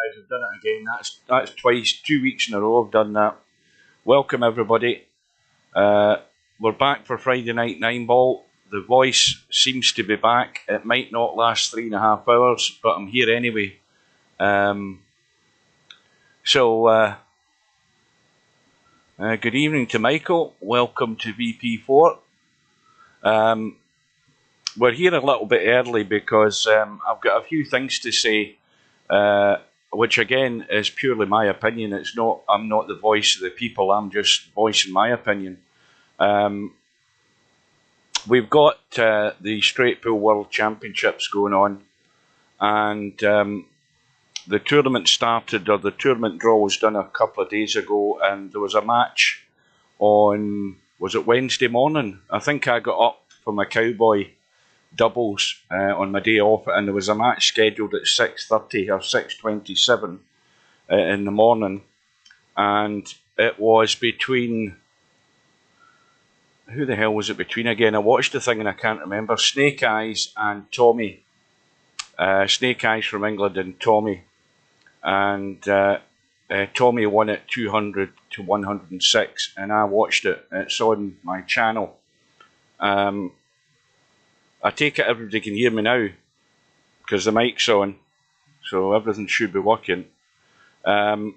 guys, I've done it again. That's twice, 2 weeks in a row I've done that. Welcome everybody. We're back for Friday night 9 ball. The voice seems to be back. It might not last 3.5 hours, but I'm here anyway. Good evening to Michael. Welcome to VP4. We're here a little bit early because I've got a few things to say, which again is purely my opinion. I'm not the voice of the people. I'm just voicing my opinion. We've got the Straight Pool World Championships going on, and the tournament started, or the tournament draw was done a couple of days ago, and there was a match on, was it Wednesday morning? I think I got up for my cowboy doubles on my day off, and there was a match scheduled at 6:30 or 6:27 in the morning, and it was between, who the hell was it between again? I watched the thing and I can't remember. Snake Eyes and Tommy. Snake Eyes from England and Tommy, and Tommy won it 200 to 106, and I watched it. It's on my channel. I take it everybody can hear me now because the mic's on, so everything should be working. And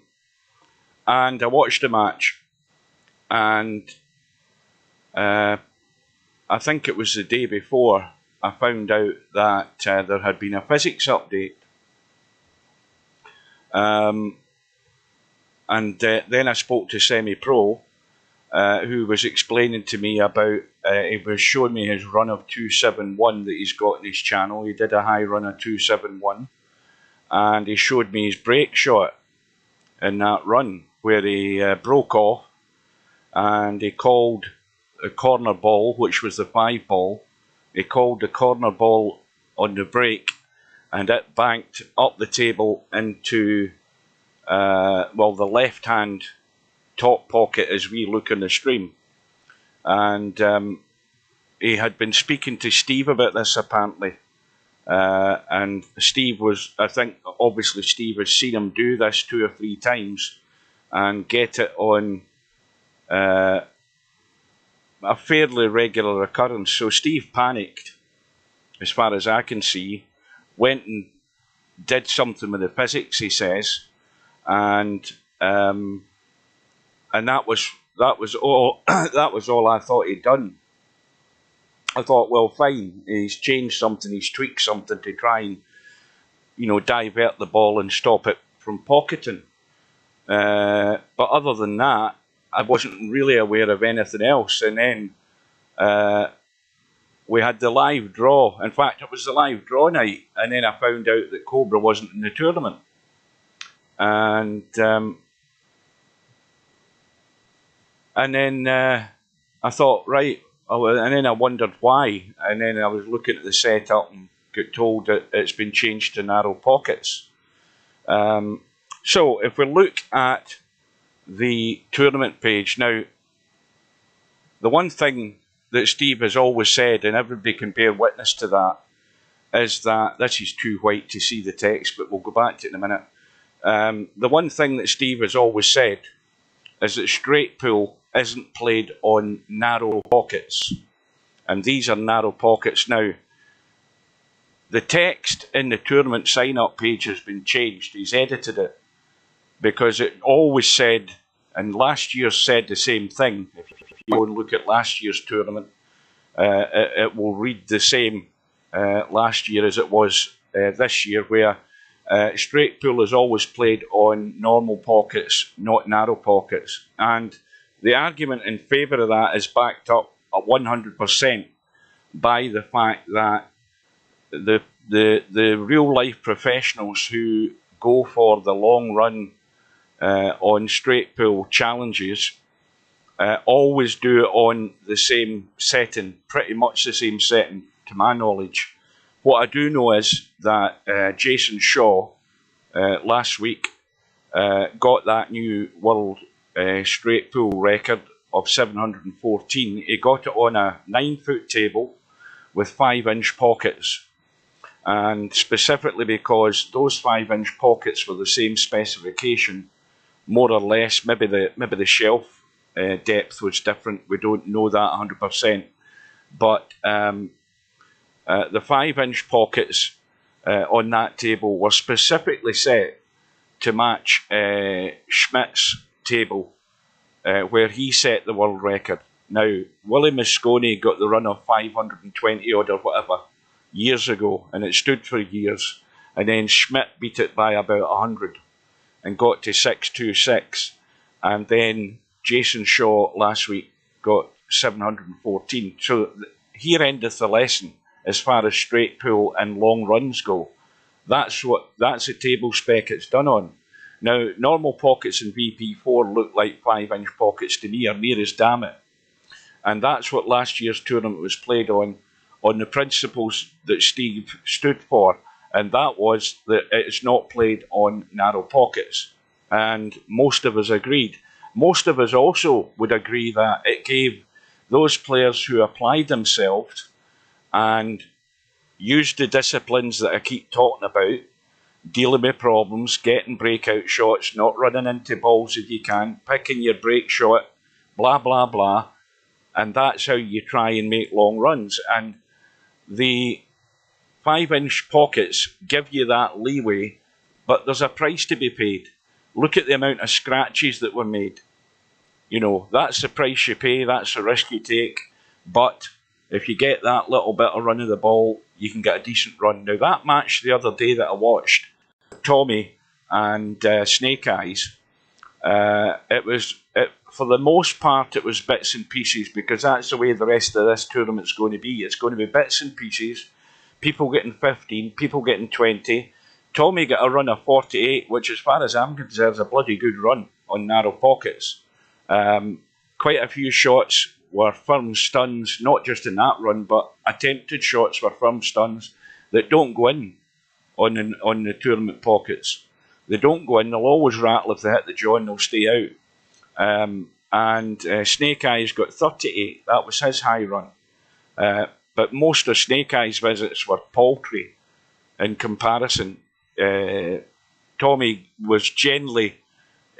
I watched the match, and I think it was the day before I found out that there had been a physics update. And then I spoke to Semi Pro, who was explaining to me about, he was showing me his run of 271 that he's got in his channel. He did a high run of 271, and he showed me his break shot in that run where he broke off, and he called a corner ball, which was the 5 ball. He called the corner ball on the break, and it banked up the table into the left hand top pocket as we look in the stream. And he had been speaking to Steve about this apparently, and Steve was, I think obviously Steve has seen him do this 2 or 3 times and get it on a fairly regular occurrence. So Steve panicked, as far as I can see, went and did something with the physics, he says, and that was all. That was all I thought he'd done. I thought, well, fine, he's changed something, he's tweaked something to try and, divert the ball and stop it from pocketing. But other than that, I wasn't really aware of anything else. And then we had the live draw. In fact, it was the live draw night, and then I found out that Cobra wasn't in the tournament. And then I thought, right, and then I wondered why. And then I was looking at the setup and got told that it's been changed to narrow pockets. So if we look at the tournament page now, the one thing that Steve has always said, and everybody can bear witness to that, is that, this is too white to see the text, but we'll go back to it in a minute. The one thing that Steve has always said is that straight pool isn't played on narrow pockets, and these are narrow pockets. Now, the text in the tournament sign-up page has been changed. He's edited it, because it always said, and last year said the same thing. If you go and look at last year's tournament, it will read the same last year as it was this year, where straight pool is always played on normal pockets, not narrow pockets. And the argument in favour of that is backed up at 100% by the fact that the real life professionals who go for the long run on straight pool challenges always do it on the same setting, pretty much the same setting to my knowledge. What I do know is that Jason Shaw last week got that new world straight pool record of 714. He got it on a 9-foot table with 5-inch pockets. and specifically because those 5-inch pockets were the same specification, more or less. Maybe the shelf depth was different. We don't know that 100%. But the 5-inch pockets on that table were specifically set to match Schmidt's table, where he set the world record. Now, Willie Mosconi got the run of 520 odd or whatever years ago, and it stood for years. And then Schmidt beat it by about 100 and got to 626. And then Jason Shaw last week got 714. So here endeth the lesson as far as straight pull and long runs go. That's the table spec it's done on. Now, normal pockets in VP4 look like 5-inch pockets to me, or near as damn it. And that's what last year's tournament was played on the principles that Steve stood for. And that was that it's not played on narrow pockets. And most of us agreed. Most of us also would agree that it gave those players who applied themselves and used the disciplines that I keep talking about, dealing with problems, getting breakout shots, not running into balls if you can, picking your break shot, blah, blah, blah. And that's how you try and make long runs. And the 5-inch pockets give you that leeway, but there's a price to be paid. Look at the amount of scratches that were made. You know, that's the price you pay, that's the risk you take. But if you get that little bit of run of the ball, you can get a decent run. Now, that match the other day that I watched, Tommy and Snake Eyes, for the most part, it was bits and pieces, because that's the way the rest of this tournament's going to be. It's going to be bits and pieces, people getting 15, people getting 20. Tommy got a run of 48, which, as far as I'm concerned, is a bloody good run on narrow pockets. Quite a few shots were firm stuns, not just in that run, but attempted shots were firm stuns that don't go in on the tournament pockets. They don't go in, they'll always rattle if they hit the jaw and they'll stay out. Snake Eyes got 38, that was his high run. But most of Snake Eyes' visits were paltry in comparison. Tommy was generally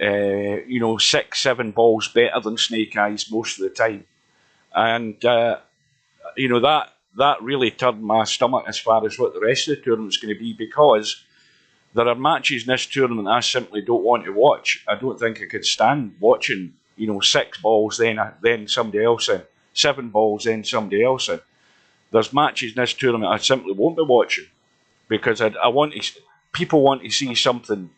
6-7 balls better than Snake Eyes most of the time. And, that really turned my stomach as far as what the rest of the tournament's going to be, because there are matches in this tournament I simply don't want to watch. I don't think I could stand watching, 6 balls, then somebody else in, 7 balls, then somebody else in. There's matches in this tournament I simply won't be watching, because people want to see something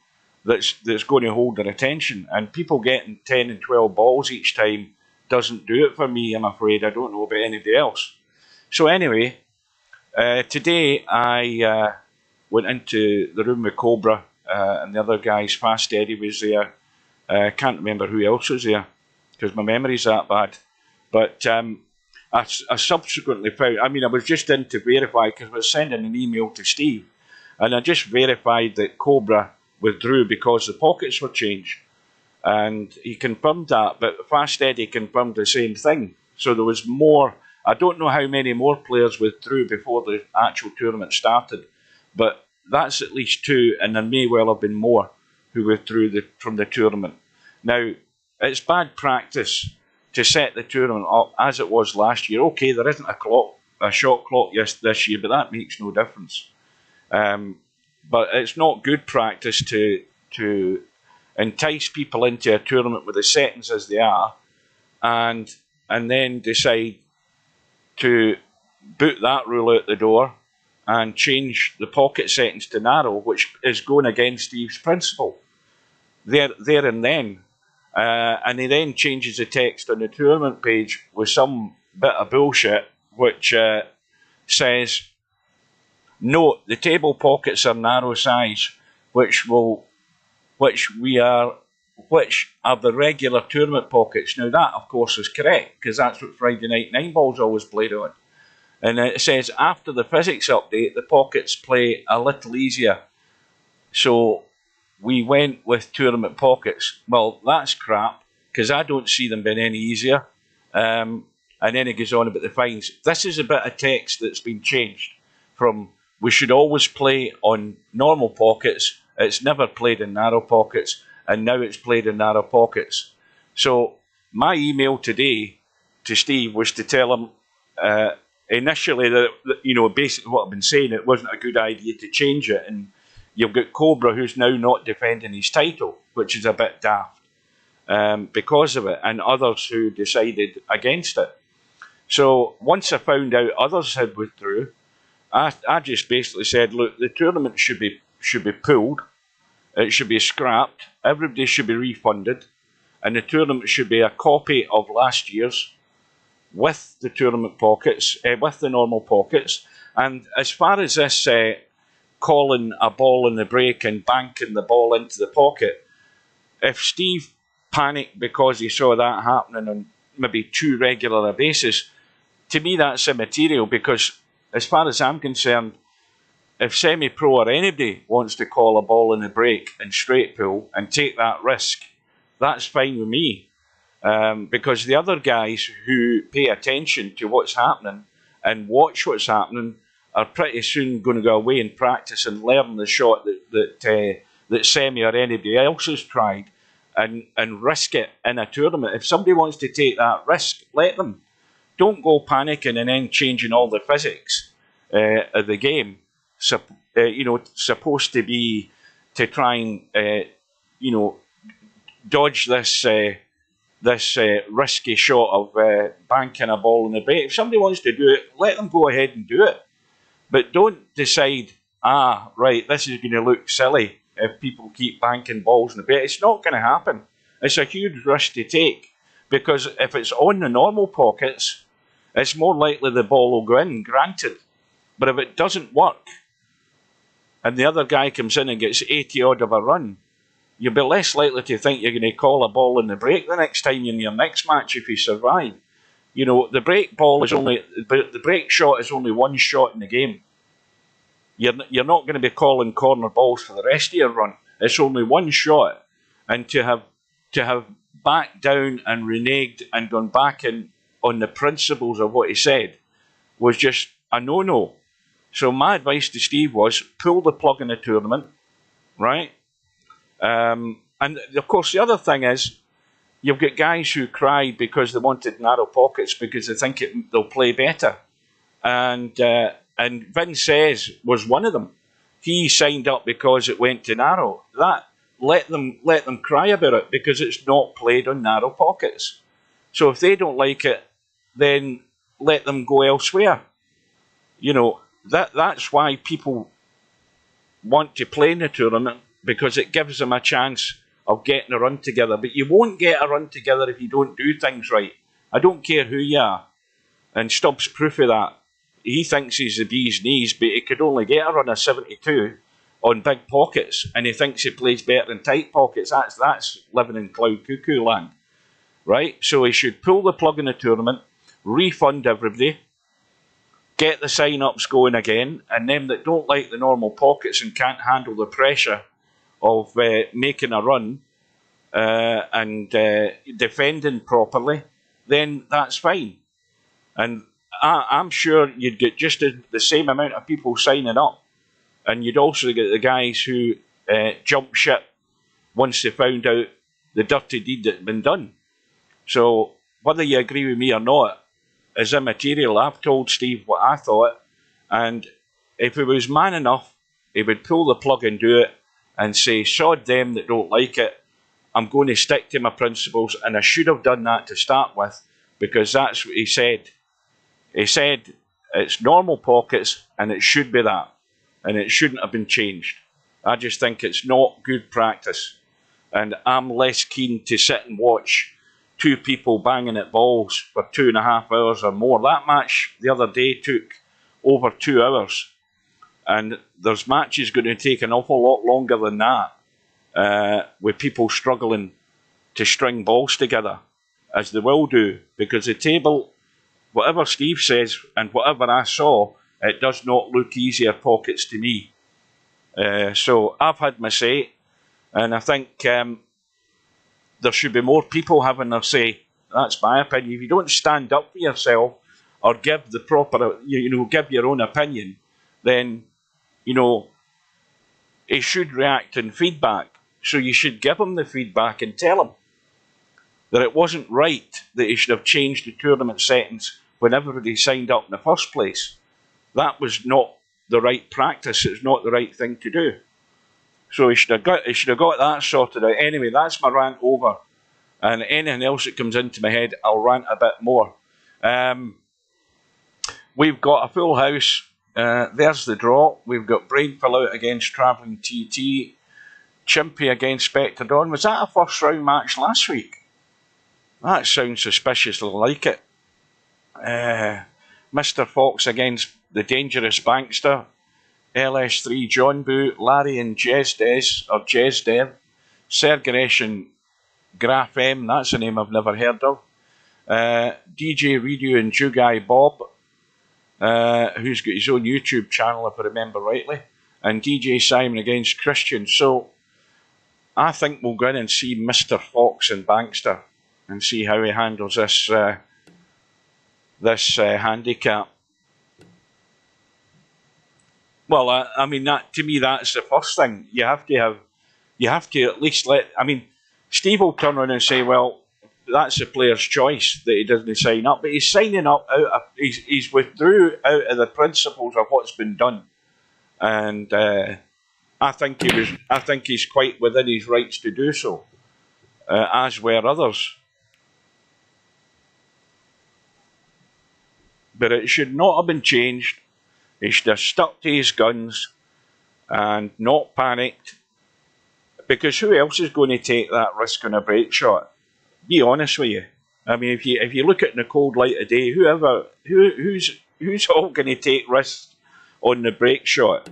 that's going to hold their attention, and people getting 10 and 12 balls each time doesn't do it for me, I'm afraid. I don't know about anybody else. So anyway, today I went into the room with Cobra and the other guys. Fast Eddie was there. I can't remember who else was there, because my memory's that bad. But I subsequently found, I was just in to verify, because I was sending an email to Steve, and I just verified that Cobra withdrew because the pockets were changed. And he confirmed that, but Fast Eddie confirmed the same thing. So there was more. I don't know how many more players withdrew before the actual tournament started, but that's at least 2, and there may well have been more who withdrew from the tournament. Now, it's bad practice to set the tournament up as it was last year. Okay, there isn't a shot clock this year, but that makes no difference. But it's not good practice to entice people into a tournament with the settings as they are, and then decide to boot that rule out the door and change the pocket settings to narrow, which is going against Steve's principle there and then. And he then changes the text on the tournament page with some bit of bullshit, which says, note, the table pockets are narrow size, which are the regular tournament pockets. Now that, of course, is correct, because that's what Friday Night 9 Ball's always played on. And it says, after the physics update, the pockets play a little easier. So we went with tournament pockets. Well, that's crap, because I don't see them being any easier. And then it goes on about the fines. This is a bit of text that's been changed from we should always play on normal pockets. It's never played in narrow pockets, and now it's played in narrow pockets. So my email today to Steve was to tell him initially that, basically what I've been saying, it wasn't a good idea to change it, and you've got Cobra, who's now not defending his title, which is a bit daft because of it, and others who decided against it. So once I found out others had withdrew, I just basically said, look, the tournament should be pulled, it should be scrapped, everybody should be refunded, and the tournament should be a copy of last year's with the tournament pockets, with the normal pockets. And as far as this calling a ball in the break and banking the ball into the pocket, if Steve panicked because he saw that happening on maybe too regular a basis, to me that's immaterial, because as far as I'm concerned, if semi-pro or anybody wants to call a ball in the break and straight pull and take that risk, that's fine with me. Because the other guys who pay attention to what's happening and watch what's happening are pretty soon going to go away and practice and learn the shot that Semi or anybody else has tried, and risk it in a tournament. If somebody wants to take that risk, let them. Don't go panicking and then changing all the physics of the game. Supposed to be to try and dodge this risky shot of banking a ball in the break. If somebody wants to do it, let them go ahead and do it. But don't decide, right, this is going to look silly if people keep banking balls in the break. It's not going to happen. It's a huge risk to take, because if it's on the normal pockets, it's more likely the ball will go in, granted. But if it doesn't work, and the other guy comes in and gets 80 odd of a run, you'll be less likely to think you're going to call a ball in the break the next time in your next match if you survive. The break ball is the break shot is only one shot in the game. You're not going to be calling corner balls for the rest of your run. It's only one shot, and to have backed down and reneged and gone back in on the principles of what he said was just a no-no. So my advice to Steve was, pull the plug in the tournament, right? And of course the other thing is, you've got guys who cried because they wanted narrow pockets because they think they'll play better. And Vince says was one of them. He signed up because it went to narrow. Let them cry about it, because it's not played on narrow pockets. So if they don't like it, then let them go elsewhere. That's why people want to play in the tournament, because it gives them a chance of getting a run together. But you won't get a run together if you don't do things right. I don't care who you are. And Stubbs' proof of that. He thinks he's the bee's knees, but he could only get a run of 72 on big pockets, and he thinks he plays better in tight pockets. That's living in cloud cuckoo land, right? So he should pull the plug in the tournament, refund everybody, get the sign-ups going again, and them that don't like the normal pockets and can't handle the pressure of making a run and defending properly, then that's fine. And I'm sure you'd get just the same amount of people signing up, and you'd also get the guys who jumped ship once they found out the dirty deed that had been done. So whether you agree with me or not is immaterial. I've told Steve what I thought, and if he was man enough, he would pull the plug and do it and say, sod them that don't like it, I'm going to stick to my principles, and I should have done that to start with, because that's what he said. He said it's normal pockets and it should be that, and it shouldn't have been changed. I just think it's not good practice, and I'm less keen to sit and watch two people banging at balls for 2.5 hours or more. That match the other day took over 2 hours, and there's matches going to take an awful lot longer than that, with people struggling to string balls together, as they will do, because the table, whatever Steve says and whatever I saw, it does not look easier pockets to me. So I've had my say, and I think there should be more people having their say. That's my opinion. If you don't stand up for yourself or give the proper, give your own opinion, then you know, he should react in feedback. So you should give him the feedback and tell him that it wasn't right that he should have changed the tournament settings when everybody signed up in the first place. That was not the right practice. It's not the right thing to do. So he should have got that sorted out. Anyway, that's my rant over. And anything else that comes into my head, I'll rant a bit more. We've got a full house. There's the draw. We've got Brainfill out against Travelling TT. Chimpy against Spectre Dawn. Was that a first round match last week? That sounds suspiciously like it. Mr. Fox against the Dangerous Bankster. LS3 John Boo, Larry and Jezdev. Sergaresh and Graf M, that's a name I've never heard of. DJ Redo and Jugai Bob, who's got his own YouTube channel, if I remember rightly. And DJ Simon against Christian. So I think we'll go in and see Mr. Fox and Bankster and see how he handles this handicap. Well, I mean, that to me, that's the first thing. You have to at least let. I mean, Steve will turn around and say, "Well, that's the player's choice that he doesn't sign up," but he's signing up out of. He's withdrew out of the principles of what's been done, and I think he's quite within his rights to do so, as were others. But it should not have been changed. He should have stuck to his guns and not panicked. Because who else is going to take that risk on a break shot? Be honest with you. I mean, if you look at in the cold light of day, who's all going to take risks on the break shot?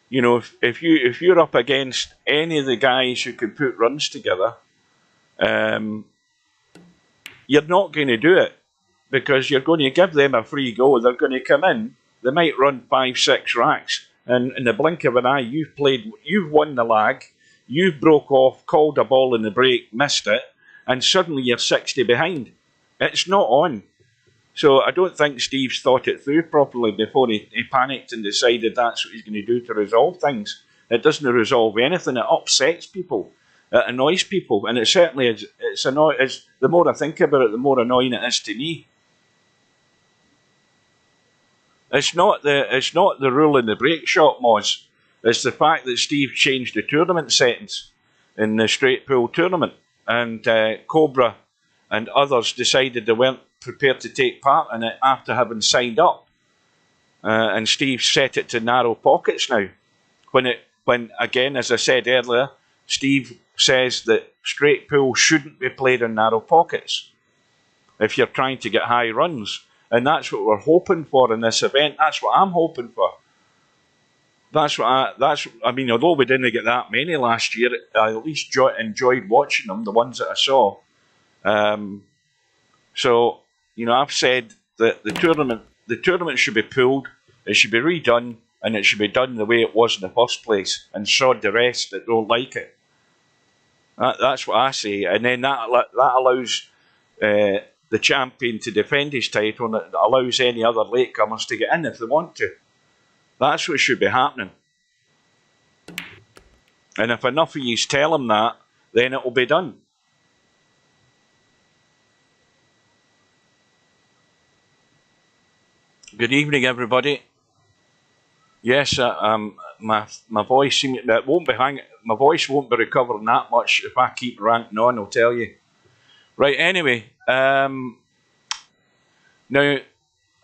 You know, if you're up against any of the guys who can put runs together, you're not going to do it. Because you're going to give them a free go. They're going to come in. They might run 5-6 racks, and in the blink of an eye, you've won the lag. You broke off, called a ball in the break, missed it, and suddenly you're 60 behind. It's not on. So I don't think Steve's thought it through properly before he panicked and decided that's what he's going to do to resolve things. It doesn't resolve anything. It upsets people. It annoys people, and it certainly is. It's the more I think about it, the more annoying it is to me. It's not the rule in the break shot, Moz. It's the fact that Steve changed the tournament settings in the straight pool tournament, and Cobra and others decided they weren't prepared to take part in it after having signed up. And Steve set it to narrow pockets now. When again, as I said earlier, Steve says that straight pool shouldn't be played in narrow pockets if you're trying to get high runs. And that's what we're hoping for in this event. That's what I'm hoping for. I mean, although we didn't get that many last year, I at least enjoyed watching them, the ones that I saw. So, you know, I've said that the tournament should be pulled, it should be redone, and it should be done the way it was in the first place, and sod the rest that don't like it. That's what I say. And then that allows the champion to defend his title, and it allows any other latecomers to get in if they want to. That's what should be happening. And if enough of you tell him that, then it will be done. Good evening, everybody. Yes, my voice my voice won't be recovering that much if I keep ranting on, I'll tell you. Right, anyway, now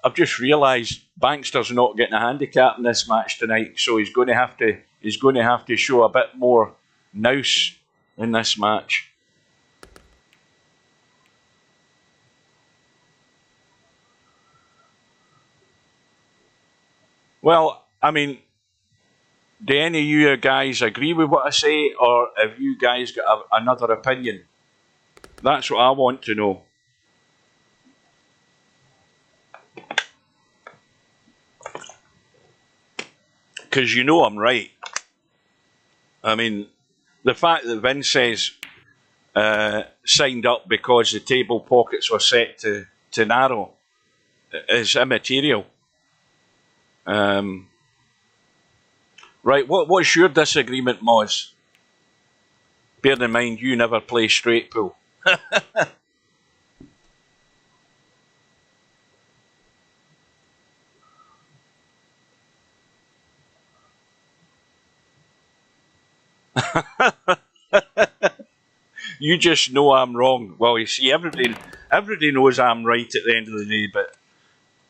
I've just realised Bankster's not getting a handicap in this match tonight, so he's going to have to show a bit more nous in this match. Well, I mean, do any of you guys agree with what I say, or have you guys got another opinion? That's what I want to know. Because you know I'm right. I mean, the fact that Vince says signed up because the table pockets were set to narrow is immaterial. Right, what's your disagreement, Moz? Bear in mind, you never play straight pool. You just know I'm wrong. Well, you see, everybody knows I'm right at the end of the day, but,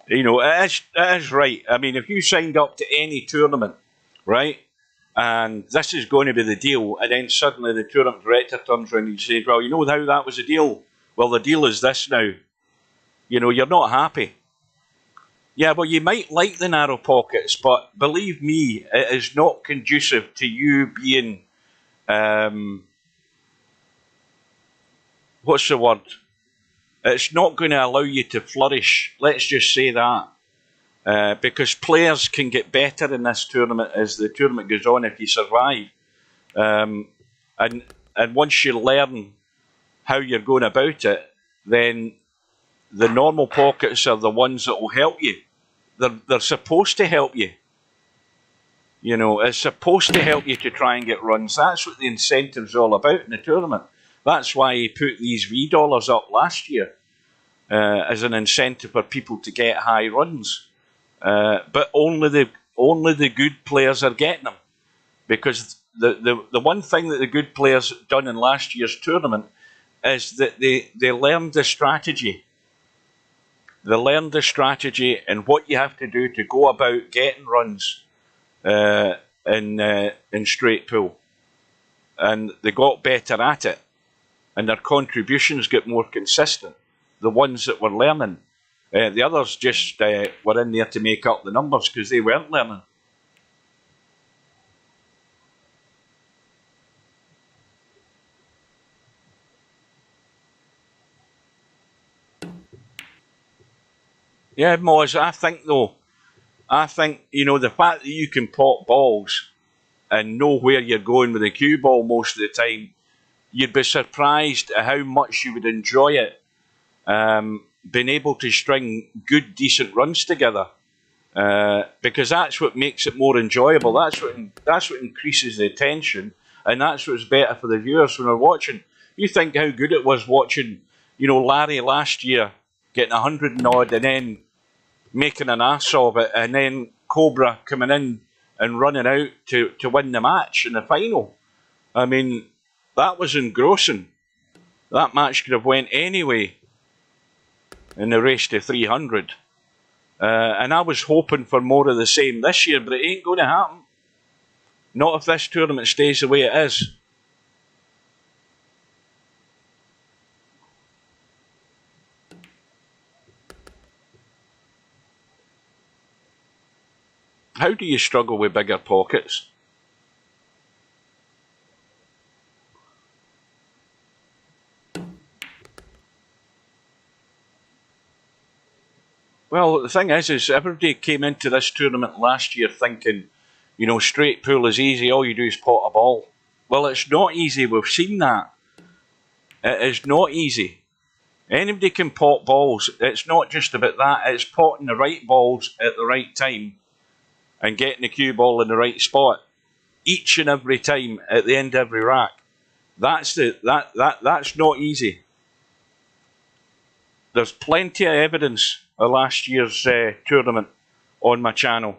you know, it is right. I mean, if you signed up to any tournament, right, and this is going to be the deal, and then suddenly the tournament director turns around and says, well, you know how that was a deal? Well, the deal is this now. You know, you're not happy. Yeah, well, you might like the narrow pockets, but believe me, it is not conducive to you being, what's the word? It's not going to allow you to flourish. Let's just say that. Because players can get better in this tournament as the tournament goes on if you survive. And once you learn how you're going about it, then the normal pockets are the ones that will help you. They're supposed to help you. You know, it's supposed to help you to try and get runs. That's what the incentive's all about in the tournament. That's why he put these V dollars up last year as an incentive for people to get high runs. But only the good players are getting them, because the one thing that the good players done in last year's tournament is that they learned the strategy. They learned the strategy and what you have to do to go about getting runs in straight pool, and they got better at it, and their contributions get more consistent. The ones that were learning, the others just were in there to make up the numbers because they weren't learning. Yeah, Moz, I think, you know, the fact that you can pop balls and know where you're going with the cue ball most of the time, you'd be surprised at how much you would enjoy it, being able to string good, decent runs together, because that's what makes it more enjoyable. That's what increases the attention, and that's what's better for the viewers when they're watching. You think how good it was watching, you know, Larry last year getting 100 and odd, and then making an ass of it, and then Cobra coming in and running out to win the match in the final. I mean, that was engrossing. That match could have went anyway in the race to 300. And I was hoping for more of the same this year, but it ain't going to happen. Not if this tournament stays the way it is. How do you struggle with bigger pockets? Well, the thing is everybody came into this tournament last year thinking, you know, straight pool is easy, all you do is pot a ball. Well, it's not easy, we've seen that. It is not easy. Anybody can pot balls. It's not just about that, it's potting the right balls at the right time and getting the cue ball in the right spot each and every time at the end of every rack. That's not easy. There's plenty of evidence of last year's tournament on my channel,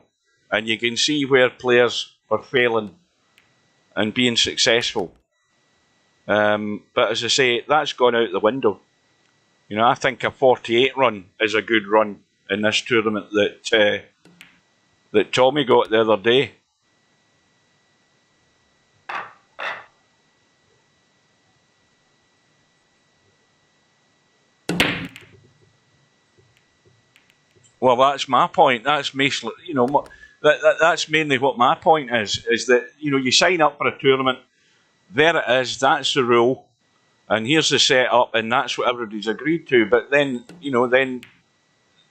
and you can see where players are failing and being successful. But as I say, that's gone out the window. You know, I think a 48 run is a good run in this tournament that Tommy got the other day. Well, that's my point. That's basically, you know, that's mainly what my point is that, you know, you sign up for a tournament, there it is, that's the rule, and here's the setup, and that's what everybody's agreed to. But then, you know, then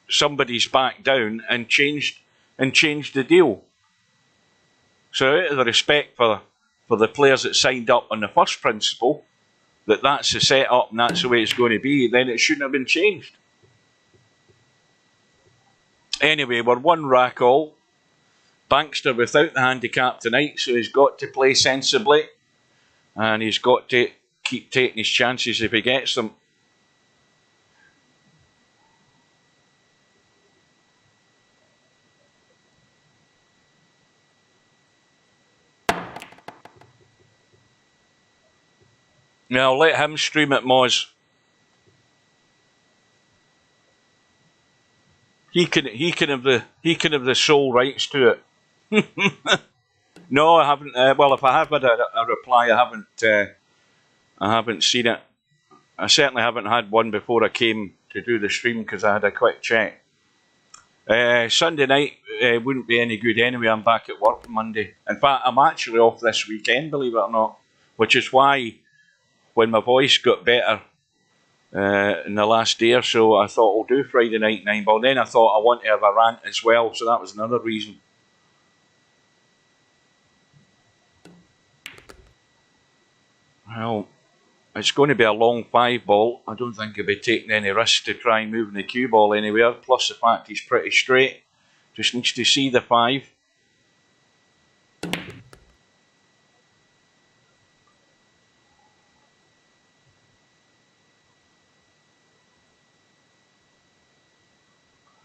somebody's backed down and changed the deal. So out of the respect for the players that signed up on the first principle, that's the setup and that's the way it's going to be, then it shouldn't have been changed. Anyway, we're one rack all. Bankster without the handicap tonight, so he's got to play sensibly, and he's got to keep taking his chances if he gets them. Now I'll let him stream it, Moz. He can have the sole rights to it. No, I haven't. Well, if I have had a reply, I haven't seen it. I certainly haven't had one before I came to do the stream because I had a quick check. Sunday night wouldn't be any good anyway. I'm back at work Monday. In fact, I'm actually off this weekend, believe it or not, which is why when my voice got better in the last day or so, I thought I'll do Friday night 9 ball. Then I thought I want to have a rant as well, so that was another reason. Well, it's going to be a long 5 ball. I don't think he'll be taking any risks to try moving the cue ball anywhere, plus the fact he's pretty straight. Just needs to see the 5.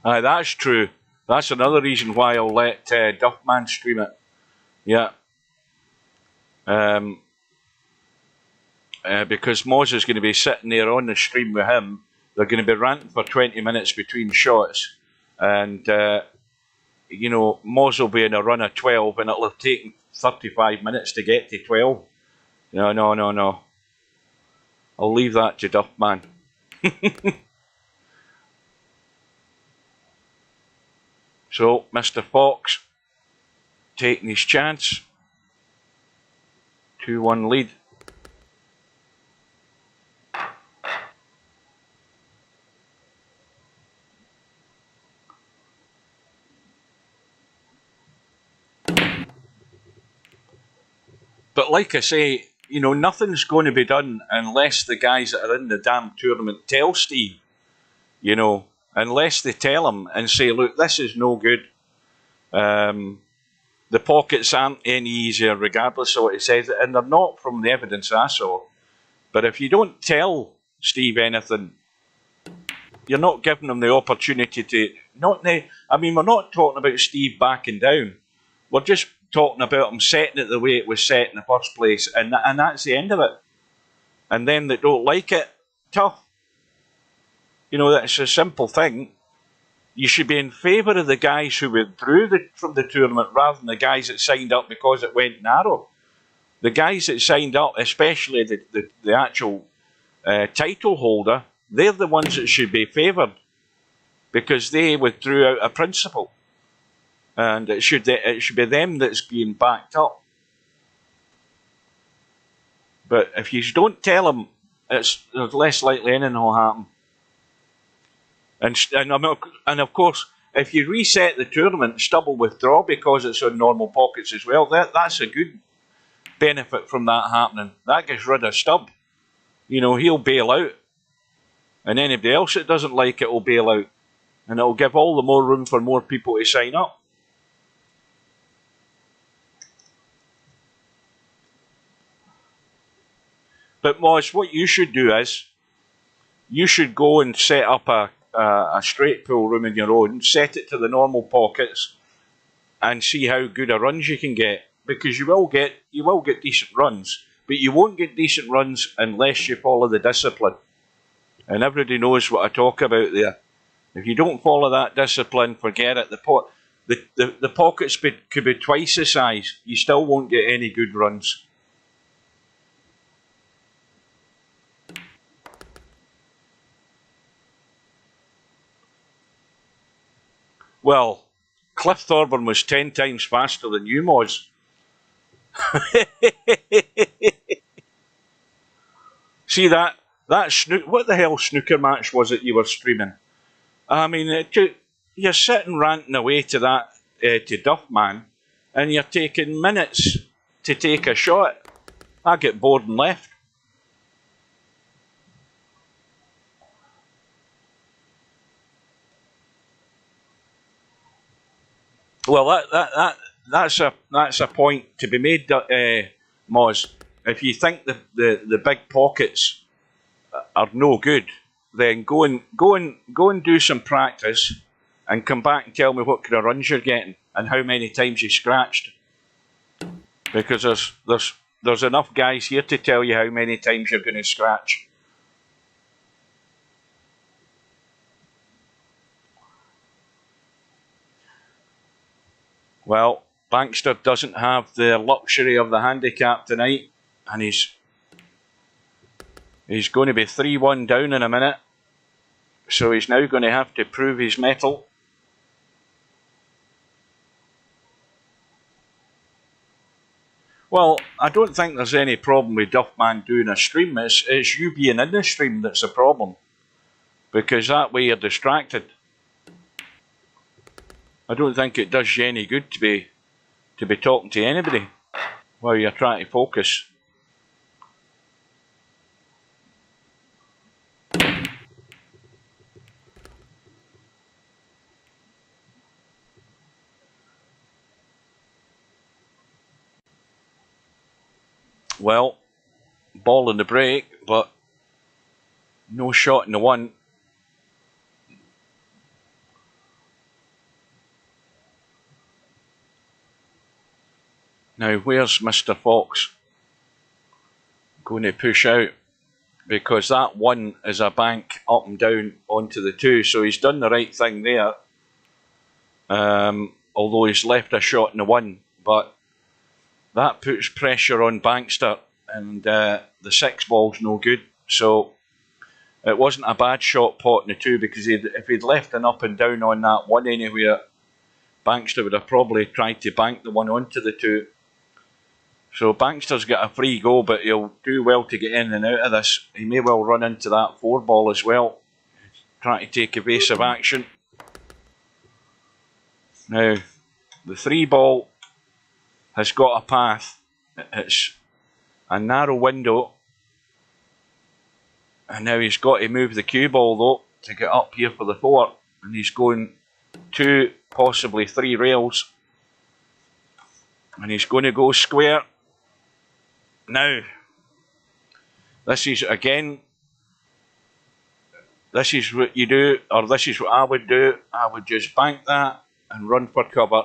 Aye, that's true. That's another reason why I'll let Duffman stream it. Yeah. Because Moz is going to be sitting there on the stream with him. They're going to be ranting for 20 minutes between shots. And, you know, Moz will be in a run of 12 and it'll have taken 35 minutes to get to 12. No. I'll leave that to Duffman. So, Mr. Fox taking his chance. 2-1 lead. But like I say, you know, nothing's going to be done unless the guys that are in the damn tournament tell Steve, you know, unless they tell him and say, look, this is no good. The pockets aren't any easier regardless of what he says, and they're not from the evidence I saw. But if you don't tell Steve anything, you're not giving him the opportunity to... I mean, we're not talking about Steve backing down. We're just talking about him setting it the way it was set in the first place, and that's the end of it. And them that don't like it, tough. You know, that's a simple thing. You should be in favour of the guys who withdrew from the tournament rather than the guys that signed up because it went narrow. The guys that signed up, especially the actual title holder, they're the ones that should be favoured because they withdrew out a principle. And it should be them that's being backed up. But if you don't tell them, there's less likely anything will happen. And of course, if you reset the tournament, Stubb will withdraw because it's on normal pockets as well. That's a good benefit from that happening. That gets rid of Stubb. You know, he'll bail out. And anybody else that doesn't like it will bail out. And it'll give all the more room for more people to sign up. But Moz, what you should do is, you should go and set up a straight pool room in your own, set it to the normal pockets, and see how good a runs you can get. Because you will get decent runs, but you won't get decent runs unless you follow the discipline. And everybody knows what I talk about there. If you don't follow that discipline, forget it. The pockets could be twice the size. You still won't get any good runs. Well, Cliff Thorburn was 10 times faster than you, Moz. See that what the hell snooker match was it you were streaming? I mean, you're sitting ranting away to that to Duffman, and you're taking minutes to take a shot. I get bored and left. Well, that's a point to be made, Moz. If you think the big pockets are no good, then go and do some practice, and come back and tell me what kind of runs you're getting and how many times you scratched. Because there's enough guys here to tell you how many times you're going to scratch. Well, Bankster doesn't have the luxury of the handicap tonight, and he's going to be 3-1 down in a minute. So he's now going to have to prove his mettle. Well, I don't think there's any problem with Duffman doing a stream. It's you being in the stream that's a problem, because that way you're distracted. I don't think it does you any good to be talking to anybody while you're trying to focus. Well, ball in the break, but no shot in the one. Now, where's Mr. Fox going to push out? Because that one is a bank up and down onto the two, so he's done the right thing there. Although he's left a shot in the one, but that puts pressure on Bankster, and the 6 ball's no good. So it wasn't a bad shot pot in the two, because if he'd left an up and down on that one anywhere, Bankster would have probably tried to bank the one onto the two. So Bankster's got a free go, but he'll do well to get in and out of this. He may well run into that 4 ball as well, trying to take evasive action. Now, the 3 ball has got a path. It's a narrow window, and now he's got to move the cue ball though to get up here for the 4, and he's going 2, possibly 3 rails, and he's going to go square. Now, this is again, this is what you do, or this is what I would do. I would just bank that and run for cover.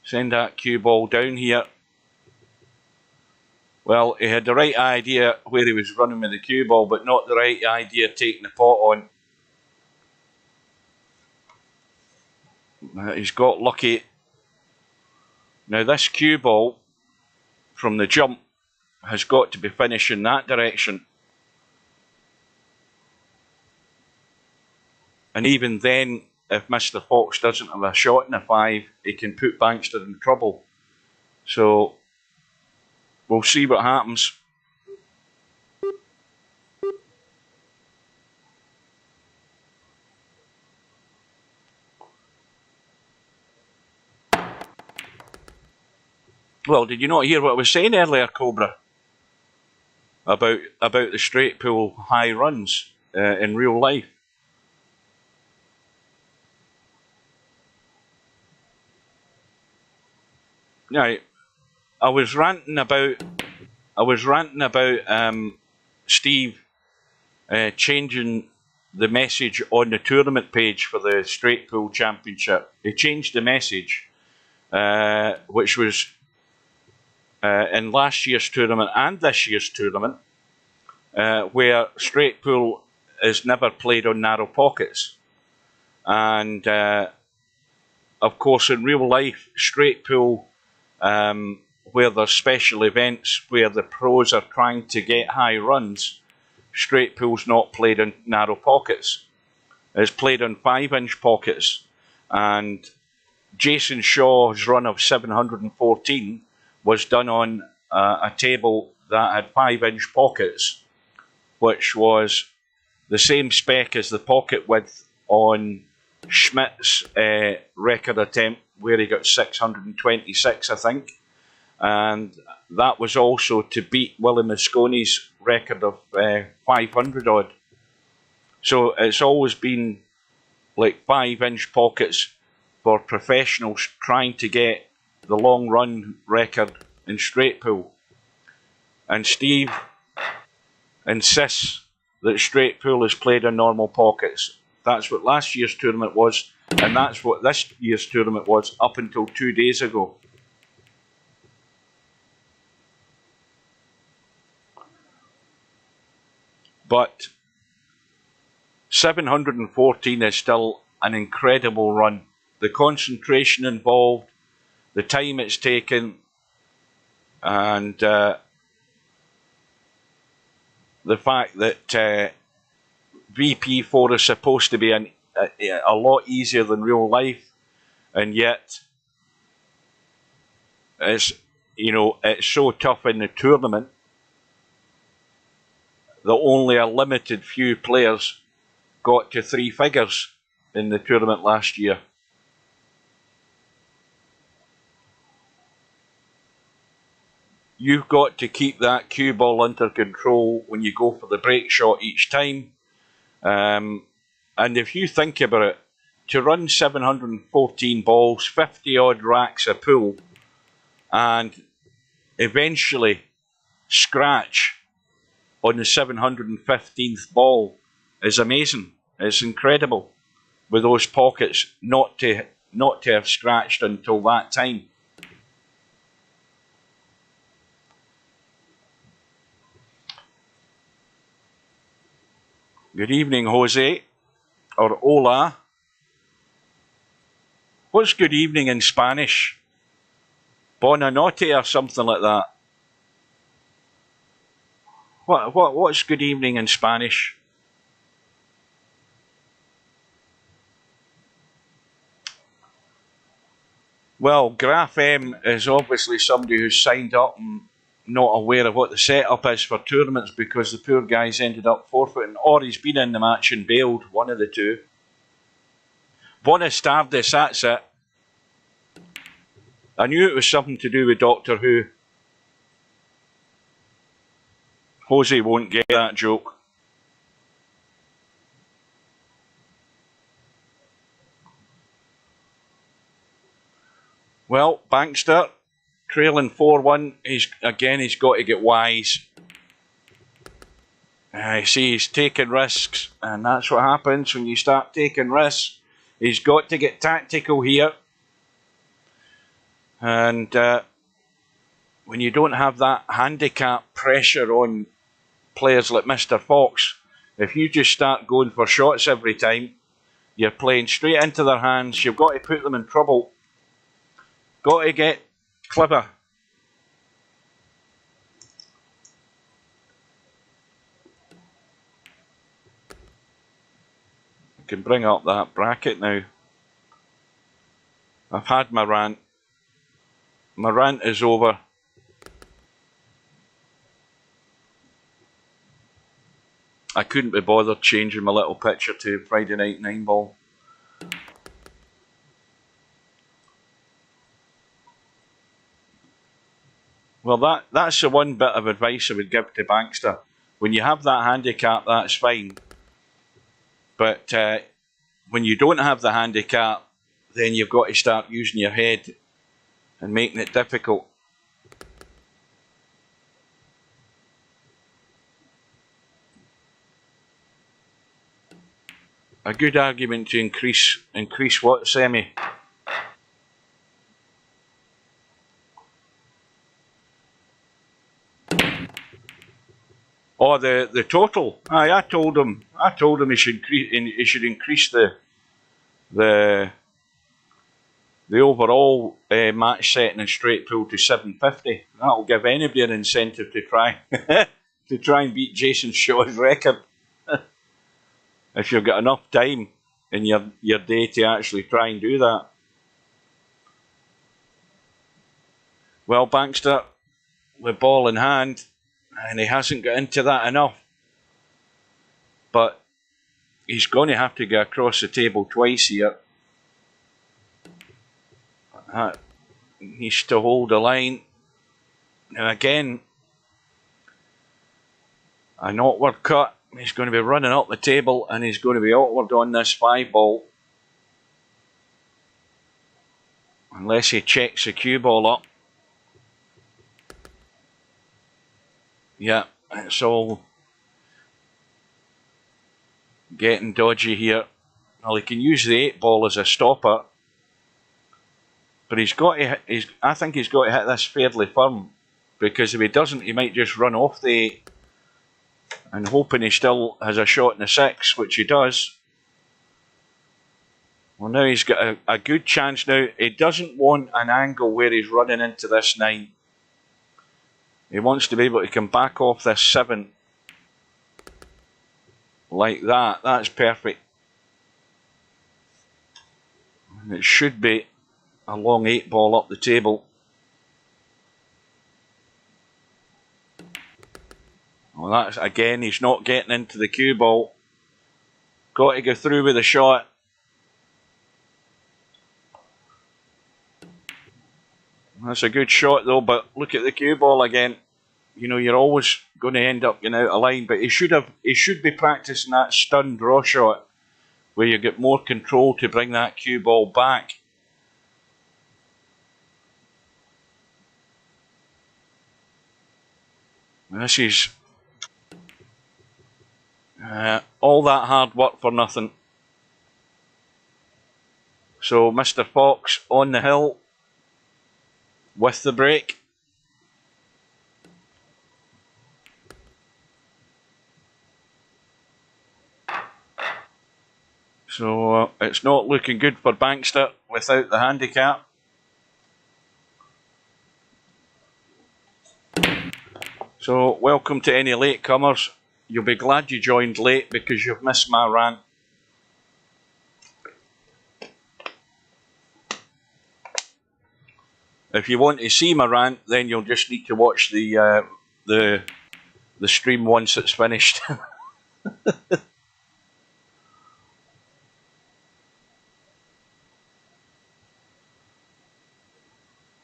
Send that cue ball down here. Well, he had the right idea where he was running with the cue ball, but not the right idea taking the pot on. He's got lucky. Now this cue ball from the jump has got to be finished in that direction. And even then, if Mr. Fox doesn't have a shot in the 5, he can put Bankster in trouble. So we'll see what happens. Well, did you not hear what I was saying earlier, Cobra? About the straight pool high runs in real life. Now, I was ranting about Steve changing the message on the tournament page for the straight pool championship. He changed the message, which was in last year's tournament and this year's tournament, where straight pool is never played on narrow pockets. And of course, in real life, straight pool, where there's special events where the pros are trying to get high runs, straight pool's not played in narrow pockets. It's played on 5-inch pockets. And Jason Shaw's run of 714 was done on a table that had 5-inch pockets, which was the same spec as the pocket width on Schmidt's record attempt, where he got 626, I think. And that was also to beat Willie Mosconi's record of 500 odd. So it's always been like 5-inch pockets for professionals trying to get the long run record in straight pool. And Steve insists that straight pool is played in normal pockets. That's what last year's tournament was, and that's what this year's tournament was up until 2 days ago. But 714 is still an incredible run. The concentration involved, the time it's taken, and the fact that VP4 is supposed to be a lot easier than real life, and yet it's so tough in the tournament that only a limited few players got to 3 figures in the tournament last year. You've got to keep that cue ball under control when you go for the break shot each time. And if you think about it, to run 714 balls, 50 odd racks of pool, and eventually scratch on the 715th ball is amazing. It's incredible with those pockets not to have scratched until that time. Good evening, Jose, or hola. What's good evening in Spanish? Buona notte or something like that. What's good evening in Spanish? Well, Graf M is obviously somebody who's signed up and not aware of what the setup is for tournaments, because the poor guy's ended up forfeiting, or he's been in the match and bailed, one of the two. Buenas tardes, that's it. I knew it was something to do with Doctor Who. Jose won't get that joke. Well, Bankster, trailing 4-1, he's got to get wise. I see he's taking risks, and that's what happens when you start taking risks. He's got to get tactical here. And when you don't have that handicap pressure on players like Mr. Fox, if you just start going for shots every time, you're playing straight into their hands. You've got to put them in trouble. Got to get clever. I can bring up that bracket now. I've had my rant. My rant is over. I couldn't be bothered changing my little picture to Friday Night 9 Ball. Well, that's the one bit of advice I would give to Bankster. When you have that handicap, that's fine. But when you don't have the handicap, then you've got to start using your head and making it difficult. A good argument to increase what, Semi? Oh, the total. Aye, I told him he should increase the overall match setting in straight pool to 750. That'll give anybody an incentive to try to try and beat Jason Shaw's record. If you've got enough time in your day to actually try and do that. Well, Bankster, with ball in hand, and he hasn't got into that enough. But he's going to have to go across the table twice here. Needs to hold the line. And again, an awkward cut. He's going to be running up the table, and he's going to be awkward on this 5 ball. Unless he checks the cue ball up. Yeah, it's all getting dodgy here. Well, he can use the 8 ball as a stopper, but he's got to. I think he's got to hit this fairly firm, because if he doesn't, he might just run off the 8. And hoping he still has a shot in the 6, which he does. Well, now he's got a good chance now. He doesn't want an angle where he's running into this 9. He wants to be able to come back off this 7 like that. That's perfect. And it should be a long 8 ball up the table. Well, that's again, he's not getting into the cue ball. Got to go through with a shot. That's a good shot though, but look at the cue ball again. You know, you're always going to end up getting out of line, but he should be practicing that stun draw shot where you get more control to bring that cue ball back. This is all that hard work for nothing. So Mr. Fox on the hill with the break. So it's not looking good for Bankster without the handicap. So welcome to any latecomers. You'll be glad you joined late because you've missed my rant. If you want to see my rant, then you'll just need to watch the stream once it's finished.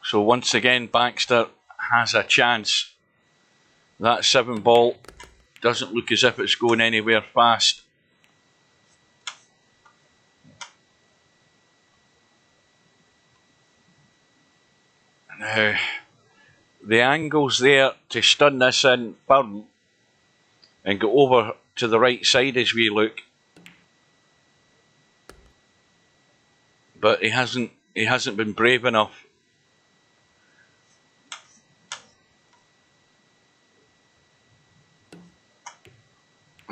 So once again, Baxter has a chance. That 7 ball doesn't look as if it's going anywhere fast. Now, the angle's there to stun this in firm and go over to the right side as we look. But he hasn't been brave enough.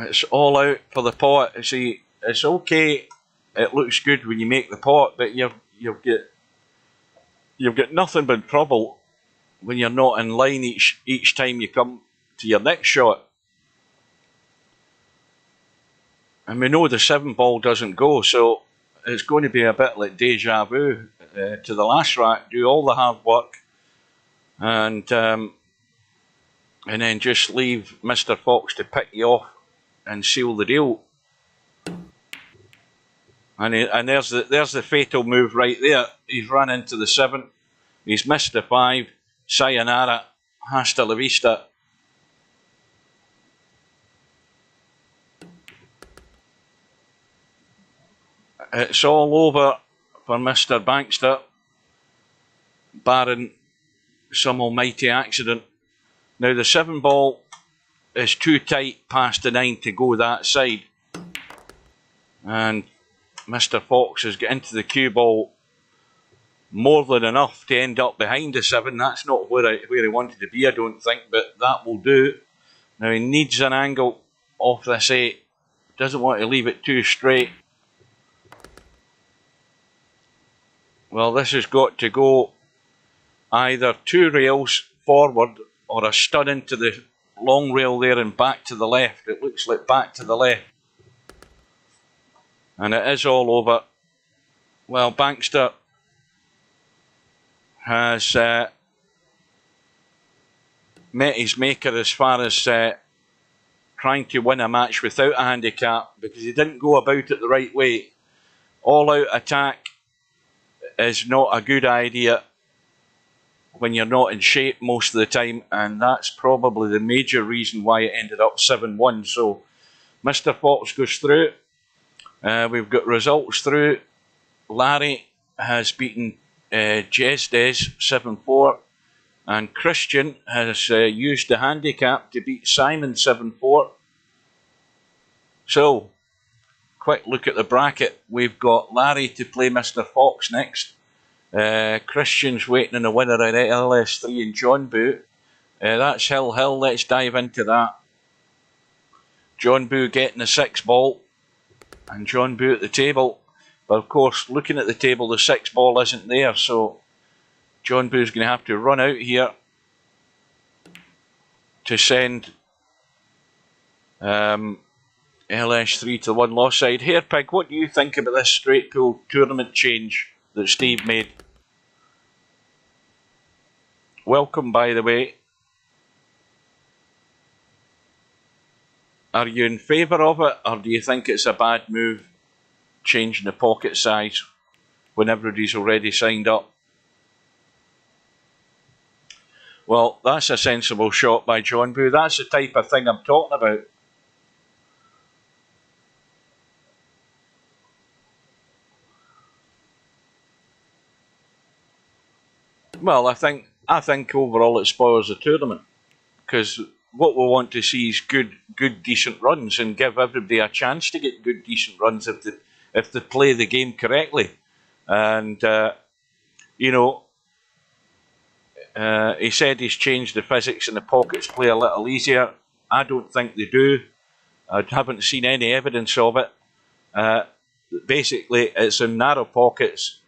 It's all out for the pot. See, it's okay. It looks good when you make the pot, but you've got nothing but trouble when you're not in line each time you come to your next shot. And we know the 7 ball doesn't go, so it's going to be a bit like deja vu to the last rack. Do all the hard work, and then just leave Mr. Fox to pick you off and seal the deal. And there's the fatal move right there. He's run into the 7. He's missed the 5. Sayonara. Hasta la vista. It's all over for Mr. Bankster, barring some almighty accident. Now the 7 ball is too tight past the 9 to go that side. And Mr. Fox has got into the cue ball more than enough to end up behind the 7. That's not where he wanted to be, I don't think, but that will do. Now he needs an angle off this 8. Doesn't want to leave it too straight. Well, this has got to go either 2 rails forward or a stun into the long rail there and back to the left. It looks like back to the left. And it is all over. Well, Bankster has met his maker as far as trying to win a match without a handicap, because he didn't go about it the right way. All-out attack is not a good idea when you're not in shape most of the time, and that's probably the major reason why it ended up 7-1. So Mr. Fox goes through. We've got results through. Larry has beaten Jesdes 7-4, and Christian has used the handicap to beat Simon 7-4. So, quick look at the bracket. We've got Larry to play Mr. Fox next. Christian's waiting on the winner at LS3 and John Boo. That's Hill Hill. Let's dive into that. John Boo getting the 6 ball, and John Boo at the table. But of course, looking at the table, the 6 ball isn't there, so John Boo's going to have to run out here to send LS3 to the 1 loss side. Hairpig, what do you think about this straight pool tournament change that Steve made? Welcome, by the way. Are you in favour of it, or do you think it's a bad move, changing the pocket size when everybody's already signed up? Well, that's a sensible shot by John Boo. That's the type of thing I'm talking about. Well, I think overall it spoils the tournament, because what we want to see is good, decent runs, and give everybody a chance to get good, decent runs if they play the game correctly. And you know, he said he's changed the physics and the pockets play a little easier. I don't think they do. I haven't seen any evidence of it. Basically, it's in narrow pockets,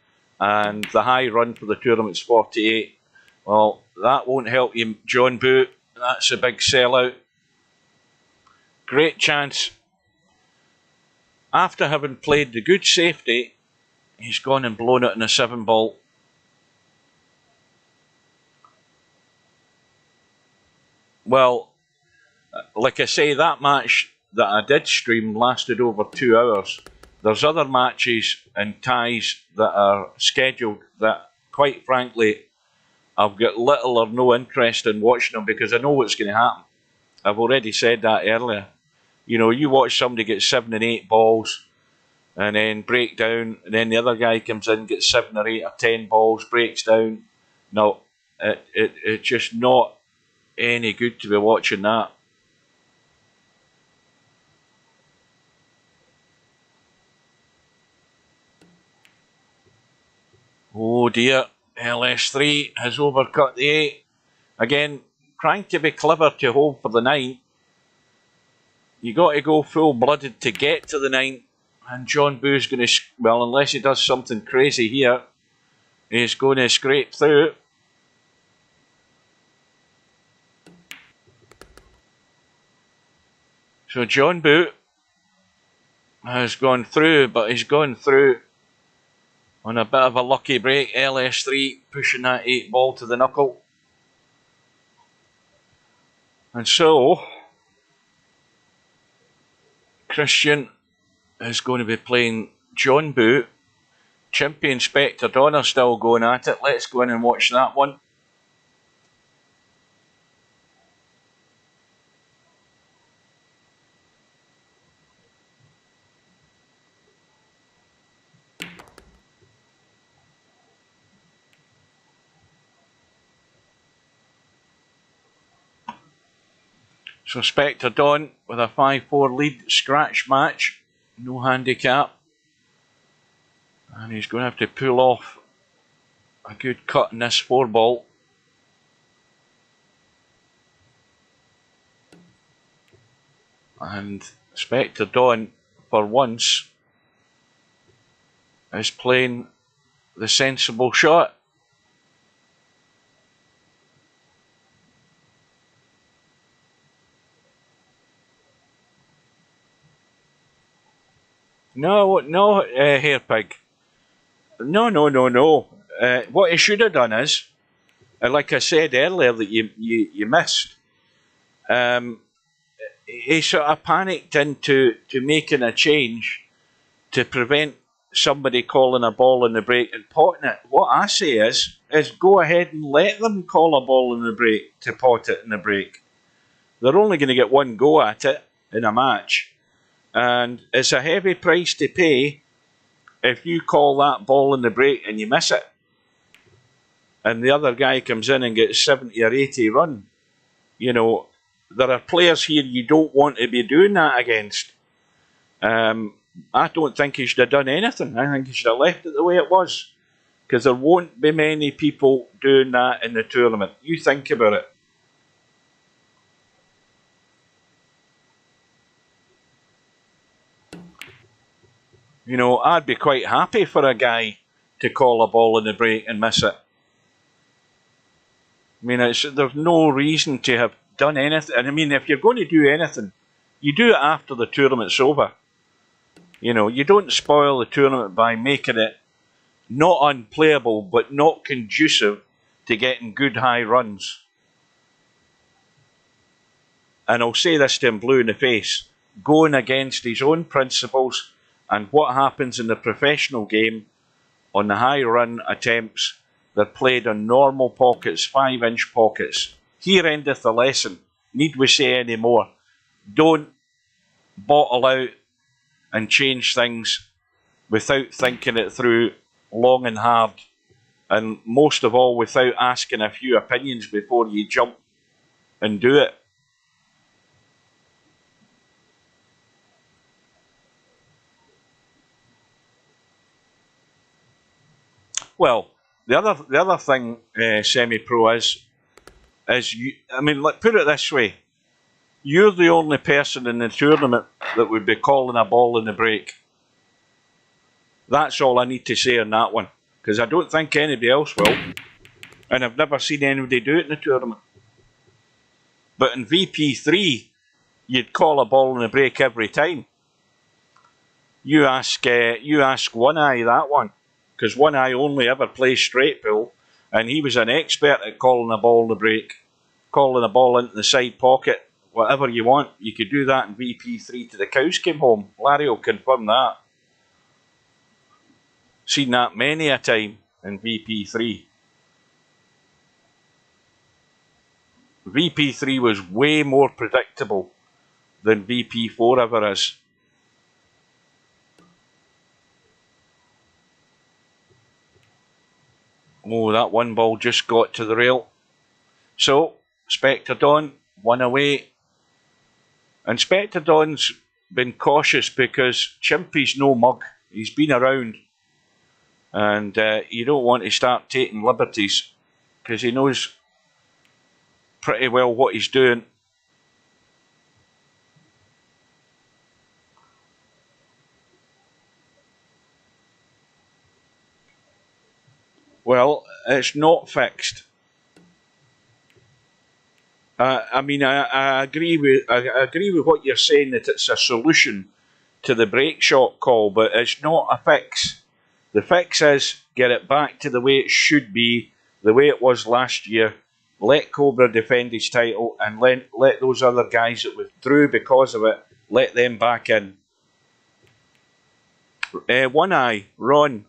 and the high run for the tournament's 48. Well, that won't help you, John Boo. That's a big sellout. Great chance. After having played the good safety, he's gone and blown it in a 7 ball. Well, like I say, that match that I did stream lasted over 2 hours. There's other matches and ties that are scheduled that, quite frankly, I've got little or no interest in watching them, because I know what's going to happen. I've already said that earlier. You know, you watch somebody get 7 and 8 balls and then break down, and then the other guy comes in, gets 7 or 8 or 10 balls, breaks down. No, it's just not any good to be watching that. Oh dear, LS3 has overcut the 8. Again, trying to be clever to hold for the 9. You got to go full-blooded to get to the 9. And John Boo's going to, well, unless he does something crazy here, he's going to scrape through. So John Boo has gone through, but he's gone through on a bit of a lucky break. LS3 pushing that 8 ball to the knuckle. And so, Christian is going to be playing John Boo. Chimpy and Spectre Dawn are still going at it. Let's go in and watch that one. So Spectre Dawn with a 5-4 lead, scratch match, no handicap. And he's going to have to pull off a good cut in this 4 ball. And Spectre Dawn, for once, is playing the sensible shot. No, Hairpig. No. What he should have done is, like I said earlier that you missed, he sort of panicked into making a change to prevent somebody calling a ball in the break and potting it. What I say is go ahead and let them call a ball in the break to pot it in the break. They're only going to get 1 go at it in a match. And it's a heavy price to pay if you call that ball in the break and you miss it. and the other guy comes in and gets 70 or 80 run. You know, there are players here you don't want to be doing that against. I don't think he should have done anything. I think he should have left it the way it was, because there won't be many people doing that in the tournament. You think about it. You know, I'd be quite happy for a guy to call a ball in the break and miss it. I mean, there's no reason to have done anything. And I mean, if you're going to do anything, you do it after the tournament's over. You know, you don't spoil the tournament by making it not unplayable, but not conducive to getting good high runs. And I'll say this to him blue in the face, going against his own principles and what happens in the professional game on the high run attempts. They're played on normal pockets, 5-inch pockets. Here endeth the lesson. Need we say any more? Don't bottle out and change things without thinking it through long and hard, and most of all without asking a few opinions before you jump and do it. Well, the other thing, semi-pro, is you. I mean, put it this way: you're the only person in the tournament that would be calling a ball in the break. That's all I need to say on that one, because I don't think anybody else will, and I've never seen anybody do it in the tournament. But in VP3, you'd call a ball in the break every time. You ask One Eye that one, because One Eye only ever plays straight pull, and he was an expert at calling a ball in the break, calling a ball into the side pocket, whatever you want. You could do that in VP3 till the cows came home. Larry will confirm that. Seen that many a time in VP3. VP3 was way more predictable than VP4 ever is. Oh, that one ball just got to the rail. So, Spectre Dawn, one away. And Spectre Dawn's been cautious because Chimpy's no mug. He's been around. And you don't want to start taking liberties, because he knows pretty well what he's doing. Well, it's not fixed. I mean, I agree with what you're saying, that it's a solution to the break shot call, but it's not a fix. The fix is get it back to the way it should be, the way it was last year. Let Cobra defend his title, and let those other guys that withdrew because of it, let them back in. One Eye, Ron.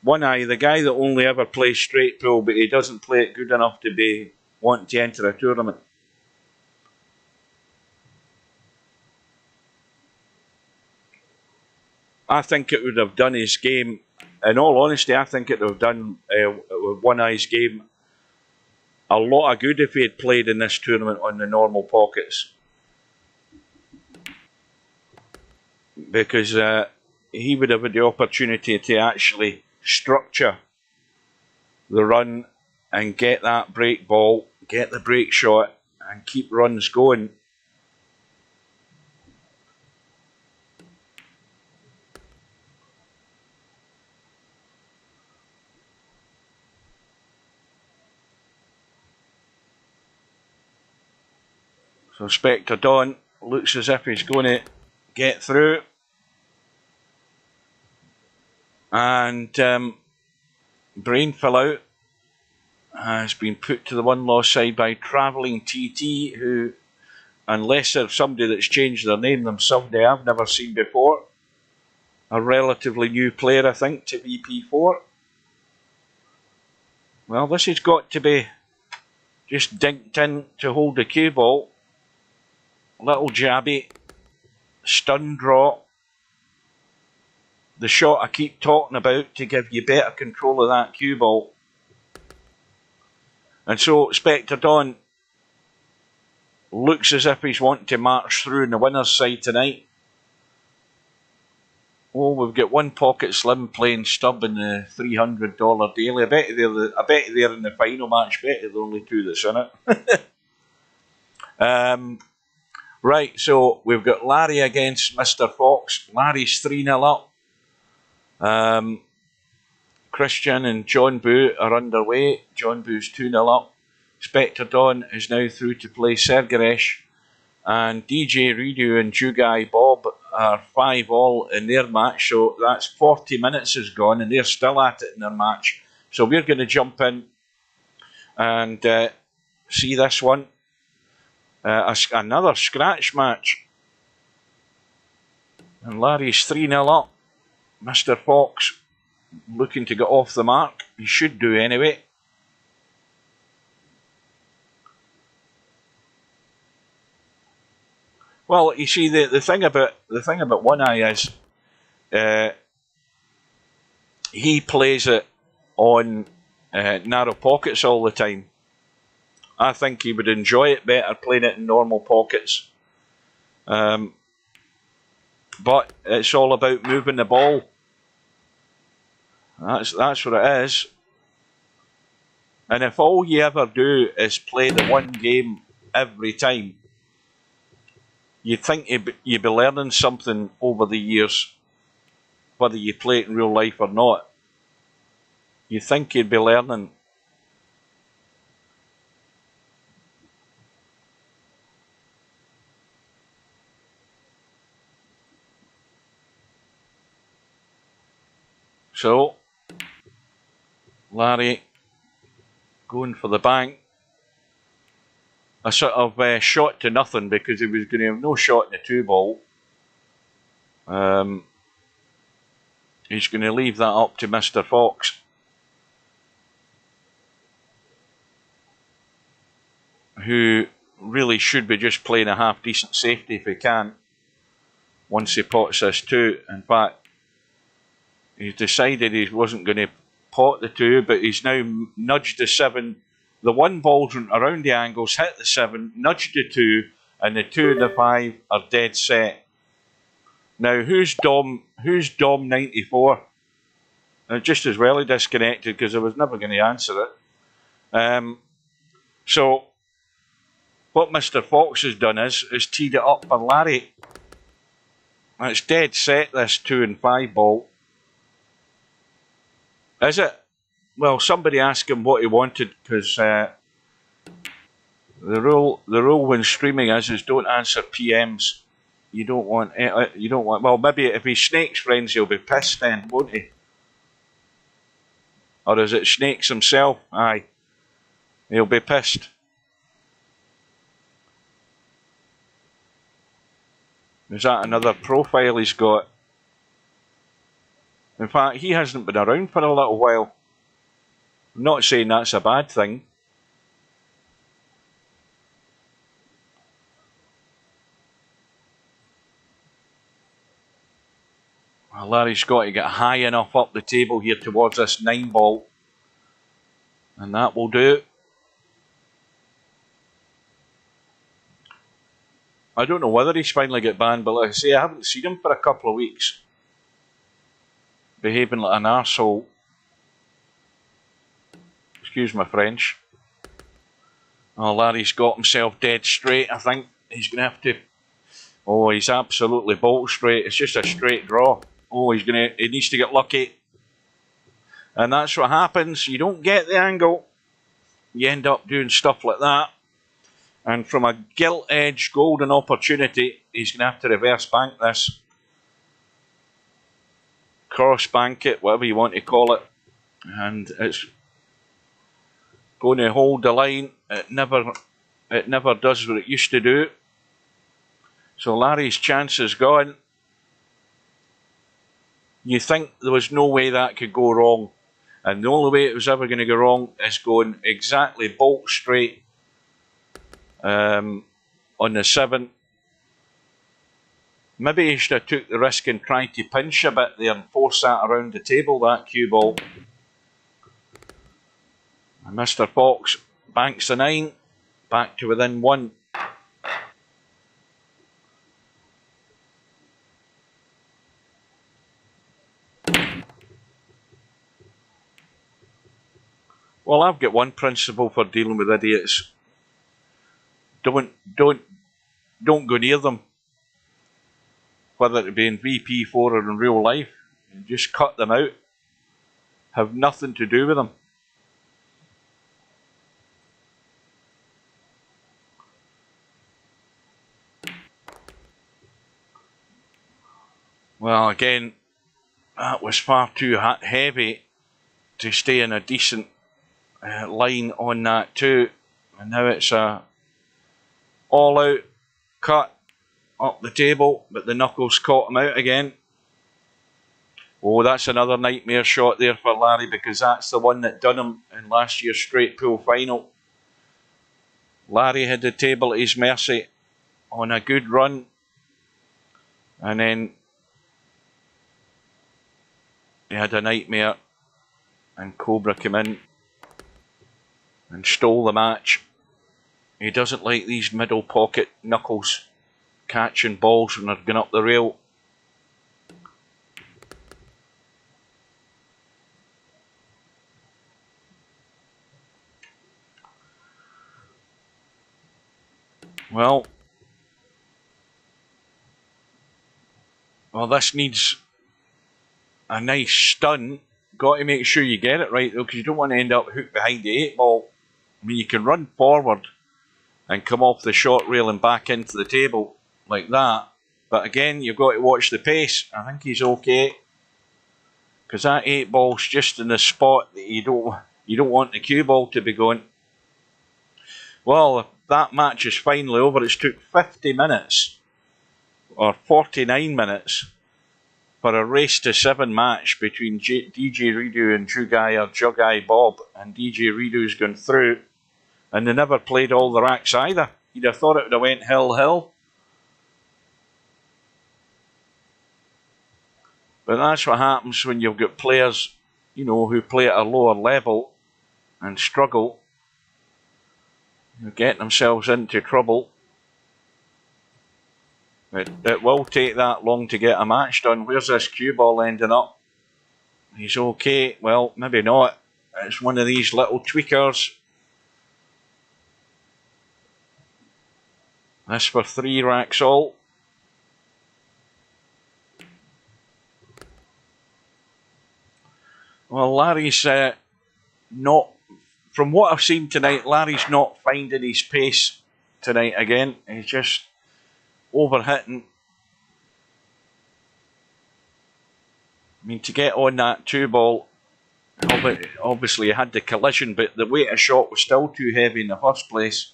One Eye, the guy that only ever plays straight pull, but he doesn't play it good enough to be wanting to enter a tournament. I think it would have done his game, in all honesty, I think it would have done One Eye's game a lot of good if he had played in this tournament on the normal pockets. Because he would have had the opportunity to actually structure the run and get that break ball, get the break shot, and keep runs going. So Spectre Dawn looks as if he's going to get through. And Brain Fill Out has been put to the one-loss side by Travelling TT, who, unless there's somebody that's changed their name, somebody I've never seen before. A relatively new player, I think, to VP4. Well, this has got to be just dinked in to hold the cue ball. Little jabby, stun draw. The shot I keep talking about to give you better control of that cue ball. And so Spectre Dawn looks as if he's wanting to march through in the winner's side tonight. Oh, we've got one Pocket Slim playing Stubb in the $300 daily. I bet they're in the final match. I bet they're the only two that's in it. Right, so we've got Larry against Mr. Fox. Larry's 3-0 up. Christian and John Boo are underway. John Boo's 2-0 up. Spectre Dawn is now through to play Sergaresh. And DJ Redo and Jugai Bob are 5-all in their match. So that's 40 minutes is gone and they're still at it in their match. So we're going to jump in and see this one. Another scratch match. And Larry's 3-0 up. Mr. Fox looking to get off the mark. He should do anyway. Well, you see, the thing about One Eye is he plays it on narrow pockets all the time. I think he would enjoy it better playing it in normal pockets. But it's all about moving the ball. That's what it is. And if all you ever do is play the one game every time, you'd think you'd be learning something over the years, whether you play it in real life or not. You think you'd be learning. So, Larry going for the bank. A sort of shot to nothing because he was going to have no shot in the 2-ball. He's going to leave that up to Mr. Fox, who really should be just playing a half-decent safety if he can, once he pots this 2. In fact, he's decided he wasn't going to pot the 2, but he's now nudged the 7. The 1 ball's around the angles, hit the 7, nudged the 2, and the 2 and the 5 are dead set. Now, who's Dom 94? Just as well he disconnected because I was never going to answer it. So, what Mr. Fox has done is teed it up for Larry. And it's dead set, this 2 and 5 ball. Is it? Well, somebody asked him what he wanted because the rule when streaming is don't answer PMs. You don't want. Well, maybe if he snakes friends, he'll be pissed then, won't he? Or is it Snakes himself? Aye, he'll be pissed. Is that another profile he's got? In fact, he hasn't been around for a little while. I'm not saying that's a bad thing. Well, Larry's got to get high enough up the table here towards this 9-ball. And that will do. I don't know whether he's finally get banned, but like I say, I haven't seen him for a couple of weeks. Behaving like an arsehole. Excuse my French. Oh, Larry's got himself dead straight. I think he's going to have to... Oh, he's absolutely bolt straight. It's just a straight draw. Oh, he needs to get lucky. And that's what happens. You don't get the angle. You end up doing stuff like that. And from a gilt-edged golden opportunity, he's going to have to reverse bank this. Cross bank it, whatever you want to call it. And it's going to hold the line. It never does what it used to do. So Larry's chance is gone. You think there was no way that could go wrong. And the only way it was ever going to go wrong is going exactly bolt straight on the 7. Maybe he should have took the risk and tried to pinch a bit there and force that around the table, that cue ball. And Mr. Fox Banks the 9. Back to within 1. Well, I've got one principle for dealing with idiots. Don't go near them. Whether it be in VP4 or in real life. Just cut them out. Have nothing to do with them. Well, again, that was far too heavy to stay in a decent line on that too. And now it's a all-out cut up the table, but the knuckles caught him out again. Oh, that's another nightmare shot there for Larry, because that's the one that done him in last year's straight pool final. Larry had the table at his mercy on a good run, and then he had a nightmare, and Cobra came in and stole the match. He doesn't like these middle pocket knuckles catching balls when they're going up the rail. Well, this needs a nice stun. Got to make sure you get it right though, because you don't want to end up hooked behind the 8 ball. I mean, you can run forward and come off the short rail and back into the table like that. But again, you've got to watch the pace. I think he's okay, because that 8 ball's just in the spot that you don't want the cue ball to be going. Well, that match is finally over. It's took 50 minutes or 49 minutes for a race to 7 match between DJ Redo and Jugai Bob, and DJ Redo's gone through, and they never played all the racks either. You'd have thought it would have went hill. But that's what happens when you've got players, who play at a lower level and struggle. They're getting themselves into trouble. It will take that long to get a match done. Where's this cue ball ending up? He's okay. Well, maybe not. It's one of these little tweakers. This for 3 racks all. Well, Larry's not, from what I've seen tonight, Larry's not finding his pace tonight again. He's just overhitting. I mean, to get on that 2 ball, obviously he had the collision, but the weight of shot was still too heavy in the first place.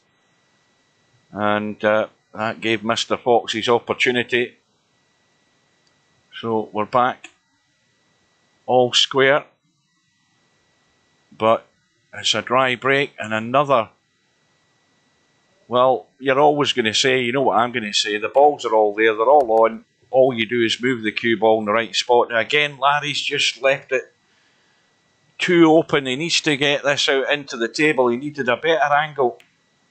And that gave Mr. Fox his opportunity. So we're back all square. But it's a dry break and another. Well, you're always going to say, you know what I'm going to say, the balls are all there, they're all on. All you do is move the cue ball in the right spot. Now again, Larry's just left it too open. He needs to get this out into the table. He needed a better angle.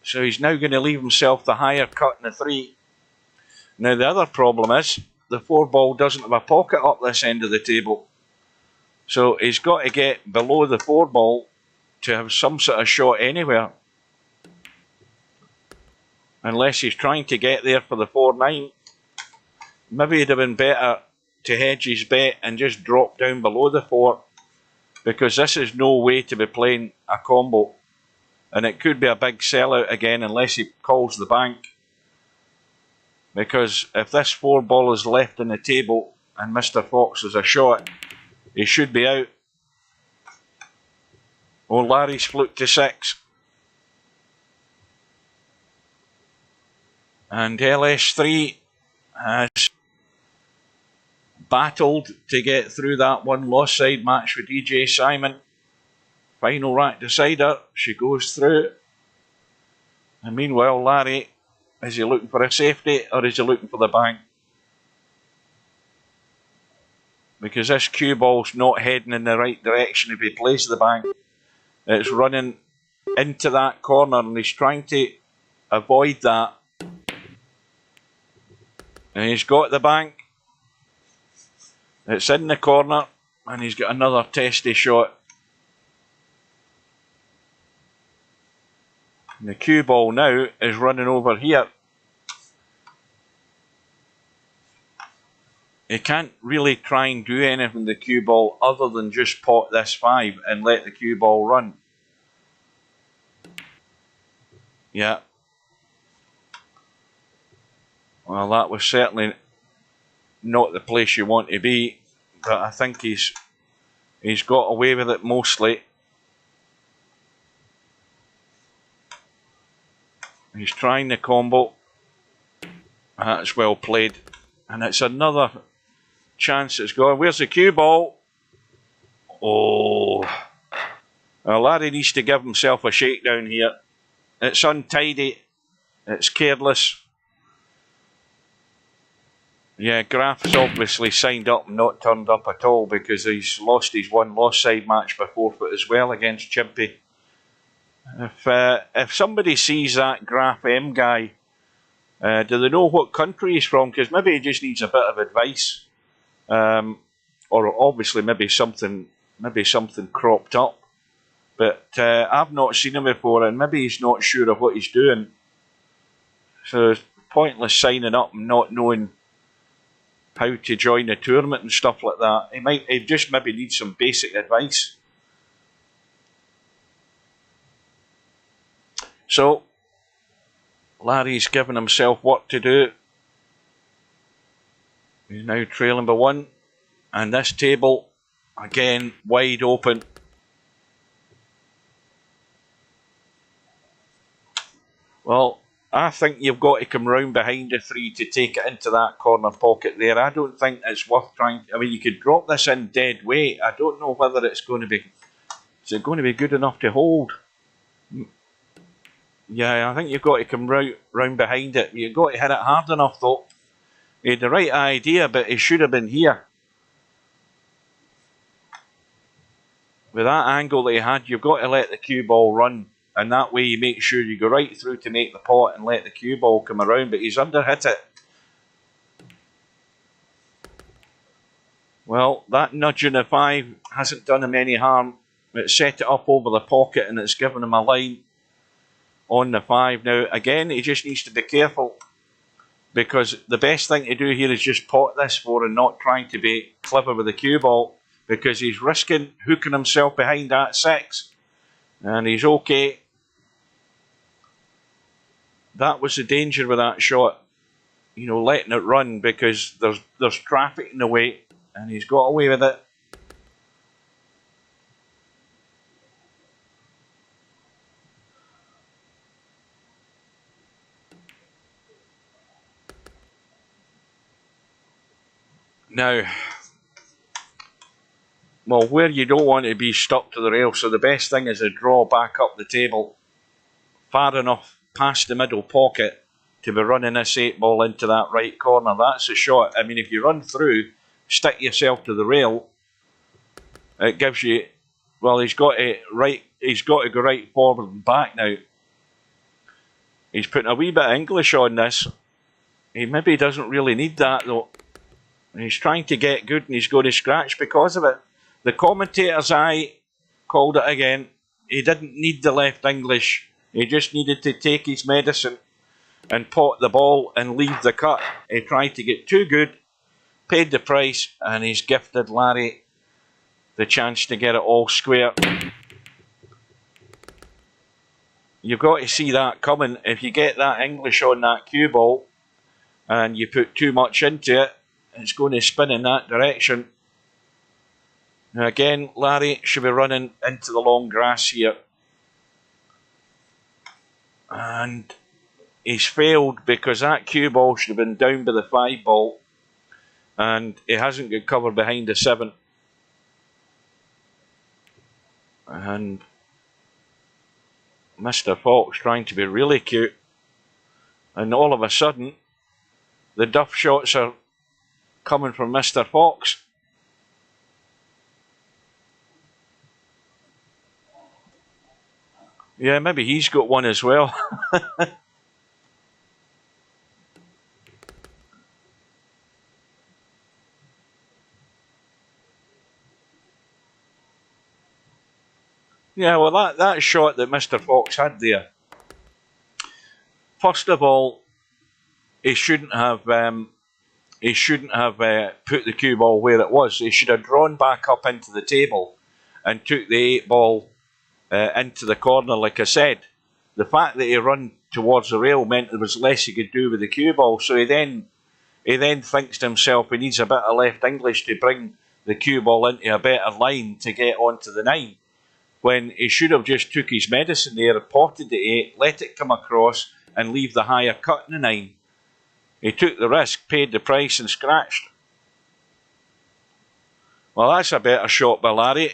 So he's now going to leave himself the higher cut in the 3. Now the other problem is, the 4 ball doesn't have a pocket up this end of the table. So he's got to get below the 4 ball to have some sort of shot anywhere. Unless he's trying to get there for the 4-9. Maybe it'd have been better to hedge his bet and just drop down below the 4. Because this is no way to be playing a combo. And it could be a big sellout again unless he calls the bank. Because if this 4 ball is left on the table and Mr. Fox has a shot, he should be out. Oh, Larry's fluked to 6. And LS3 has battled to get through that one lost side match with DJ Simon. Final rack decider. She goes through. And meanwhile, Larry, is he looking for a safety or is he looking for the bank? Because this cue ball's not heading in the right direction if he plays the bank. It's running into that corner, and he's trying to avoid that. And he's got the bank. It's in the corner, and he's got another testy shot. And the cue ball now is running over here. He can't really try and do anything with the cue ball other than just pot this 5 and let the cue ball run. Yeah. Well, that was certainly not the place you want to be, but I think he's got away with it mostly. He's trying the combo. That's well played. And it's another chance that's gone. Where's the cue ball? Oh. Well, Larry needs to give himself a shakedown here. It's untidy. It's careless. Yeah, Graf's obviously signed up and not turned up at all because he's lost his one lost side match by forfeit as well against Chimpy. If somebody sees that Graf M guy, do they know what country he's from? Because maybe he just needs a bit of advice, or obviously maybe something cropped up. But I've not seen him before, and maybe he's not sure of what he's doing. So it's pointless signing up and not knowing how to join the tournament and stuff like that. He just maybe needs some basic advice. So Larry's given himself work to do. He's now trailing by 1, and this table again wide open. Well, I think you've got to come round behind the 3 to take it into that corner pocket there. I don't think it's worth trying. I mean, you could drop this in dead weight. I don't know whether it's going to be. Is it going to be good enough to hold? Yeah, I think you've got to come round behind it. You've got to hit it hard enough, though. He had the right idea, but he should have been here. With that angle that he had, you've got to let the cue ball run. And that way you make sure you go right through to make the pot and let the cue ball come around. But he's underhit it. Well, that nudge in the 5 hasn't done him any harm. It set it up over the pocket and it's given him a line on the 5. Now, again, he just needs to be careful, because the best thing to do here is just pot this 4 and not trying to be clever with the cue ball, because he's risking hooking himself behind that 6. And he's okay. That was the danger with that shot. You know, letting it run, because there's traffic in the way, and he's got away with it. Now, well, where you don't want to be stuck to the rail, so the best thing is to draw back up the table far enough past the middle pocket to be running this 8 ball into that right corner. That's a shot. I mean, if you run through, stick yourself to the rail, it gives you, well, he's got to go right forward and back now. He's putting a wee bit of English on this. He maybe doesn't really need that, though. He's trying to get good, and he's going to scratch because of it. The commentator's eye called it again. He didn't need the left English. He just needed to take his medicine and pot the ball and leave the cut. He tried to get too good, paid the price, and he's gifted Larry the chance to get it all square. You've got to see that coming. If you get that English on that cue ball and you put too much into it, it's going to spin in that direction. Now again, Larry should be running into the long grass here. And he's failed, because that cue ball should have been down by the 5 ball, and he hasn't got cover behind the 7. And Mr. Fox trying to be really cute, and all of a sudden the duff shots are coming from Mr. Fox. Yeah, maybe he's got one as well. Yeah, well, that shot that Mr. Fox had there, first of all, he shouldn't have put the cue ball where it was. He should have drawn back up into the table and took the 8 ball into the corner, like I said. The fact that he run towards the rail meant there was less he could do with the cue ball, so he then thinks to himself he needs a bit of left English to bring the cue ball into a better line to get onto the 9. When he should have just took his medicine there, potted the 8, let it come across and leave the higher cut in the 9. He took the risk, paid the price and scratched. Well, that's a better shot by Larry.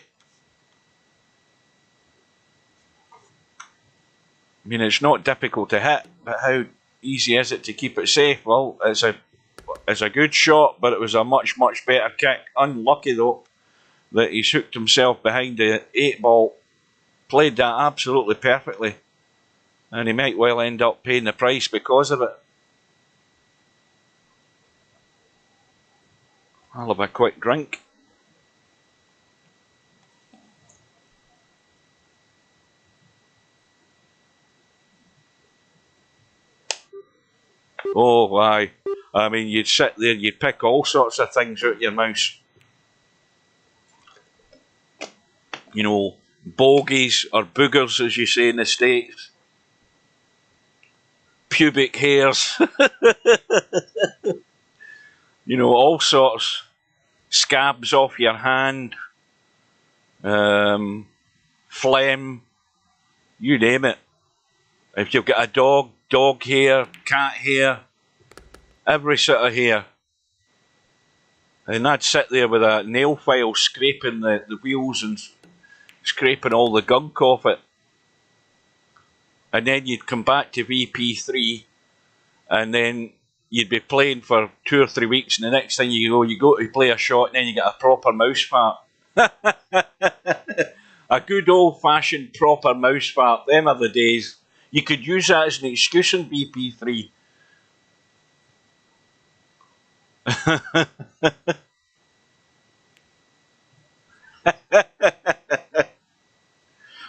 I mean, it's not difficult to hit, but how easy is it to keep it safe? Well, it's a good shot, but it was a much, much better kick. Unlucky, though, that he's hooked himself behind the 8 ball. Played that absolutely perfectly. And he might well end up paying the price because of it. I'll have a quick drink. Oh, why? I mean, you'd sit there, you'd pick all sorts of things out your mouth. You know, bogies or boogers, as you say in the States. Pubic hairs. You know, all sorts. Scabs off your hand. Phlegm. You name it. If you've got a dog hair, cat hair, every sort of hair. And I'd sit there with a nail file scraping the wheels and scraping all the gunk off it. And then you'd come back to VP3 and then you'd be playing for 2 or 3 weeks, and the next thing you go to play a shot and then you get a proper mouse fart. A good old-fashioned proper mouse fart. Them are the days. You could use that as an excuse in VP3.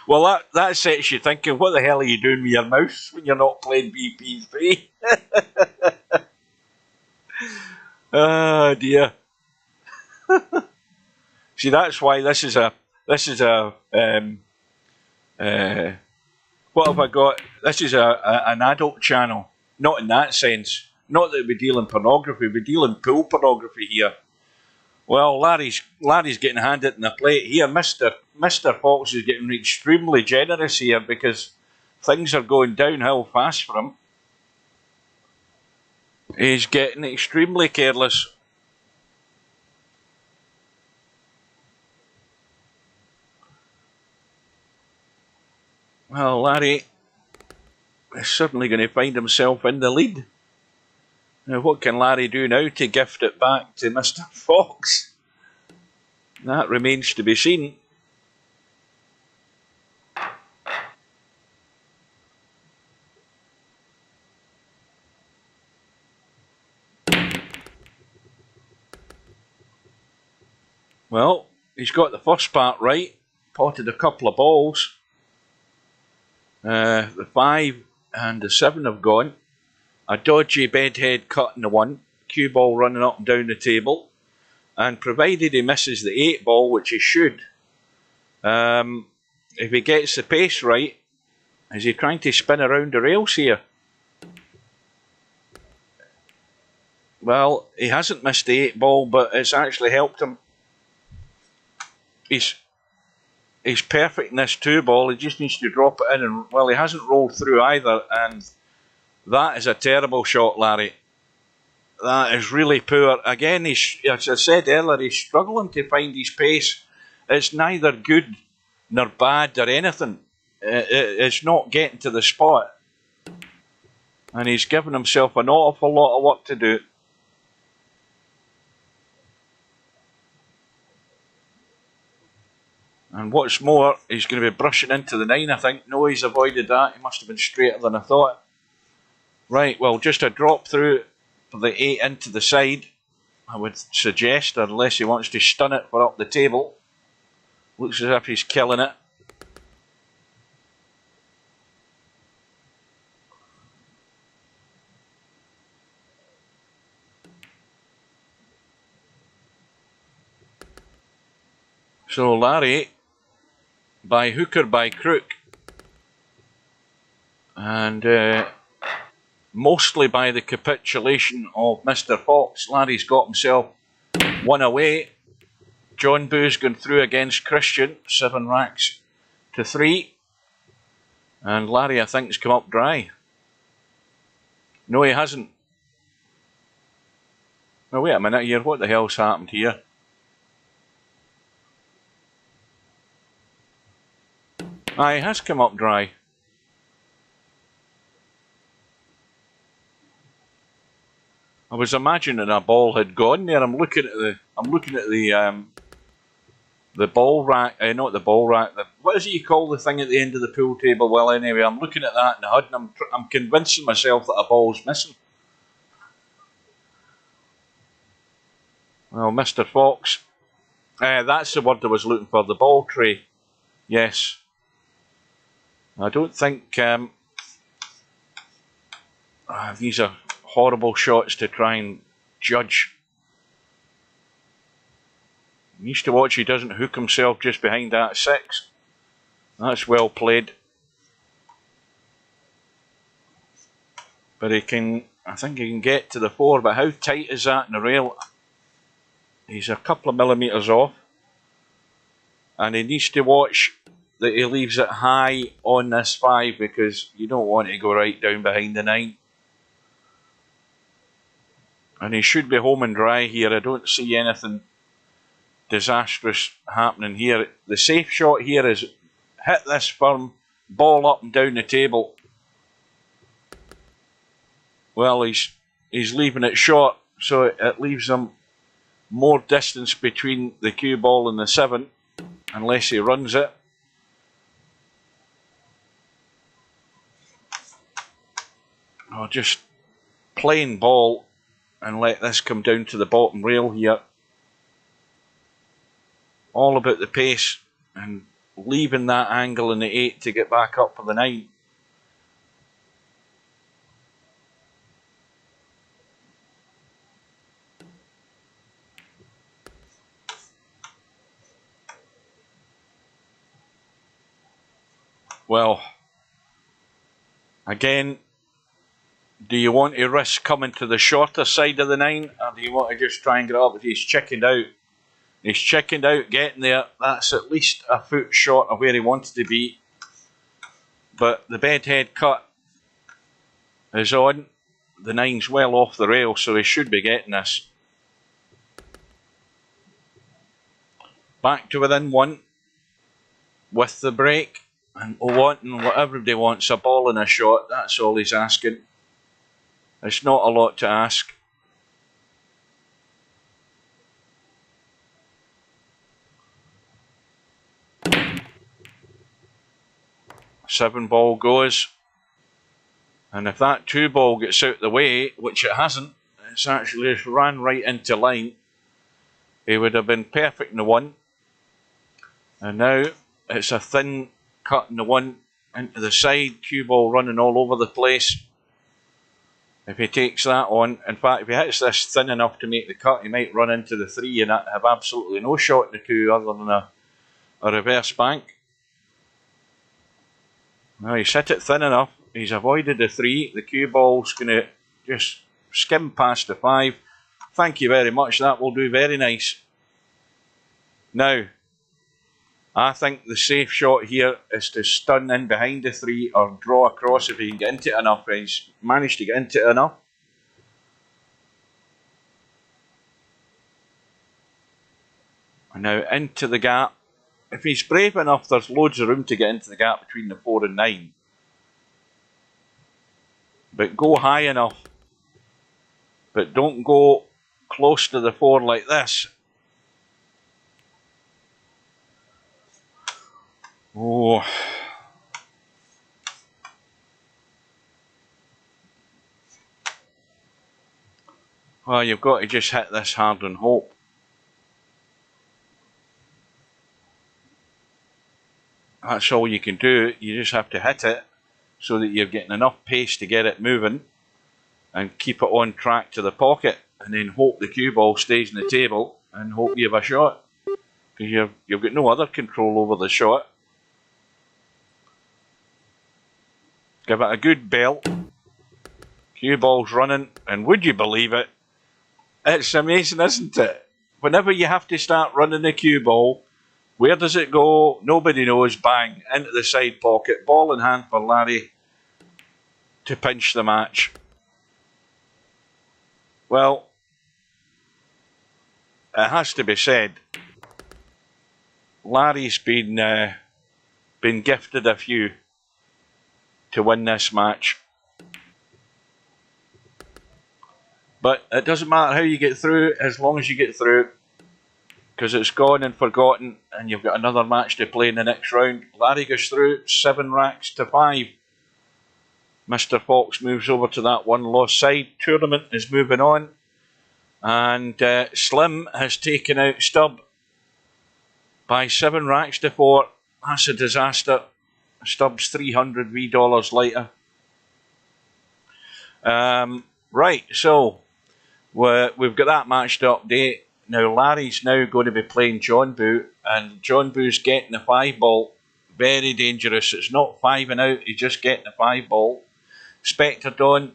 Well, that sets you thinking, what the hell are you doing with your mouse when you're not playing VP3? Oh dear. See, that's why this is a what have I got? This is an adult channel. Not in that sense. Not that we deal in pornography. We deal in pool pornography here. Well, Larry's getting handed in the plate here. Mr. Fox is getting extremely generous here because things are going downhill fast for him. He's getting extremely careless. Well, Larry is certainly going to find himself in the lead. Now, what can Larry do now to gift it back to Mr. Fox? That remains to be seen. Well, he's got the first part right. Potted a couple of balls. The 5 and the 7 have gone. A dodgy bedhead cut in the 1. Cue ball running up and down the table. And provided he misses the 8 ball, which he should, if he gets the pace right, is he trying to spin around the rails here? Well, he hasn't missed the 8 ball, but it's actually helped him. He's perfect in this 2 ball. He just needs to drop it in, and well, he hasn't rolled through either, and that is a terrible shot, Larry. That is really poor. Again, as I said earlier, he's struggling to find his pace. It's neither good nor bad or anything. It's not getting to the spot. And he's given himself an awful lot of work to do. And And what's more, he's going to be brushing into the 9, I think. No, he's avoided that. He must have been straighter than I thought. Right, well, just a drop through for the 8 into the side, I would suggest, unless he wants to stun it for up the table. Looks as if he's killing it. So Larry, by hook or by crook, and mostly by the capitulation of Mr. Fox, Larry's got himself one away. John Boo's gone through against Christian, 7 racks to 3. And Larry, I think, has come up dry. No, he hasn't. Now, wait a minute here. What the hell's happened here? Aye, he has come up dry. I was imagining a ball had gone there. I'm looking at the ball rack. Not the ball rack. What does you call the thing at the end of the pool table? Well, anyway, I'm looking at that in the HUD, and I'm convincing myself that a ball's missing. Well, Mr. Fox, that's the word I was looking for. The ball tray. Yes. I don't think these are horrible shots to try and judge. He needs to watch he doesn't hook himself just behind that 6. That's well played. But he can, I think he can get to the 4, but how tight is that in the rail? He's a couple of millimetres off. And he needs to watch that he leaves it high on this 5, because you don't want to go right down behind the 9. And he should be home and dry here. I don't see anything disastrous happening here. The safe shot here is hit this firm ball up and down the table. Well, he's leaving it short, so it leaves him more distance between the cue ball and the 7, unless he runs it. I'll just plain ball and let this come down to the bottom rail here. All about the pace and leaving that angle in the 8 to get back up for the 9. Well, again, do you want to risk coming to the shorter side of the 9, or do you want to just try and get up? If he's chickened out, getting there. That's at least a foot short of where he wanted to be. But the bedhead cut is on. The 9's well off the rail, so he should be getting this. Back to within 1 with the break, and wanting what everybody wants, a ball and a shot. That's all he's asking. It's not a lot to ask. Seven ball goes, and if that 2 ball gets out the way, which it hasn't, it's actually just ran right into line. He would have been perfect in the 1, and now it's a thin cut in the 1 into the side. Cue ball running all over the place. If he takes that on, in fact, if he hits this thin enough to make the cut, he might run into the 3 and have absolutely no shot in the 2 other than a reverse bank. Now he's hit it thin enough. He's avoided the 3. The cue ball's going to just skim past the 5. Thank you very much. That will do very nice. Now, I think the safe shot here is to stun in behind the 3 or draw across if he can get into it enough. He's managed to get into it enough. And now into the gap. If he's brave enough, there's loads of room to get into the gap between the 4 and 9. But go high enough. But don't go close to the 4 like this. Oh. Well, you've got to just hit this hard and hope. That's all you can do. You just have to hit it so that you're getting enough pace to get it moving and keep it on track to the pocket, and then hope the cue ball stays in the table and hope you have a shot, because you've got no other control over the shot. Give it a good belt. Cue ball's running, and would you believe it? It's amazing, isn't it? Whenever you have to start running the cue ball, where does it go? Nobody knows. Bang, into the side pocket. Ball in hand for Larry to pinch the match. Well, it has to be said, Larry's been gifted a few to win this match. But it doesn't matter how you get through, as long as you get through, because it's gone and forgotten, and you've got another match to play in the next round. Larry goes through 7 racks to 5. Mr. Fox moves over to that one lost side. Tournament is moving on, and Slim has taken out Stubb by 7 racks to 4. That's a disaster. Stubb's $300 lighter. Right, so we've got that match to update. Now Larry's now going to be playing John Boo, and John Boo's getting the 5 ball. Very dangerous. It's not 5 and out, he's just getting the 5 ball. Spectre Dawn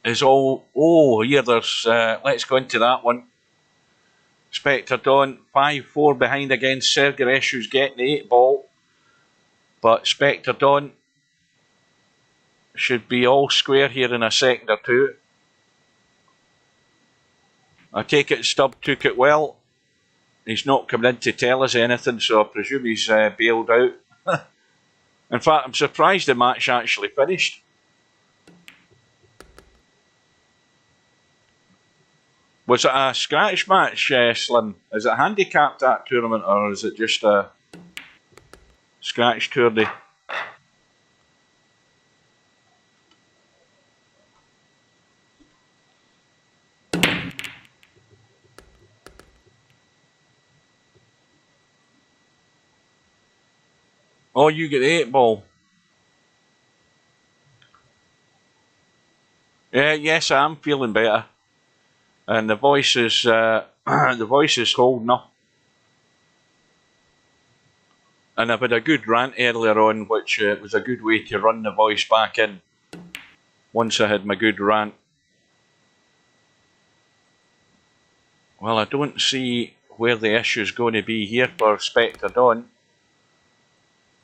is all... Oh, here there's... let's go into that one. Spectre Dawn, 5-4 behind against Sergaresh, who's getting the 8 ball. But Spectre Dawn should be all square here in a second or two. I take it Stubb took it well. He's not coming in to tell us anything, so I presume he's bailed out. In fact, I'm surprised the match actually finished. Was it a scratch match, Slim? Is it handicapped, that tournament, or is it just a scratch tourney? Oh, you get the 8 ball. Yes, I am feeling better, and the voice is the voice is holding up. And I've had a good rant earlier on, which was a good way to run the voice back in once I had my good rant. Well, I don't see where the issue is going to be here for Spectre Dawn.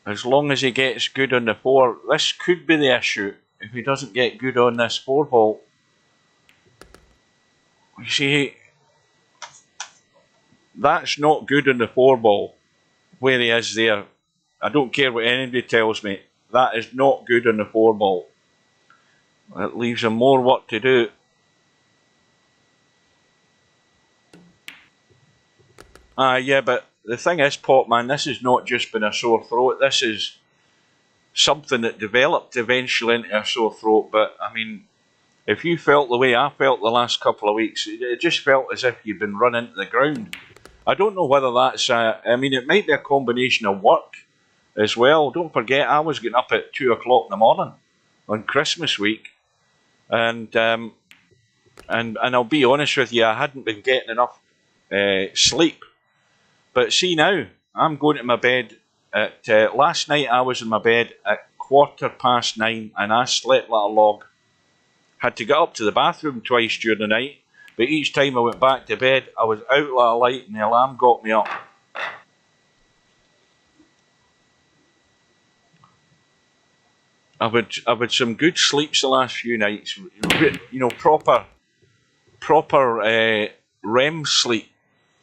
As long as he gets good on the 4, this could be the issue. If he doesn't get good on this 4 ball. You see, that's not good on the 4 ball, where he is there. I don't care what anybody tells me. That is not good on the 4 ball. It leaves him more work to do. Yeah, but the thing is, Popman, this has not just been a sore throat. This is something that developed eventually into a sore throat. But, I mean, if you felt the way I felt the last couple of weeks, it just felt as if you'd been run into the ground. I don't know whether that's... I mean, it might be a combination of work as well. Don't forget, I was getting up at 2 o'clock in the morning on Christmas week. And I'll be honest with you, I hadn't been getting enough sleep. But see now, I'm going to my bed at... last night I was in my bed at 9:15 and I slept like a log. Had to get up to the bathroom twice during the night, but each time I went back to bed, I was out like a light and the alarm got me up. I've had some good sleeps the last few nights. You know, proper REM sleep.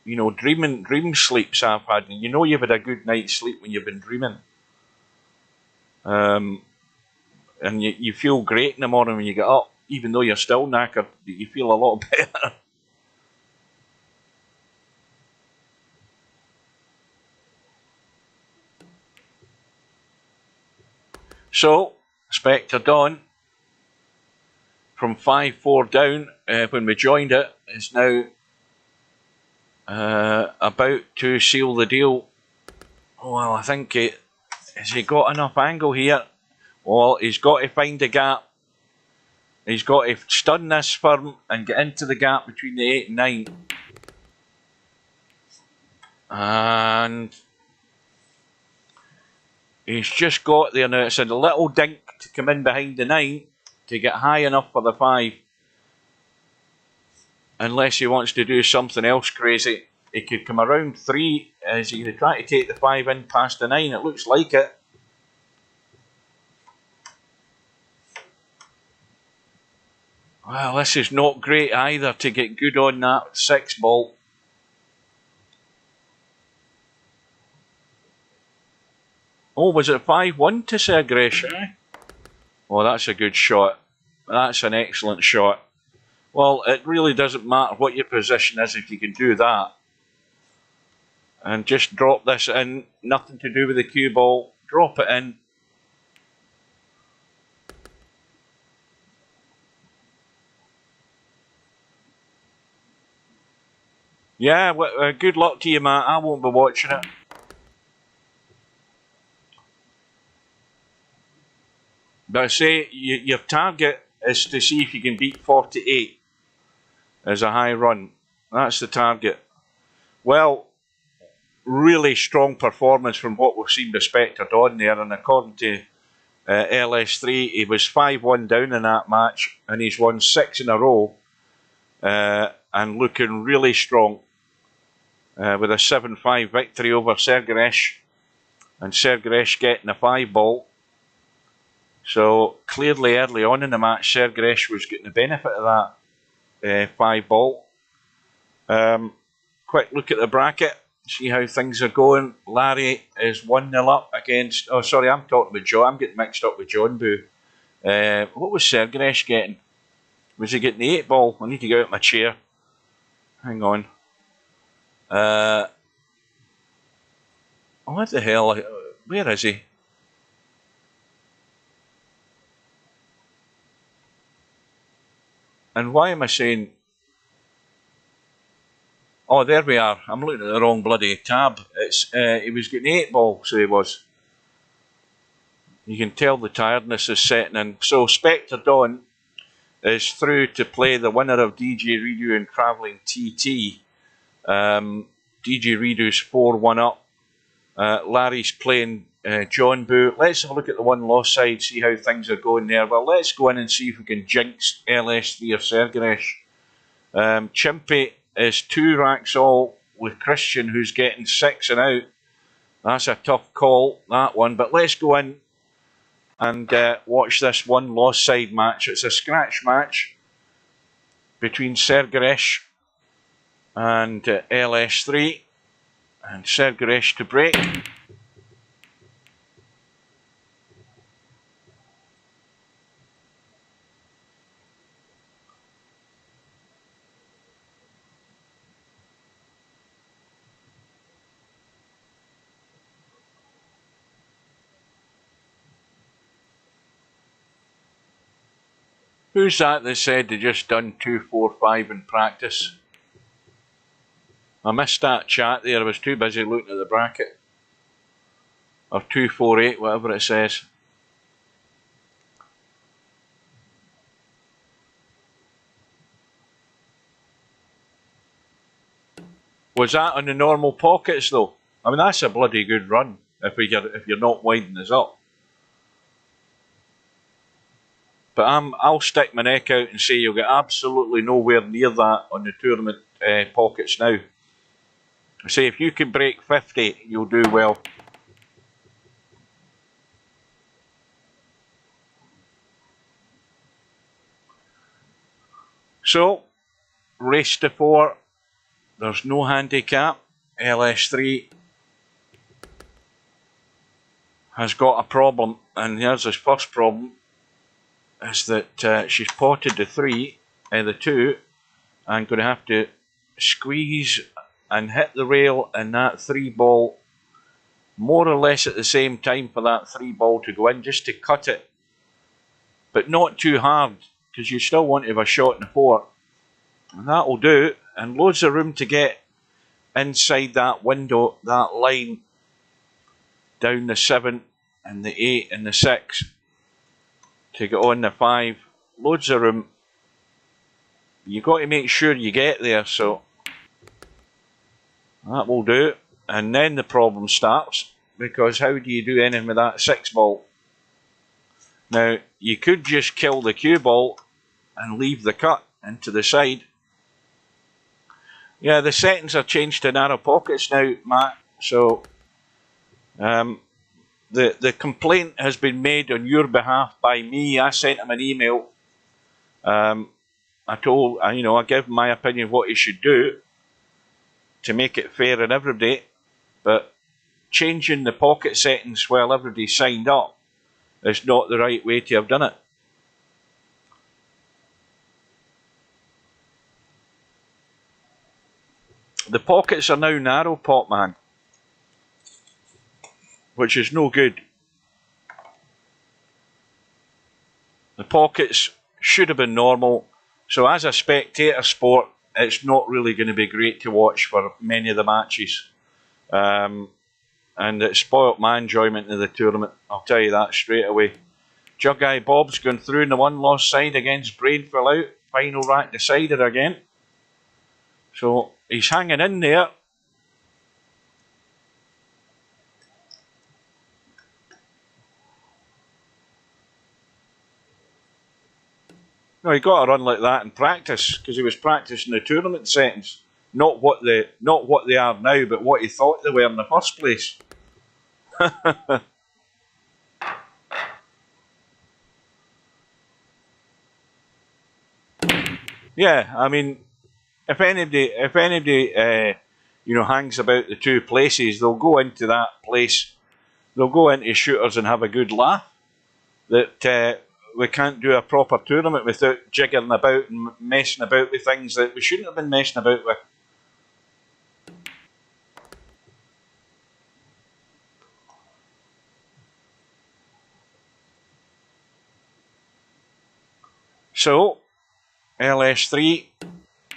You know, dream sleeps I've had. And you know you've had a good night's sleep when you've been dreaming. And you feel great in the morning when you get up. Even though you're still knackered, you feel a lot better. So, Spectre Dawn, from 5-4 down when we joined it, is now about to seal the deal. Well, I think has he got enough angle here? Well, he's got to find a gap. He's got to stun this firm and get into the gap between the 8 and 9. And he's just got there now. It's a little dink to come in behind the 9 to get high enough for the 5. Unless he wants to do something else crazy. He could come around 3 as he could try to take the 5 in past the 9. It looks like it. Well, this is not great either to get good on that 6 ball. Oh, was it 5-1 to Sergresh? Oh, that's a good shot. That's an excellent shot. Well, it really doesn't matter what your position is if you can do that. And just drop this in. Nothing to do with the cue ball. Drop it in. Yeah, good luck to you, Matt. I won't be watching it. But I say, your target is to see if you can beat 48 as a high run. That's the target. Well, really strong performance from what we've seen with Spectre Dawn there. And according to LS3, he was 5-1 down in that match. And he's won 6 in a row. And looking really strong. With a 7-5 victory over Sergresh. And Sergresh getting a 5 ball. So clearly early on in the match, Sergresh was getting the benefit of that 5 ball. Quick look at the bracket, see how things are going. Larry is 1-0 up against, oh sorry, I'm talking with John, I'm getting mixed up with John Boo. What was Sergresh getting? Was he getting the 8 ball? I need to get out of my chair. Hang on. What the hell? Where is he? And why am I saying... Oh, there we are. I'm looking at the wrong bloody tab. It's he was getting 8 ball, so he was. You can tell the tiredness is setting in. So Spectre Dawn is through to play the winner of DJ Redo and Travelling TT. DJ Redo's 4-1 up. Larry's playing John Boo. Let's have a look at the one-loss side, see how things are going there. Well, let's go in and see if we can jinx LS3 or Sergresh. Chimpy is 2 racks all with Christian, who's getting 6 and out. That's a tough call, that one. But let's go in and watch this one-loss side match. It's a scratch match between Sergresh and LS3. And Sergresh to break. Who's that said they just done 2-4-5 in practice? I missed that chat there, I was too busy looking at the bracket. Or 2-4-8, whatever it says. Was that on the normal pockets though? I mean, that's a bloody good run if you're not winding this up. But I'll stick my neck out and say you'll get absolutely nowhere near that on the tournament pockets now. I say if you can break 50, you'll do well. So, race to 4. There's no handicap. LS3 has got a problem, and here's his first problem. Is that she's potted the 3 and the 2 and going to have to squeeze and hit the rail, and that 3 ball more or less at the same time for that 3 ball to go in, just to cut it, but not too hard, because you still want to have a shot in the 4. And that'll do, and loads of room to get inside that window, that line, down the 7 and the 8 and the 6 to get on the 5. Loads of room. You've got to make sure you get there, so that will do. And then the problem starts, because how do you do anything with that 6 ball? Now, you could just kill the cue ball and leave the cut into the side. Yeah, the settings are changed to narrow pockets now, Matt, so the complaint has been made on your behalf by me. I sent him an email. I told, I gave my opinion of what he should do to make it fair on everybody, but changing the pocket settings while everybody signed up is not the right way to have done it. The pockets are now narrow, Potman, which is no good. The pockets should have been normal, so as a spectator sport, it's not really going to be great to watch for many of the matches. And it spoilt my enjoyment of the tournament, I'll tell you that straight away. Jug Eye Bob's going through in the 1-loss side against Brainful out. Final rack decider again. So he's hanging in there. No, he got a run like that in practice, because he was practicing the tournament settings. Not what they are now, but what he thought they were in the first place. Yeah, I mean, if anybody hangs about the 2 places, they'll go into that place. They'll go into shooters and have a good laugh. That we can't do a proper tournament without jiggering about and messing about with things that we shouldn't have been messing about with. So, LS3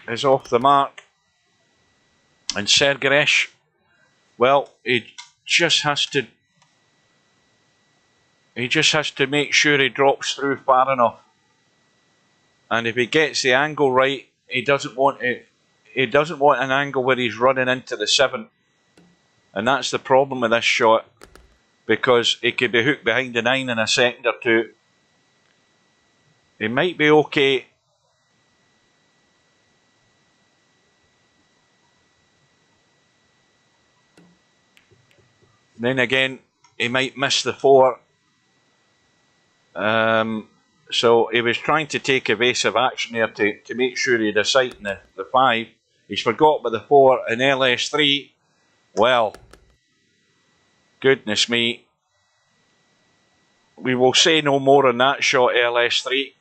is off the mark. And Sergeresh, well, he just has to make sure he drops through far enough. And if he gets the angle right, he doesn't want an angle where he's running into the 7. And that's the problem with this shot, because he could be hooked behind the 9 in a second or 2. He might be okay. Then again, he might miss the 4. So he was trying to take evasive action there to make sure he had a sight in the 5. He's forgot about the 4 and LS3. Well, goodness me. We will say no more on that shot, LS3.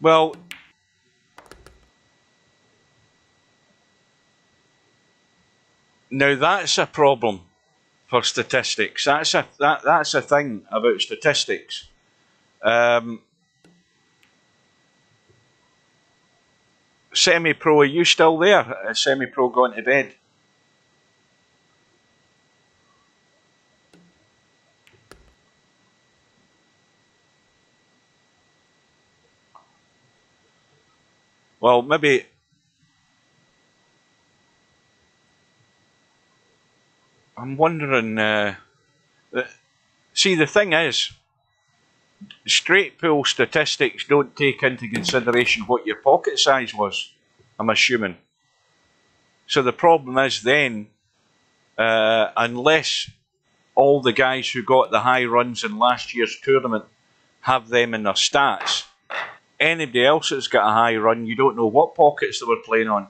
Well, now that's a problem for statistics. That's a thing about statistics. Semi-pro, are you still there? Semi-pro gone to bed. Well, maybe I'm wondering. See, the thing is, straight pool statistics don't take into consideration what your pocket size was, I'm assuming. So the problem is then, unless all the guys who got the high runs in last year's tournament have them in their stats, anybody else that's got a high run, you don't know what pockets they were playing on.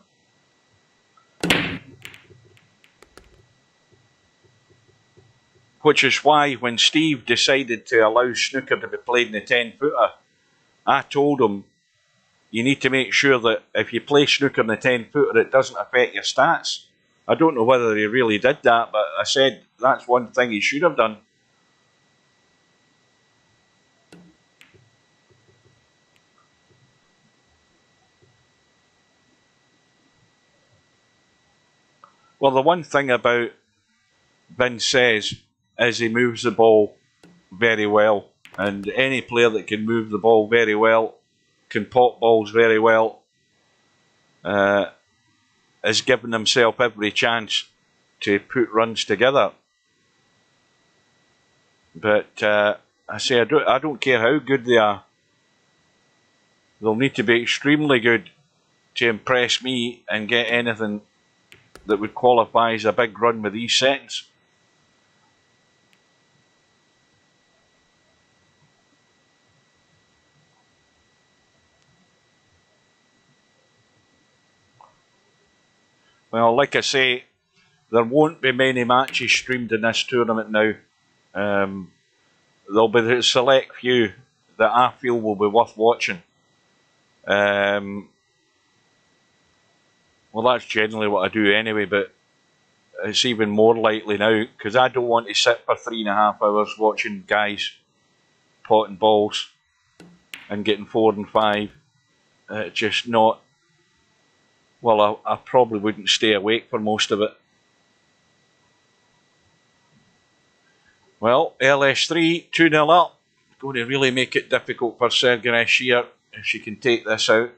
which is why when Steve decided to allow snooker to be played in the 10-footer, I told him, you need to make sure that if you play snooker in the 10-footer, it doesn't affect your stats. I don't know whether he really did that, but I said that's one thing he should have done. Well, the one thing about Vince says is he moves the ball very well, and any player that can move the ball very well, can pop balls very well, is giving himself every chance to put runs together. But I say I don't care how good they are. They'll need to be extremely good to impress me and get anything that would qualify as a big run with these settings. Well, like I say, there won't be many matches streamed in this tournament now. There'll be the select few that I feel will be worth watching. Well, that's generally what I do anyway, but it's even more likely now because I don't want to sit for 3.5 hours watching guys potting balls and getting 4 and 5. Just not. Well, I probably wouldn't stay awake for most of it. Well, LS3 2-0 up. Going to really make it difficult for Sergeresh here if she can take this out.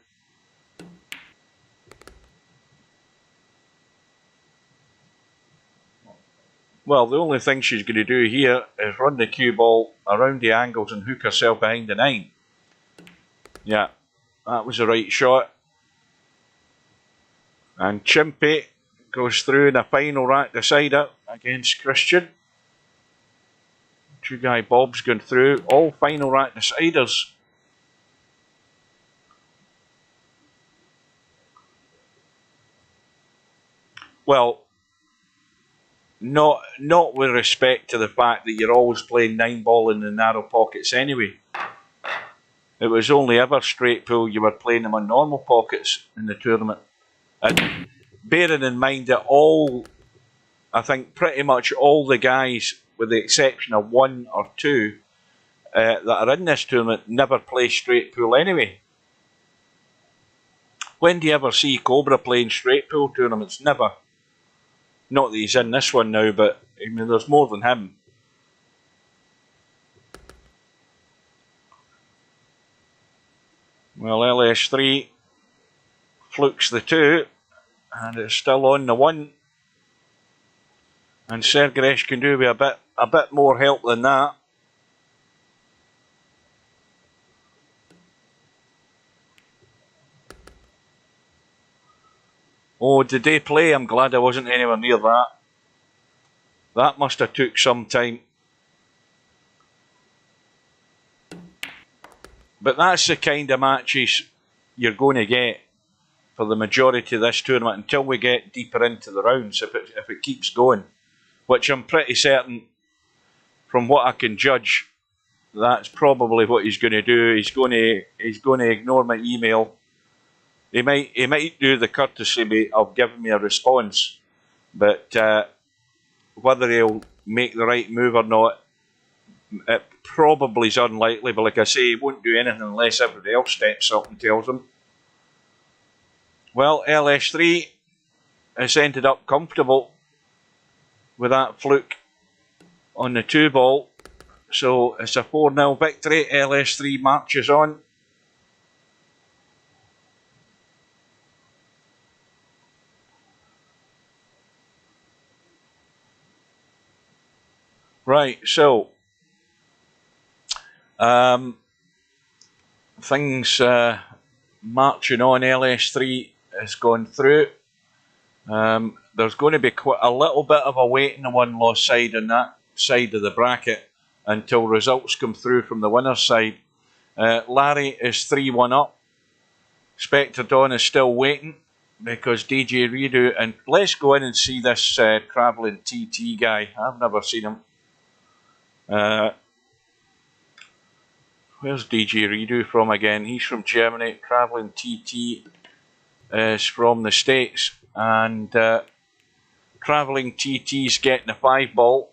Well, the only thing she's going to do here is run the cue ball around the angles and hook herself behind the 9. Yeah, that was the right shot. And Chimpy goes through in a final rack decider against Christian. Two Guy Bob's going through, all final rack deciders. Well, not with respect to the fact that you're always playing 9-ball in the narrow pockets anyway. It was only ever straight pull you were playing them on normal pockets in the tournament. And bearing in mind that I think pretty much all the guys, with the exception of 1 or 2, that are in this tournament never play straight pull anyway. When do you ever see Cobra playing straight pull tournaments? Never. Not that he's in this one now, but I mean, there's more than him. Well, LS3 flukes the 2, and it's still on the 1. And Sergeresh can do with a bit more help than that. Oh, did they play? I'm glad I wasn't anywhere near that. That must have took some time. But that's the kind of matches you're going to get for the majority of this tournament until we get deeper into the rounds, if it keeps going. Which I'm pretty certain, from what I can judge, that's probably what he's going to do. He's going to ignore my email. He might do the courtesy of giving me a response, but whether he'll make the right move or not, it probably is unlikely. But like I say, he won't do anything unless everybody else steps up and tells him. Well, LS3 has ended up comfortable with that fluke on the 2-ball. So it's a 4-0 victory. LS3 marches on. Right, so things marching on. LS3 has gone through. There's going to be quite a little bit of a wait in the one-loss side on that side of the bracket until results come through from the winner's side. Larry is 3-1 up. Spectre Dawn is still waiting because DJ Redo, and let's go in and see this travelling TT guy. I've never seen him. Where's DJ Redo from again? He's from Germany. Travelling TT is from the States. And Travelling TT's getting a 5-ball.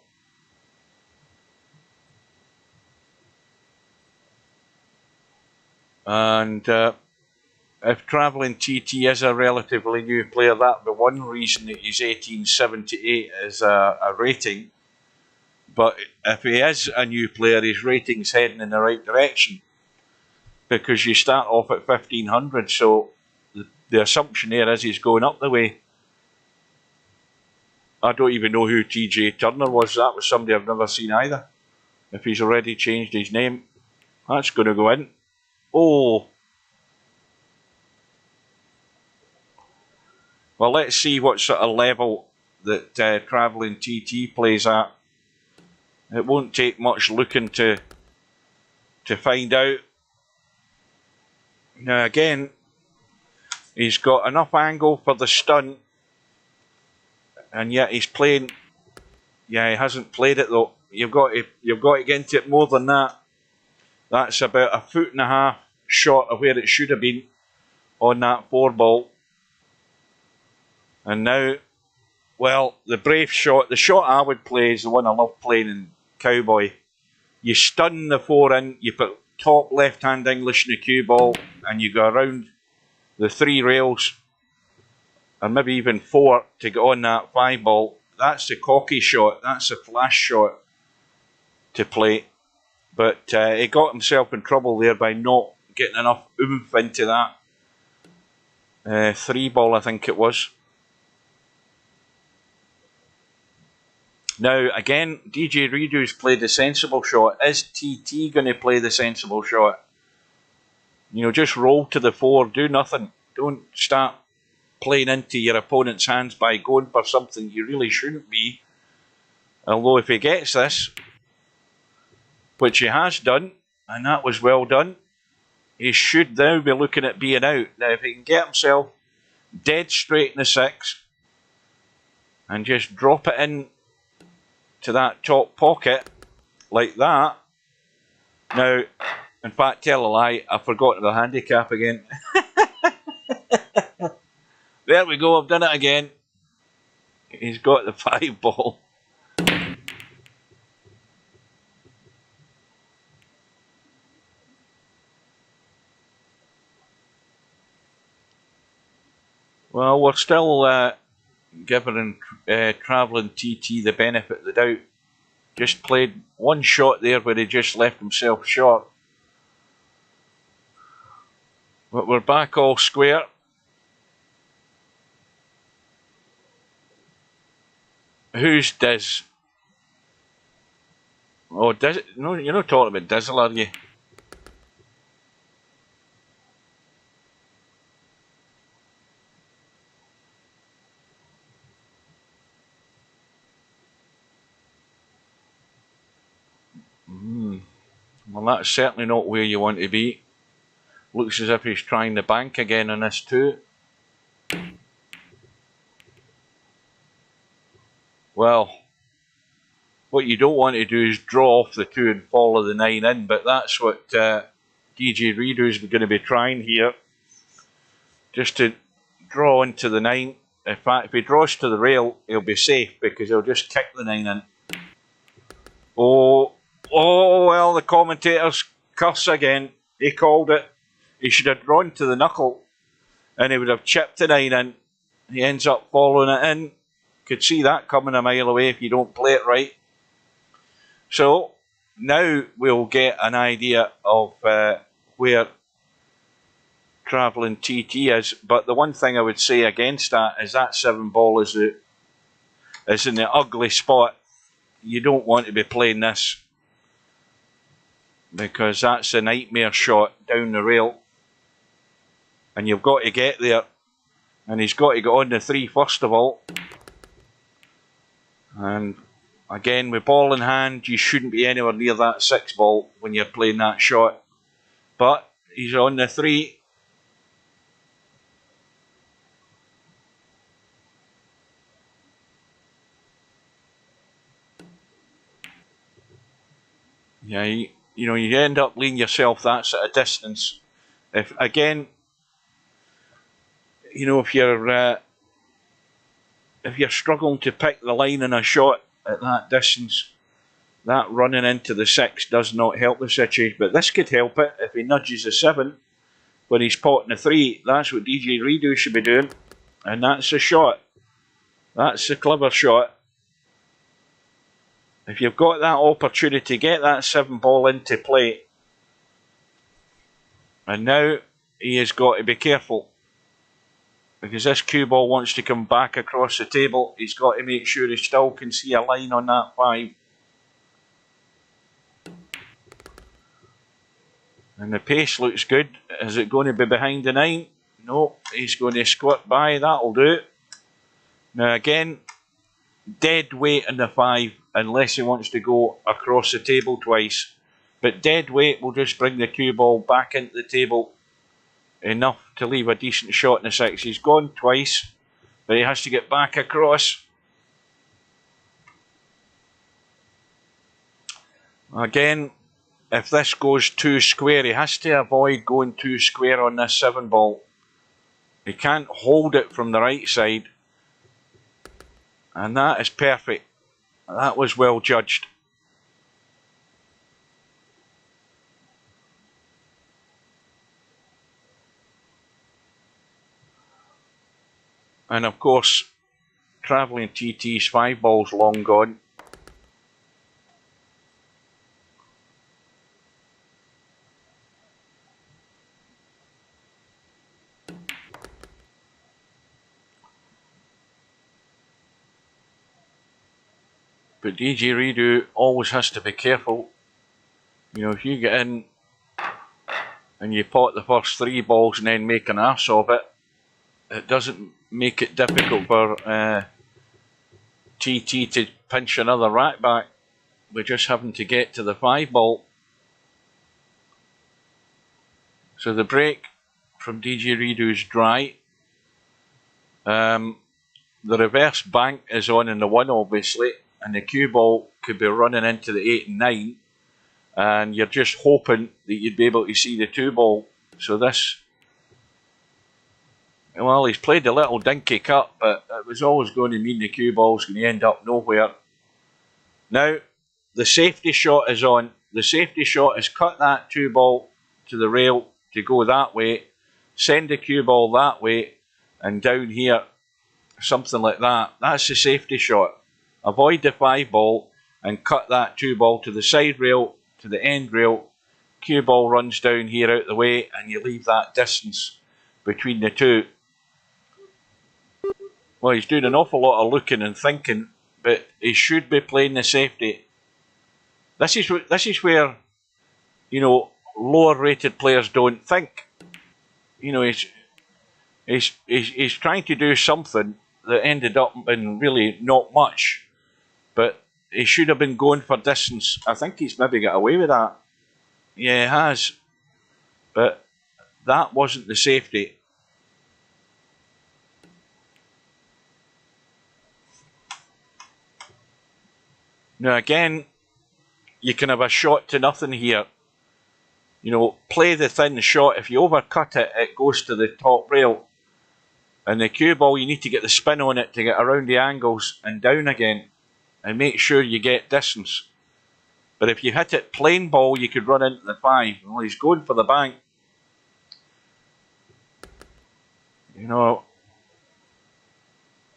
And if Travelling TT is a relatively new player, that'd be one reason that he's 1878 is a rating. But if he is a new player, his rating's heading in the right direction, because you start off at 1500, so the assumption there is he's going up the way. I don't even know who TJ Turner was. That was somebody I've never seen either. If he's already changed his name, that's going to go in. Oh. Well, let's see what sort of level that Travelling TT plays at. It won't take much looking to find out. Now again, he's got enough angle for the stunt, and yet he's playing. Yeah, he hasn't played it though. You've got to get into it more than that. That's about 1.5 feet short of where it should have been on that 4-ball. And now, well, the brave shot, the shot I would play is the one I love playing in Cowboy. You stun the 4 in, you put top left-hand English in the cue ball, and you go around the 3 rails, or maybe even 4, to get on that 5-ball. That's the cocky shot, that's the flash shot to play. But he got himself in trouble there by not getting enough oomph into that 3-ball, I think it was. Now, again, DJ Redo's played the sensible shot. Is TT going to play the sensible shot? You know, just roll to the 4, do nothing. Don't start playing into your opponent's hands by going for something you really shouldn't be. Although if he gets this, which he has done, and that was well done, he should now be looking at being out. Now, if he can get himself dead straight in the 6 and just drop it in to that top pocket like that. Now, in fact, tell a lie, I've forgotten the handicap again. There we go, I've done it again. He's got the 5-ball. Well, we're still giving Travelling TT the benefit of the doubt. Just played one shot there where he just left himself short. But we're back all square. Who's Diz? Oh, Diz? No, you're not talking about Dizzle, are you? Well, that's certainly not where you want to be. Looks as if he's trying the bank again on this too. Well, what you don't want to do is draw off the 2 and follow the 9 in, but that's what DJ Redo's going to be trying here. Just to draw into the 9. In fact, if he draws to the rail, he'll be safe because he'll just kick the 9 in. Oh, well, the commentators curse again. He called it. He should have drawn to the knuckle and he would have chipped the 9 in. He ends up following it in. Could see that coming a mile away if you don't play it right. So now we'll get an idea of where Travelling TT is. But the one thing I would say against that is that 7-ball is in the ugly spot. You don't want to be playing this because that's a nightmare shot down the rail. And you've got to get there. And he's got to get on the 3 first of all. And again, with ball in hand, you shouldn't be anywhere near that 6-ball when you're playing that shot. But he's on the 3. Yeah, you know, you end up laying yourself that sort of distance. If again, you know, if you're struggling to pick the line in a shot at that distance, that running into the 6 does not help the situation. But this could help it if he nudges the 7 when he's potting the 3. That's what DJ Redo should be doing, and that's the shot. That's the clever shot. If you've got that opportunity, get that 7 ball into play. And now he has got to be careful, because this cue ball wants to come back across the table. He's got to make sure he still can see a line on that 5. And the pace looks good. Is it going to be behind the 9? No, he's going to squirt by. That'll do. Now again, dead weight in the 5 unless he wants to go across the table twice. But dead weight will just bring the cue ball back into the table enough to leave a decent shot in the 6. He's gone twice, but he has to get back across. Again, if this goes too square, he has to avoid going too square on this 7 ball. He can't hold it from the right side. And that is perfect. That was well judged. And of course, travelling TT's 5 balls long gone. But DJ Redo always has to be careful. You know, if you get in and you pot the first 3 balls and then make an arse of it, it doesn't make it difficult for TT to pinch another rack back. We're just having to get to the 5 ball. So the break from DJ Redo is dry. The reverse bank is on in the 1, obviously, and the cue ball could be running into the 8 and 9, and you're just hoping that you'd be able to see the 2 ball. So this, well, he's played a little dinky cut, but it was always going to mean the cue ball's going to end up nowhere. Now, the safety shot is on. The safety shot is cut that 2 ball to the rail to go that way, send the cue ball that way, and down here, something like that. That's the safety shot. Avoid the 5 ball and cut that 2 ball to the side rail, to the end rail. Cue ball runs down here out the way, and you leave that distance between the 2. Well, he's doing an awful lot of looking and thinking, but he should be playing the safety. This is where, you know, lower rated players don't think. You know, he's trying to do something that ended up in really not much, but he should have been going for distance. I think he's maybe got away with that. Yeah, he has, but that wasn't the safety. Now again, you can have a shot to nothing here. You know, play the thin shot. If you overcut it, it goes to the top rail. And the cue ball, you need to get the spin on it to get around the angles and down again, and make sure you get distance. But if you hit it plain ball, you could run into the 5. Well, he's going for the bank. You know,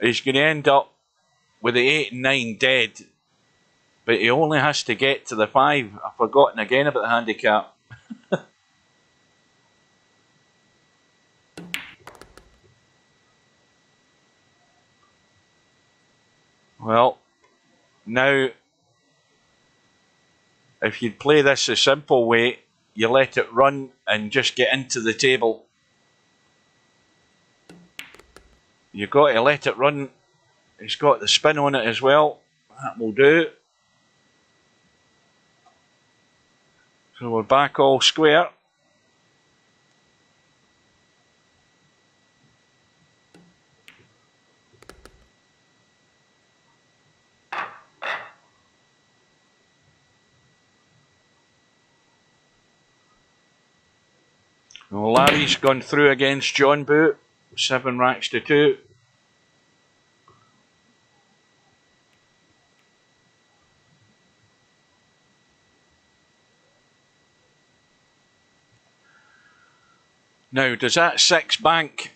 he's going to end up with the 8 and 9 dead, but he only has to get to the 5. I've forgotten again about the handicap. Well, now, if you'd play this the simple way, you let it run and just get into the table. You've got to let it run. It's got the spin on it as well. That will do. So we're back all square. Well, Larry's gone through against John Boot. 7 racks to 2. Now, does that 6 bank?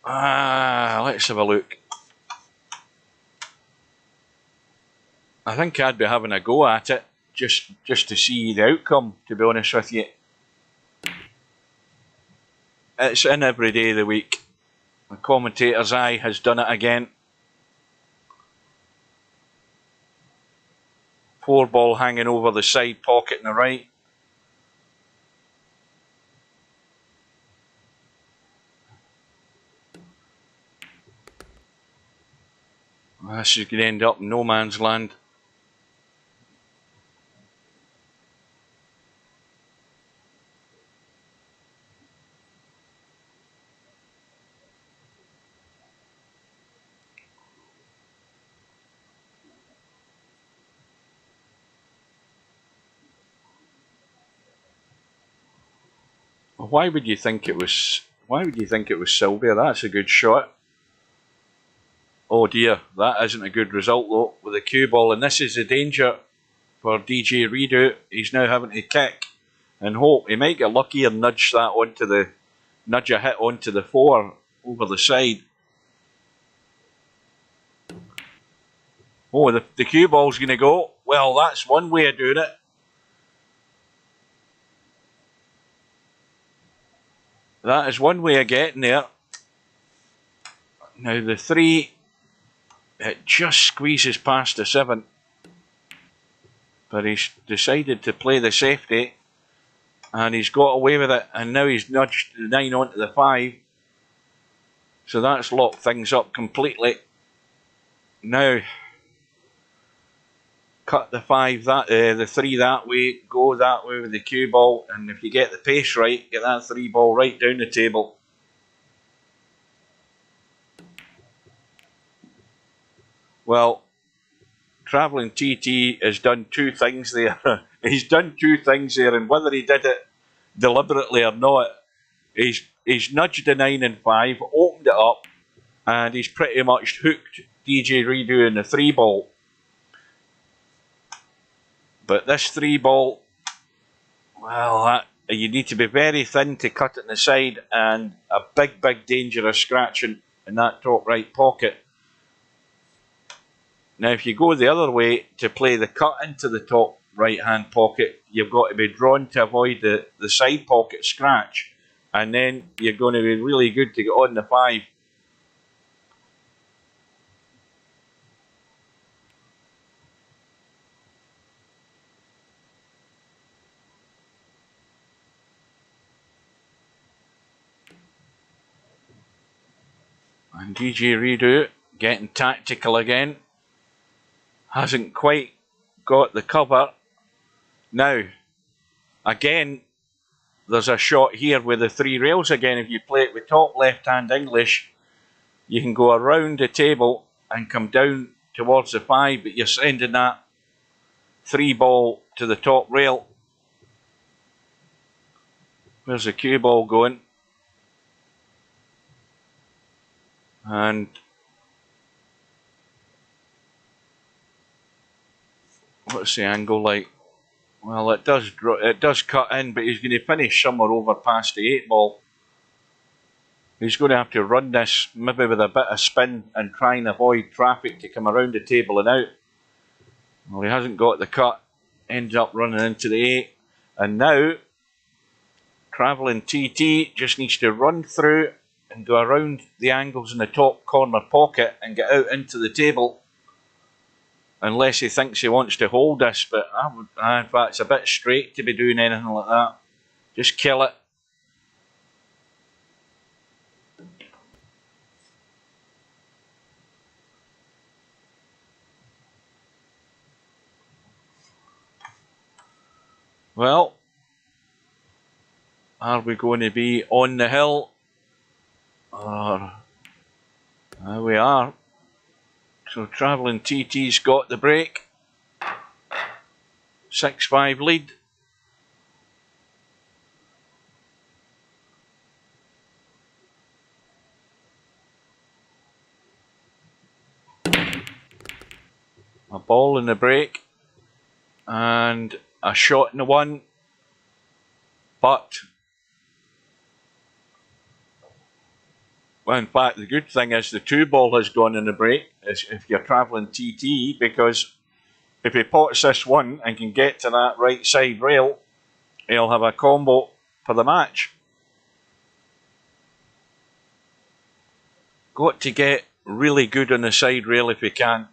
Let's have a look. I think I'd be having a go at it, just to see the outcome, to be honest with you. It's in every day of the week. The commentator's eye has done it again. 4 ball hanging over the side pocket on the right. This is going to end up in no man's land. Why would you think it was? Why would you think it was Sylvia? That's a good shot. Oh dear, that isn't a good result though with the cue ball, and this is the danger for DJ Redo. He's now having to kick and hope he might get lucky and nudge a hit onto the 4 over the side. Oh, the cue ball's going to go. Well, that's one way of doing it. That is one way of getting there. Now the 3, it just squeezes past the 7. But he's decided to play the safety. And he's got away with it. And now he's nudged the 9 onto the 5. So that's locked things up completely. Now, cut the 5 the 3 that way, go that way with the cue ball, and if you get the pace right, get that 3 ball right down the table. Well, Travelling TT has done 2 things there. He's done 2 things there, and whether he did it deliberately or not, he's nudged the 9 and 5, opened it up, and he's pretty much hooked DJ Redo in the 3 ball. But this 3 ball, well, you need to be very thin to cut it in the side, and a big danger of scratching in that top right pocket. Now, if you go the other way to play the cut into the top right hand pocket, you've got to be drawn to avoid the side pocket scratch, and then you're going to be really good to get on the 5. And DJ Redo getting tactical again. Hasn't quite got the cover. Now, again, there's a shot here with the 3 rails again. If you play it with top left-hand English, you can go around the table and come down towards the 5, but you're sending that 3 ball to the top rail. Where's the cue ball going? And what's the angle like? Well, it does cut in, but he's going to finish somewhere over past the 8 ball. He's going to have to run this maybe with a bit of spin and try and avoid traffic to come around the table and out. Well, he hasn't got the cut. Ends up running into the 8. And now, Travelling TT just needs to run through and go around the angles in the top corner pocket and get out into the table. Unless he thinks he wants to hold this, but in fact, it's a bit straight to be doing anything like that. Just kill it. Well, are we going to be on the hill? Or there we are. So Travelling TT's got the break. 6-5 lead. A ball in the break and a shot in the one, but well, in fact the good thing is the 2 ball has gone in the break if you're travelling TT, because if he pots this one and can get to that right side rail, he'll have a combo for the match. Got to get really good on the side rail if he can.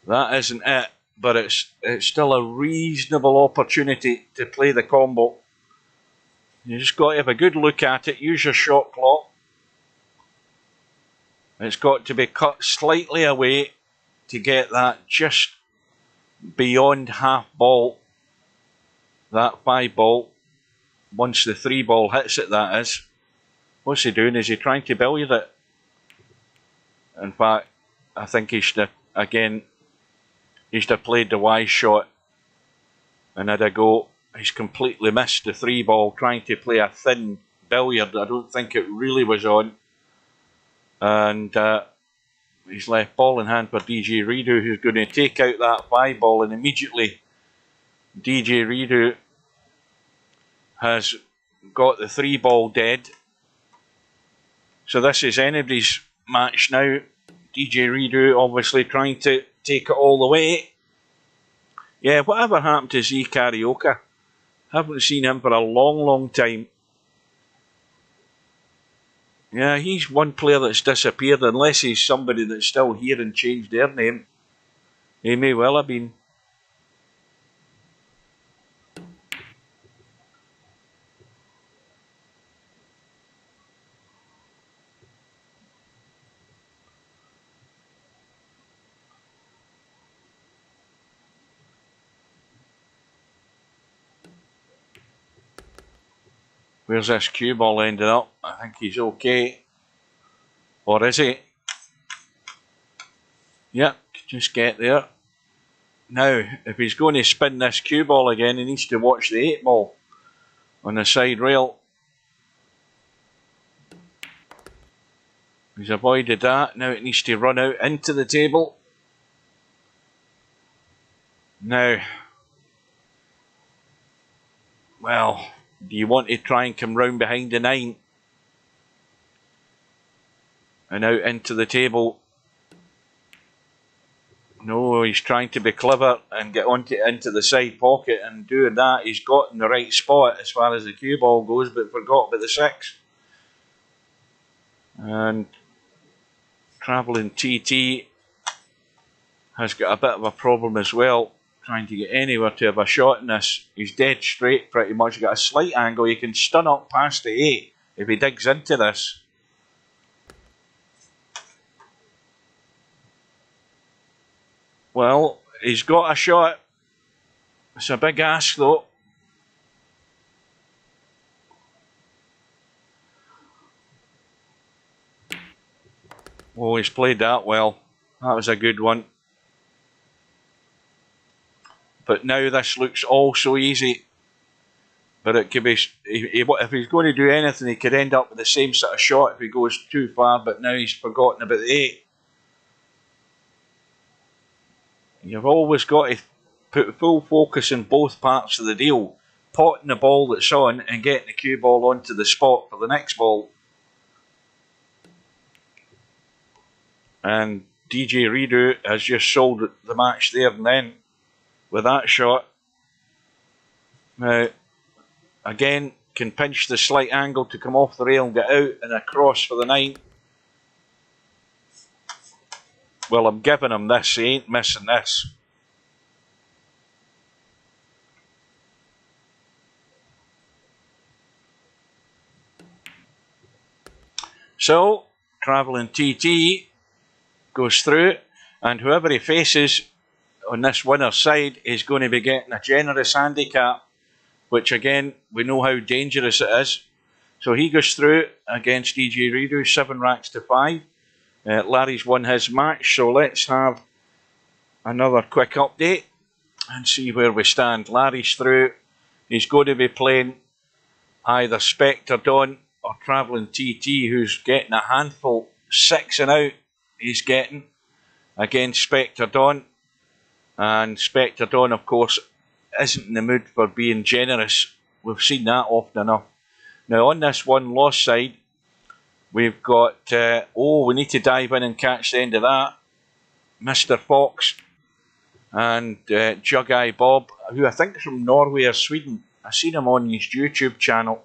That isn't it, but it's still a reasonable opportunity to play the combo. You just got to have a good look at it, use your shot clock. It's got to be cut slightly away to get that just beyond half ball, that 5 ball. Once the 3 ball hits it, that is. What's he doing? Is he trying to billiard it? In fact, I think he should have, again, he should have played the wise shot and had a go. He's completely missed the 3 ball trying to play a thin billiard. I don't think it really was on. And he's left ball in hand for DJ Redo, who's going to take out that 5 ball, and immediately DJ Redo has got the 3 ball dead. So this is anybody's match now. DJ Redo obviously trying to take it all the way. Yeah, whatever happened to Z Karaoke? Haven't seen him for a long time. Yeah, he's one player that's disappeared, unless he's somebody that's still here and changed their name. He may well have been. Where's this cue ball ended up? I think he's okay. Or is he? Yep, just get there. Now, if he's going to spin this cue ball again, he needs to watch the 8 ball on the side rail. He's avoided that. Now it needs to run out into the table. Now, well, do you want to try and come round behind the 9 and out into the table? No, he's trying to be clever and get into the side pocket, and doing that he's got in the right spot as far as the cue ball goes, but forgot about the 6. And travelling TT has got a bit of a problem as well, trying to get anywhere to have a shot in this. He's dead straight pretty much, got a slight angle. He can stun up past the 8 if he digs into this. Well, he's got a shot. It's a big ask though. Oh, he's played that well. That was a good one. But now this looks all so easy. But it could be, if he's going to do anything, he could end up with the same sort of shot if he goes too far, but now he's forgotten about the 8. You've always got to put full focus in both parts of the deal. Potting the ball that's on and getting the cue ball onto the spot for the next ball. And DJ Redo has just sold the match there and then with that shot. Now, again, can pinch the slight angle to come off the rail and get out and across for the 9. Well, I'm giving him this. He ain't missing this. So, travelling TT goes through, and whoever he faces on this winner's side is going to be getting a generous handicap, which again, we know how dangerous it is. So he goes through against DJ Redo, 7 racks to 5. Larry's won his match, so let's have another quick update and see where we stand. Larry's through. He's going to be playing either Spectre Dawn or travelling TT, who's getting a handful, 6 and out. he's getting against Spectre Dawn. And Spectre Dawn, of course, isn't in the mood for being generous. We've seen that often enough. Now, on this one loss side, we've got, we need to dive in and catch the end of that. Mr. Fox and Jug Eye Bob, who I think is from Norway or Sweden. I seen him on his YouTube channel.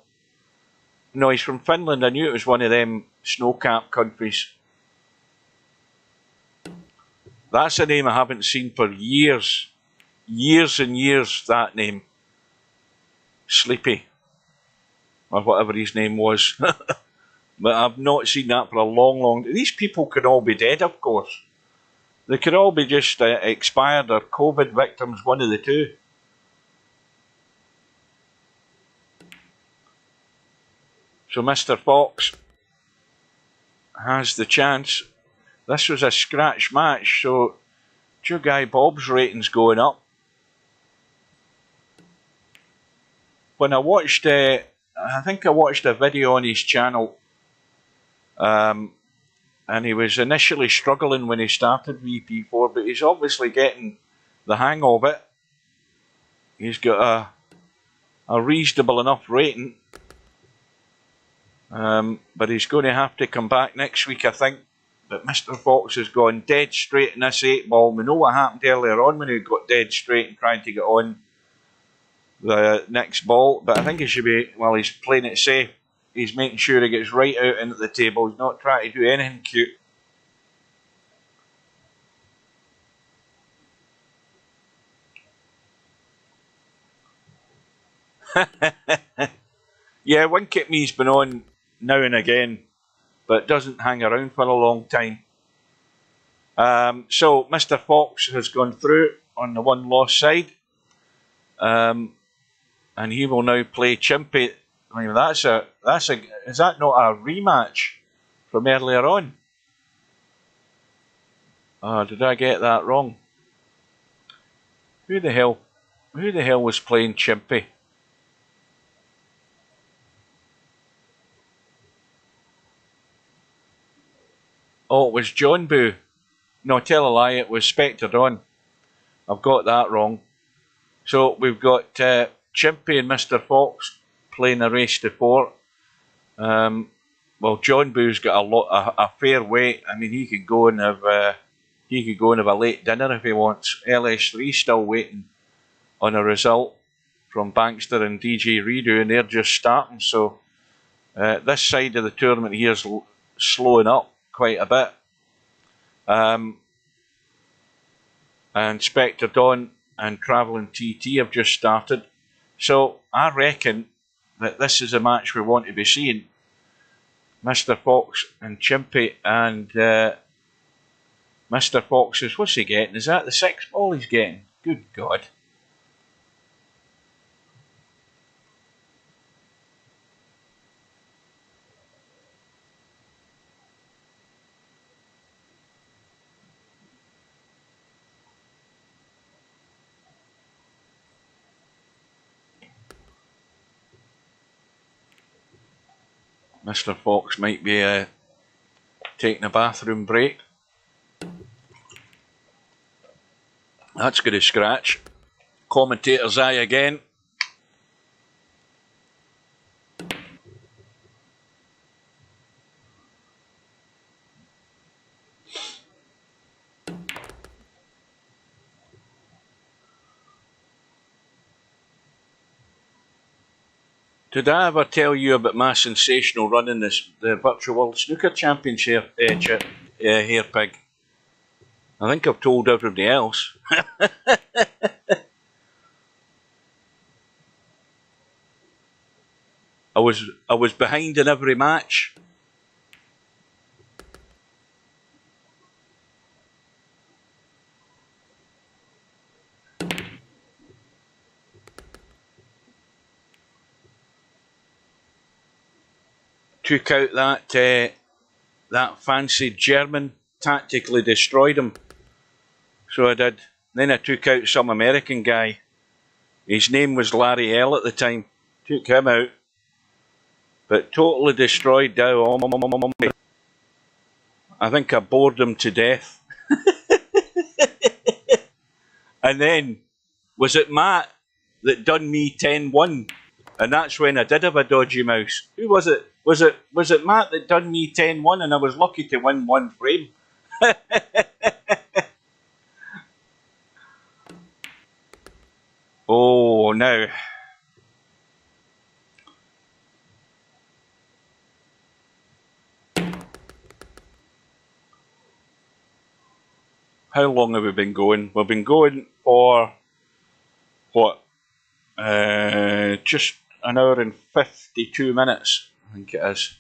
No, he's from Finland. I knew it was one of them snow-capped countries. That's a name I haven't seen for years. Years and years, that name. Sleepy. Or whatever his name was. But I've not seen that for a long, long time. These people could all be dead, of course. They could all be just expired or COVID victims, one of the two. So Mr. Fox has the chance. This was a scratch match, so Jug Eye Bob's rating's going up. When I watched, I think I watched a video on his channel, and he was initially struggling when he started VP4, but he's obviously getting the hang of it. He's got a reasonable enough rating, but he's going to have to come back next week, I think. But Mr. Fox has gone dead straight in this 8-ball. We know what happened earlier on when he got dead straight and trying to get on the next ball, but I think he should be, well, he's playing it safe. He's making sure he gets right out into the table. He's not trying to do anything cute. Yeah, Winkett Me's been on now and again, but doesn't hang around for a long time. So Mr. Fox has gone through on the one loss side, and he will now play Chimpy. I mean, is that not a rematch from earlier on? Oh, did I get that wrong? Who the hell was playing Chimpy? Oh, it was John Boo. No, tell a lie, it was Spectre Dawn. I've got that wrong. So we've got Chimpy and Mr. Fox playing a race to 4. Well, John Boo's got a fair weight. I mean, he could go and have a late dinner if he wants. LS3 still waiting on a result from Bankster and DJ Redo, and they're just starting. So this side of the tournament here is slowing up quite a bit. And Spectre Dawn and Travelling TT have just started. So I reckon that this is a match we want to be seeing. Mr. Fox and Chimpy, and Mr. Fox is, what's he getting? Is that the 6th ball he's getting? Good God. Mr. Fox might be taking a bathroom break. That's going to scratch. Commentator's eye again. Did I ever tell you about my sensational run in the Virtual World Snooker Championship, Hairpig? I think I've told everybody else. I was behind in every match. Took out that fancy German, tactically destroyed him. So I did. Then I took out some American guy. His name was Larry L at the time. Took him out. But totally destroyed Dow. I think I bored him to death. And then, was it Matt that done me 10-1? And that's when I did have a dodgy mouse. Who was it? Was it Matt that done me 10-1 and I was lucky to win one frame? Oh, now. How long have we been going? We've been going for, what, just an hour and 52 minutes, I think it is.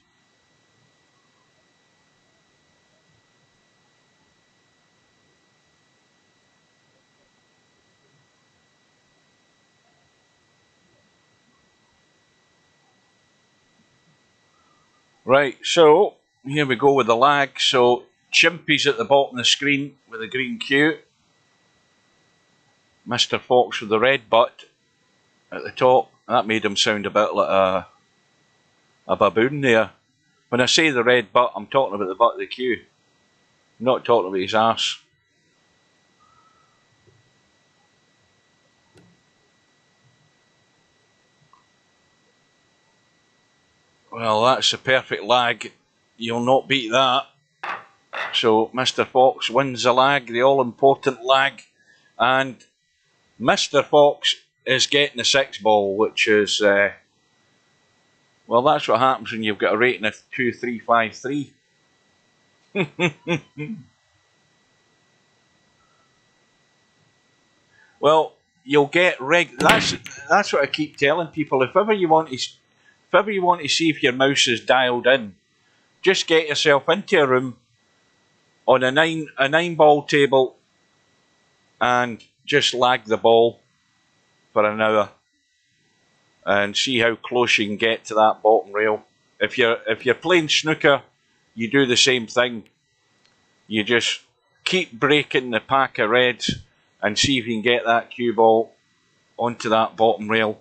Right, so here we go with the lag. So Chimpy's at the bottom of the screen with a green Q. Mr. Fox with the red butt at the top. That made him sound a bit like a baboon there. When I say the red butt, I'm talking about the butt of the Q. I'm not talking about his arse. Well, that's a perfect lag. You'll not beat that. So Mr. Fox wins the lag, the all-important lag. And Mr. Fox is getting the 6 ball, which is, well, that's what happens when you've got a rating of 2353. Well, you'll get that's what I keep telling people. If ever you want to see if your mouse is dialed in, just get yourself into a room on a nine ball table and just lag the ball for an hour and see how close you can get to that bottom rail. If you're playing snooker, you do the same thing. You just keep breaking the pack of reds and see if you can get that cue ball onto that bottom rail.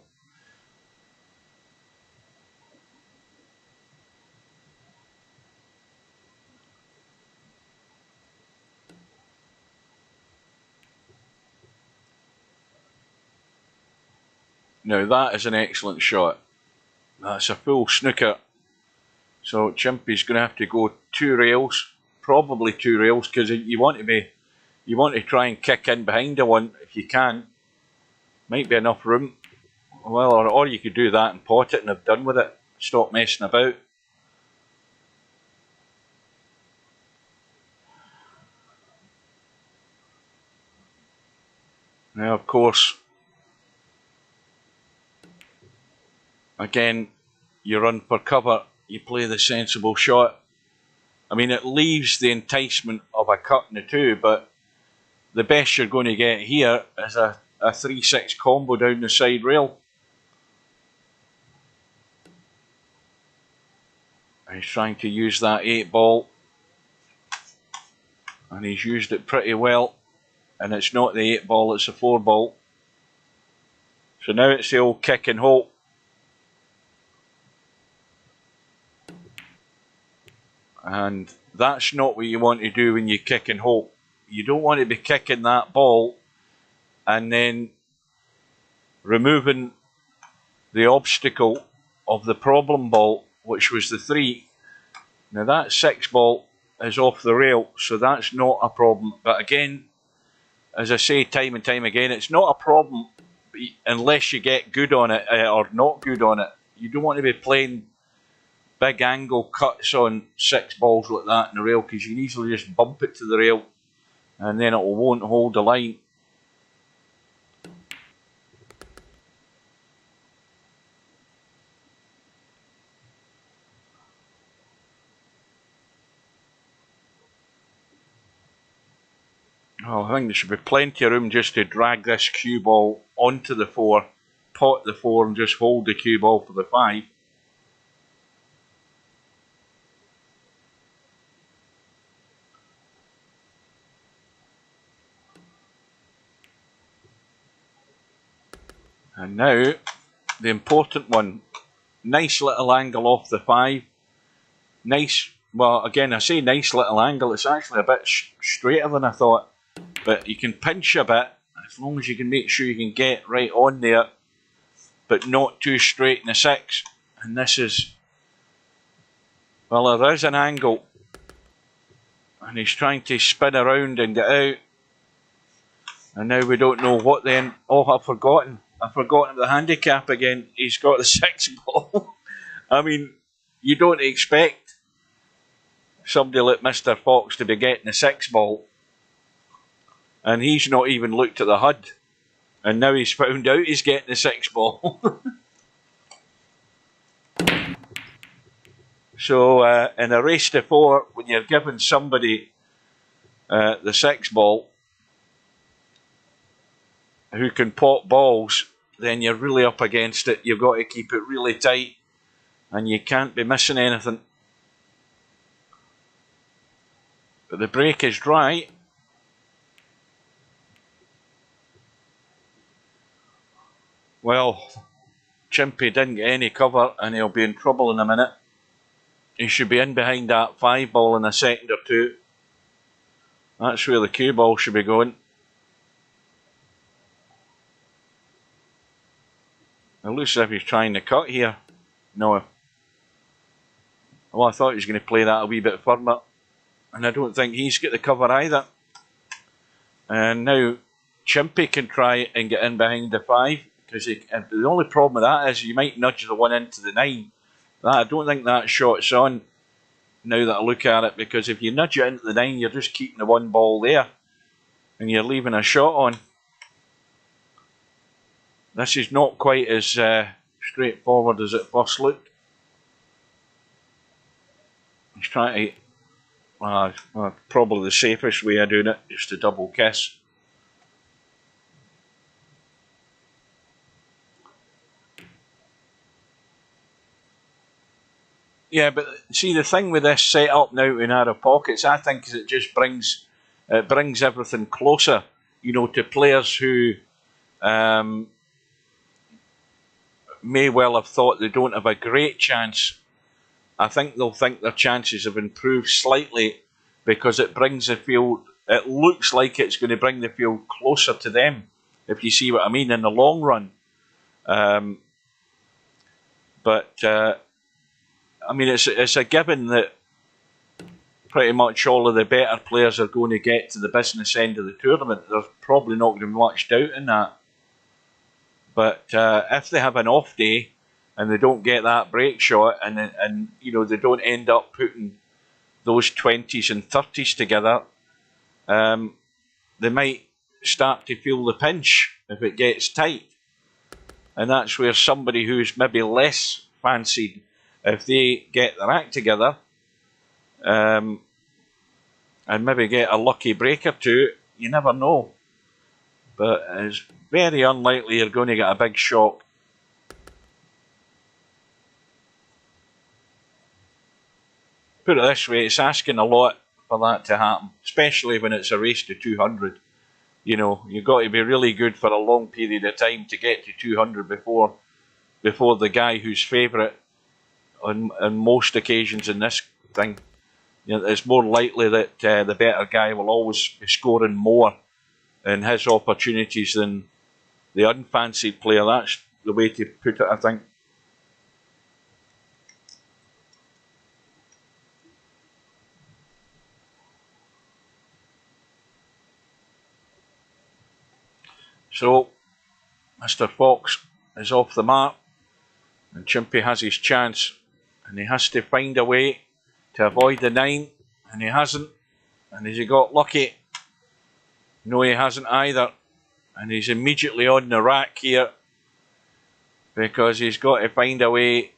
Now that is an excellent shot. That's a full snooker. So Chimpy's going to have to go 2 rails, probably 2 rails, because you want to try and kick in behind the one if you can. Might be enough room. Well, or you could do that and pot it and have done with it. Stop messing about. Now, of course, again, you run for cover. You play the sensible shot. I mean, it leaves the enticement of a cut in the 2, but the best you're going to get here is a 3-6 combo down the side rail. He's trying to use that 8 ball, and he's used it pretty well. And it's not the 8 ball, it's a 4 ball. So now it's the old kick and hope. And that's not what you want to do when you kick and hope. You don't want to be kicking that ball and then removing the obstacle of the problem ball, which was the 3. Now that 6 ball is off the rail, so that's not a problem. But again, as I say time and time again, it's not a problem unless you get good on it or not good on it. You don't want to be playing big angle cuts on 6 balls like that in the rail, because you can easily just bump it to the rail and then it won't hold the line. Oh, I think there should be plenty of room just to drag this cue ball onto the 4, pot the 4 and just hold the cue ball for the 5. And now, the important one. Nice little angle off the 5. Nice well, again, I say nice little angle. It's actually a bit straighter than I thought. But you can pinch a bit, as long as you can make sure you can get right on there, but not too straight in the 6. And this is, well, there is an angle. And he's trying to spin around and get out. And now we don't know what then. Oh, I've forgotten the handicap again. He's got the 6 ball. I mean, you don't expect somebody like Mr. Fox to be getting the 6 ball. And he's not even looked at the HUD. And now he's found out he's getting the 6 ball. So in a race to 4, when you're giving somebody the 6 ball who can pop balls, then you're really up against it. You've got to keep it really tight and you can't be missing anything. But the break is dry. Well, Chimpy didn't get any cover and he'll be in trouble in a minute. He should be in behind that 5 ball in a second or two. That's where the cue ball should be going. It looks as if he's trying to cut here. No. Well, I thought he was going to play that a wee bit firmer. And I don't think he's got the cover either. And now Chimpy can try and get in behind the 5. Because the only problem with that is you might nudge the one into the 9. I don't think that shot's on now that I look at it. Because if you nudge it into the 9, you're just keeping the 1 ball there. And you're leaving a shot on. This is not quite as straightforward as it first looked. He's trying to, probably the safest way of doing it is to double kiss. Yeah, but see, the thing with this setup now in narrow pockets, I think, is it just brings everything closer, you know, to players who may well have thought they don't have a great chance. I think they'll think their chances have improved slightly because it brings the field, it looks like it's going to bring the field closer to them, if you see what I mean, in the long run. I mean, it's a given that pretty much all of the better players are going to get to the business end of the tournament. There's probably not going to be much doubt in that. But if they have an off day and they don't get that break shot and you know, they don't end up putting those 20s and 30s together, they might start to feel the pinch if it gets tight. And that's where somebody who's maybe less fancied, if they get their act together and maybe get a lucky break or two, you never know. But it's very unlikely you're going to get a big shock. Put it this way, it's asking a lot for that to happen, especially when it's a race to 200. You know, you've got to be really good for a long period of time to get to 200 before the guy who's favourite on most occasions in this thing. You know, it's more likely that the better guy will always be scoring more in his opportunities than the unfancied player. That's the way to put it, I think. So, Mr. Fox is off the mark, and Chimpy has his chance, and he has to find a way to avoid the 9, and he hasn't. And has he got lucky? No, he hasn't either. And he's immediately on the rack here because he's got to find a way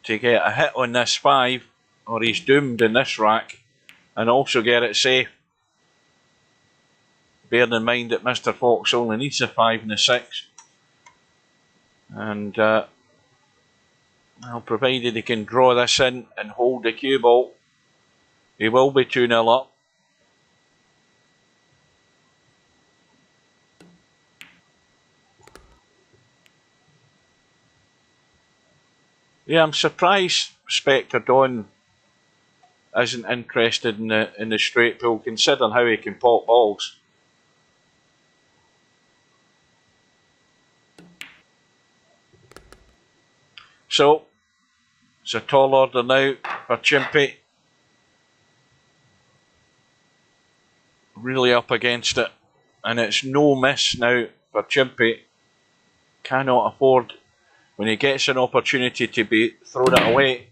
to get a hit on this 5 or he's doomed in this rack and also get it safe. Bearing in mind that Mr. Fox only needs a 5 and a 6. And well, provided he can draw this in and hold the cue ball, he will be 2-0 up. Yeah, I'm surprised Spectre Dawn isn't interested in the straight pull, considering how he can pop balls. So it's a tall order now for Chimpy. Really up against it, and it's no miss now for Chimpy. Cannot afford, when he gets an opportunity to be thrown it away.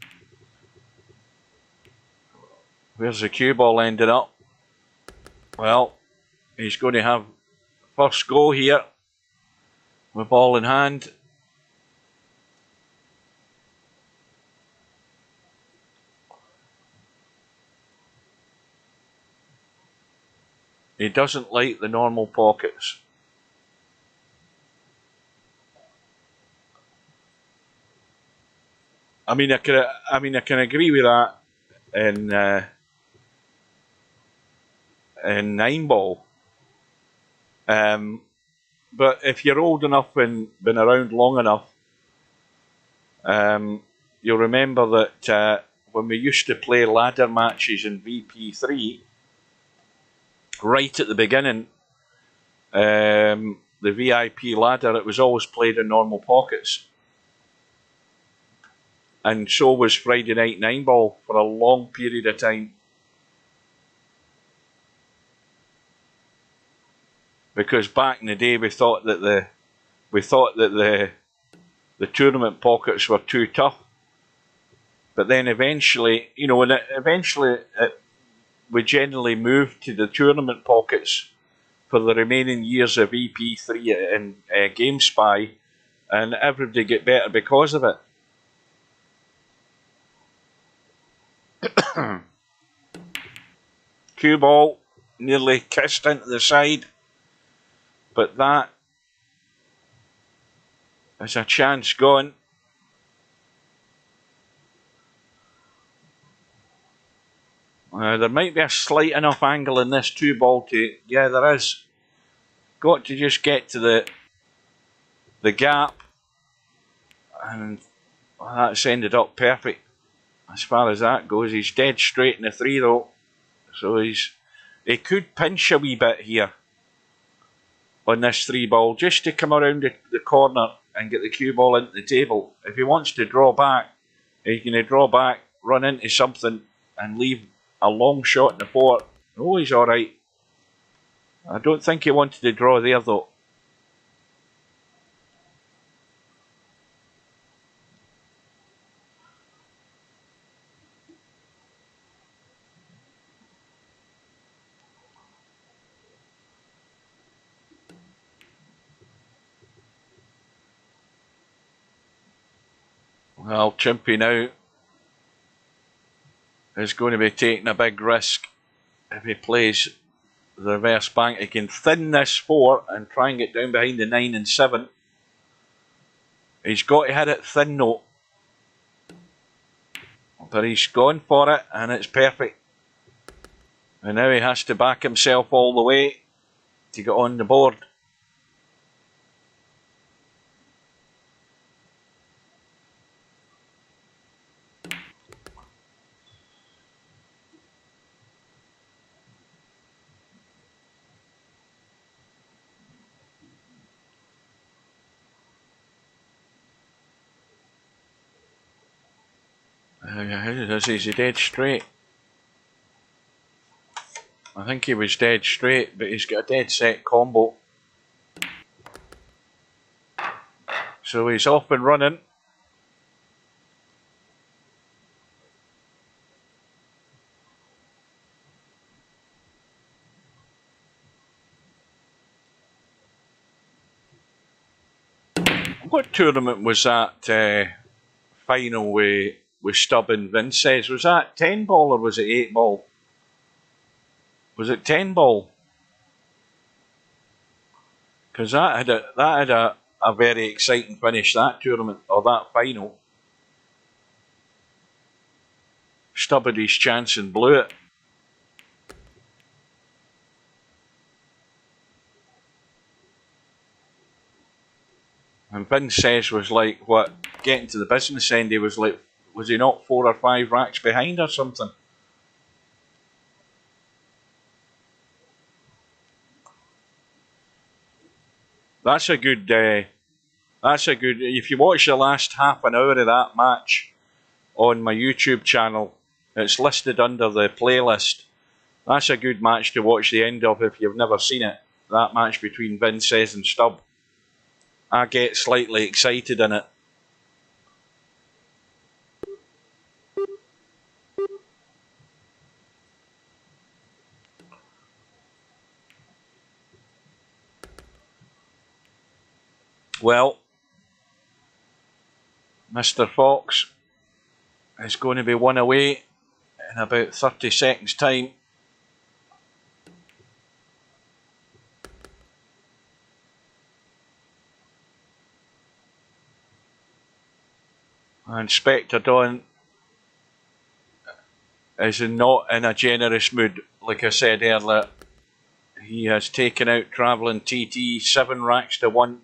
Where's the cue ball ended up? Well, he's going to have first go here with ball in hand. He doesn't like the normal pockets. I mean, I can agree with that in 9-ball. But if you're old enough and been around long enough, you'll remember that when we used to play ladder matches in VP3, right at the beginning, the VIP ladder, it was always played in normal pockets. And so was Friday Night 9-ball for a long period of time. Because back in the day we thought that the tournament pockets were too tough. But then eventually, we generally moved to the tournament pockets for the remaining years of EP3 and GameSpy, and everybody get better because of it. Cue ball nearly kissed into the side, but that is a chance gone. There might be a slight enough angle in this 2-ball to, yeah, there is. Got to just get to the gap, and that's ended up perfect as far as that goes. He's dead straight in the 3 though, so he could pinch a wee bit here on this 3-ball just to come around the corner and get the cue ball into the table. If he wants to draw back, he's going to draw back, run into something and leave a long shot in the 4. Oh, he's alright. I don't think he wanted to draw there though. Well, Chimpy now is going to be taking a big risk if he plays the reverse bank. He can thin this 4 and try and get down behind the 9 and 7. He's got to hit it thin though. But he's gone for it and it's perfect. And now he has to back himself all the way to get on the board. Is he dead straight? I think he was dead straight, but he's got a dead set combo. So he's off and running. What tournament was that final with Stubb and Vinces? Was that 10-ball or was it 8-ball? Was it 10-ball? Because that had a very exciting finish, that tournament, or that final. Stubb had his chance and blew it. And Vinces was like, getting to the business end, he was like, was he not 4 or 5 racks behind or something? That's a good. That's a good. If you watch the last half an hour of that match on my YouTube channel, it's listed under the playlist. That's a good match to watch the end of if you've never seen it. That match between Vinces and Stubb. I get slightly excited in it. Well, Mr. Fox is going to be one away in about 30 seconds time. And Spectre Dawn is not in a generous mood. Like I said earlier, he has taken out Travelling TT 7 racks to 1.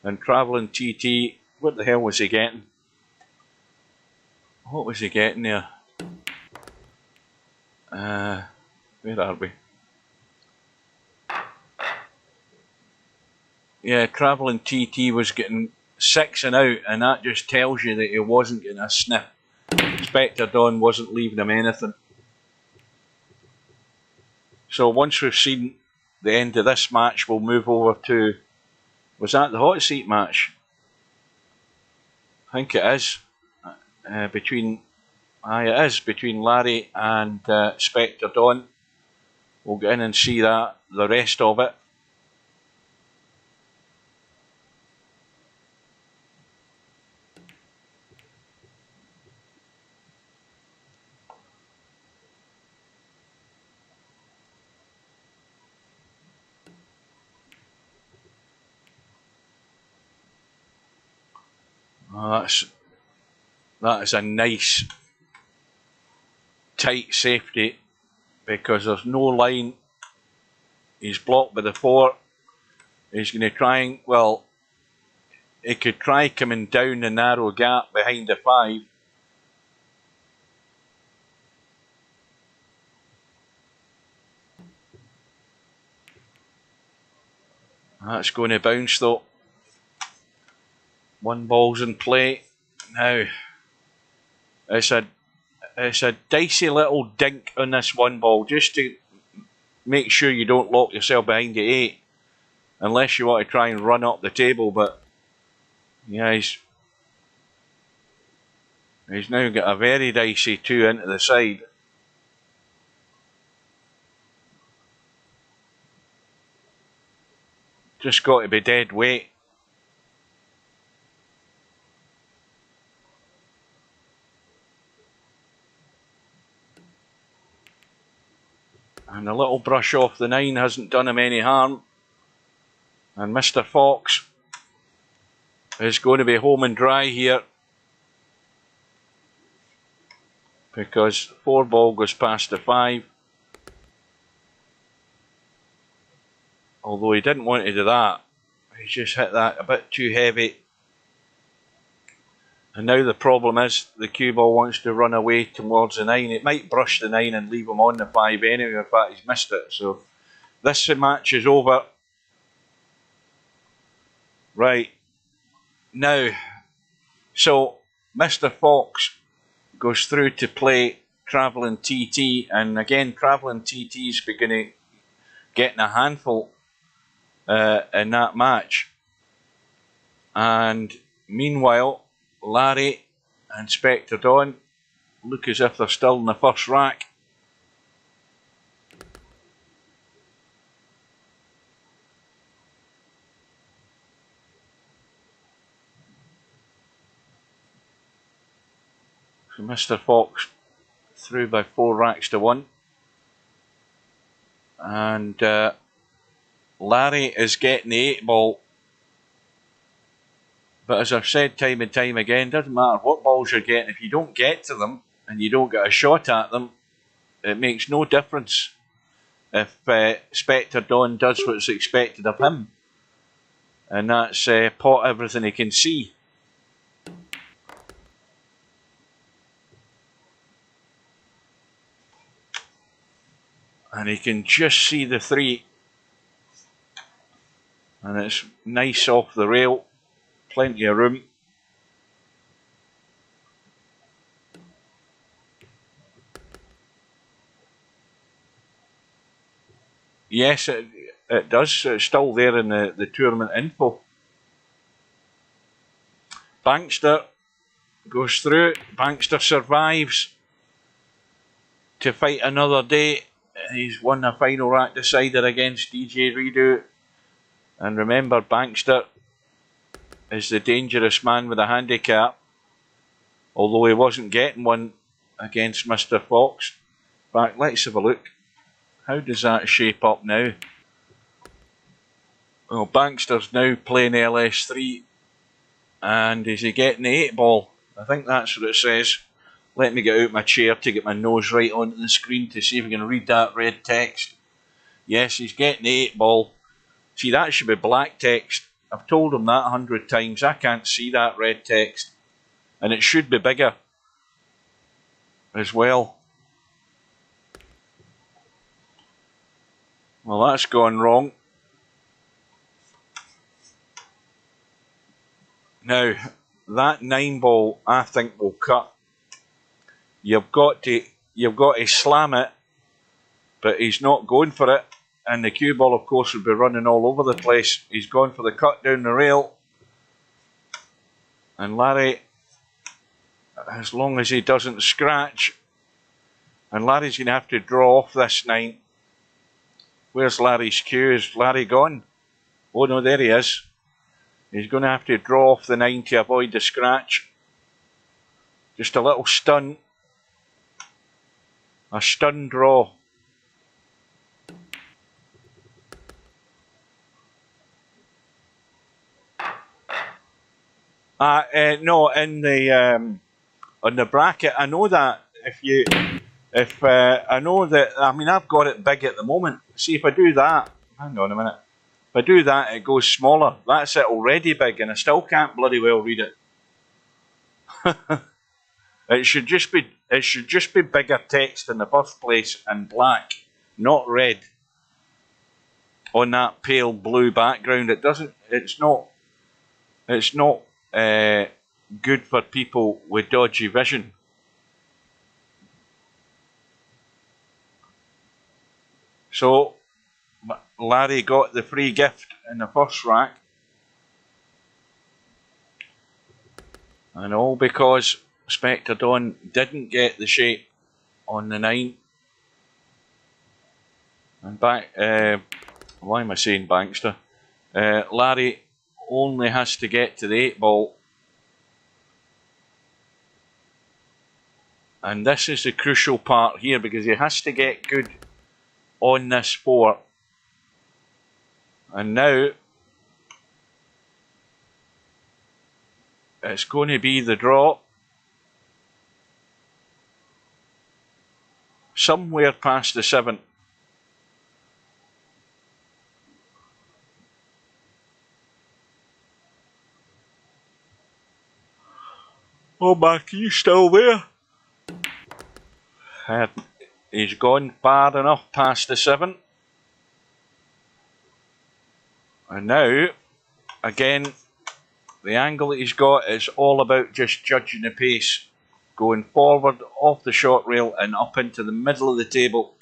And Travelling TT, what the hell was he getting? What was he getting there? Where are we? Yeah, Travelling TT was getting 6 and out, and that just tells you that he wasn't getting a sniff. Spectre Dawn wasn't leaving him anything. So once we've seen the end of this match, we'll move over to... Was that the hot seat match? I think it is. Between Larry and Spectre Dawn. We'll get in and see that, the rest of it. Oh, that is a nice tight safety because there's no line. He's blocked by the 4. He's going to try and, well, he could try coming down the narrow gap behind the 5. That's going to bounce though. 1 ball's in play. Now, it's a dicey little dink on this 1 ball, just to make sure you don't lock yourself behind the 8, unless you want to try and run up the table. But yeah, he's now got a very dicey 2 into the side. Just got to be dead weight. And a little brush off the 9 hasn't done him any harm. And Mr. Fox is going to be home and dry here, because 4 ball goes past the 5. Although he didn't want to do that. He just hit that a bit too heavy. And now the problem is the cue ball wants to run away towards the 9. It might brush the 9 and leave him on the 5 anyway. In fact, he's missed it. So this match is over. Right. Now, so Mr. Fox goes through to play Travelling TT. And again, Travelling TT is beginning getting a handful in that match. And meanwhile, Larry and Spectre Dawn look as if they're still in the first rack. So Mr. Fox through by 4 racks to 1. And Larry is getting the 8 ball. But as I've said time and time again, doesn't matter what balls you're getting, if you don't get to them and you don't get a shot at them, it makes no difference if Spectre Dawn does what's expected of him. And that's pot everything he can see. And he can just see the 3. And it's nice off the rail, plenty of room. Yes, it does. It's still there in the tournament info. Bankster goes through. Bankster survives to fight another day. He's won a final rack decider against DJ Redo. And remember, Bankster is the dangerous man with a handicap, although he wasn't getting one against Mr. Fox. In fact, let's have a look. How does that shape up now? Well, Bankster's now playing LS3. And is he getting the 8 ball? I think that's what it says. Let me get out my chair to get my nose right onto the screen to see if I can read that red text. Yes, he's getting the 8 ball. See, that should be black text. I've told him that 100 times. I can't see that red text. And it should be bigger as well. Well, that's gone wrong. Now, that 9 ball, I think, will cut. You've got to slam it, but he's not going for it. And the cue ball, of course, would be running all over the place. He's gone for the cut down the rail. And Larry, as long as he doesn't scratch, and Larry's going to have to draw off this 9. Where's Larry's cue? Is Larry gone? Oh no, there he is. He's going to have to draw off the 9 to avoid the scratch. Just a little stun. A stun draw. No, in the on the bracket, I know that I know that, I mean, I've got it big at the moment. See, if I do that, hang on a minute. If I do that, it goes smaller. That's it already big, and I still can't bloody well read it. It should just be bigger text in the first place and black, not red. On that pale blue background, it's not good for people with dodgy vision. So Larry got the free gift in the first rack, and all because Spectre Dawn didn't get the shape on the 9. And back, why am I saying Bankster? Larry only has to get to the 8 ball. And this is the crucial part here, because he has to get good on this 4. And now it's going to be the draw. Somewhere past the 7. Oh, Mark, are you still there? He's gone far enough past the 7. And now, again, the angle that he's got is all about just judging the pace. Going forward, off the short rail and up into the middle of the table.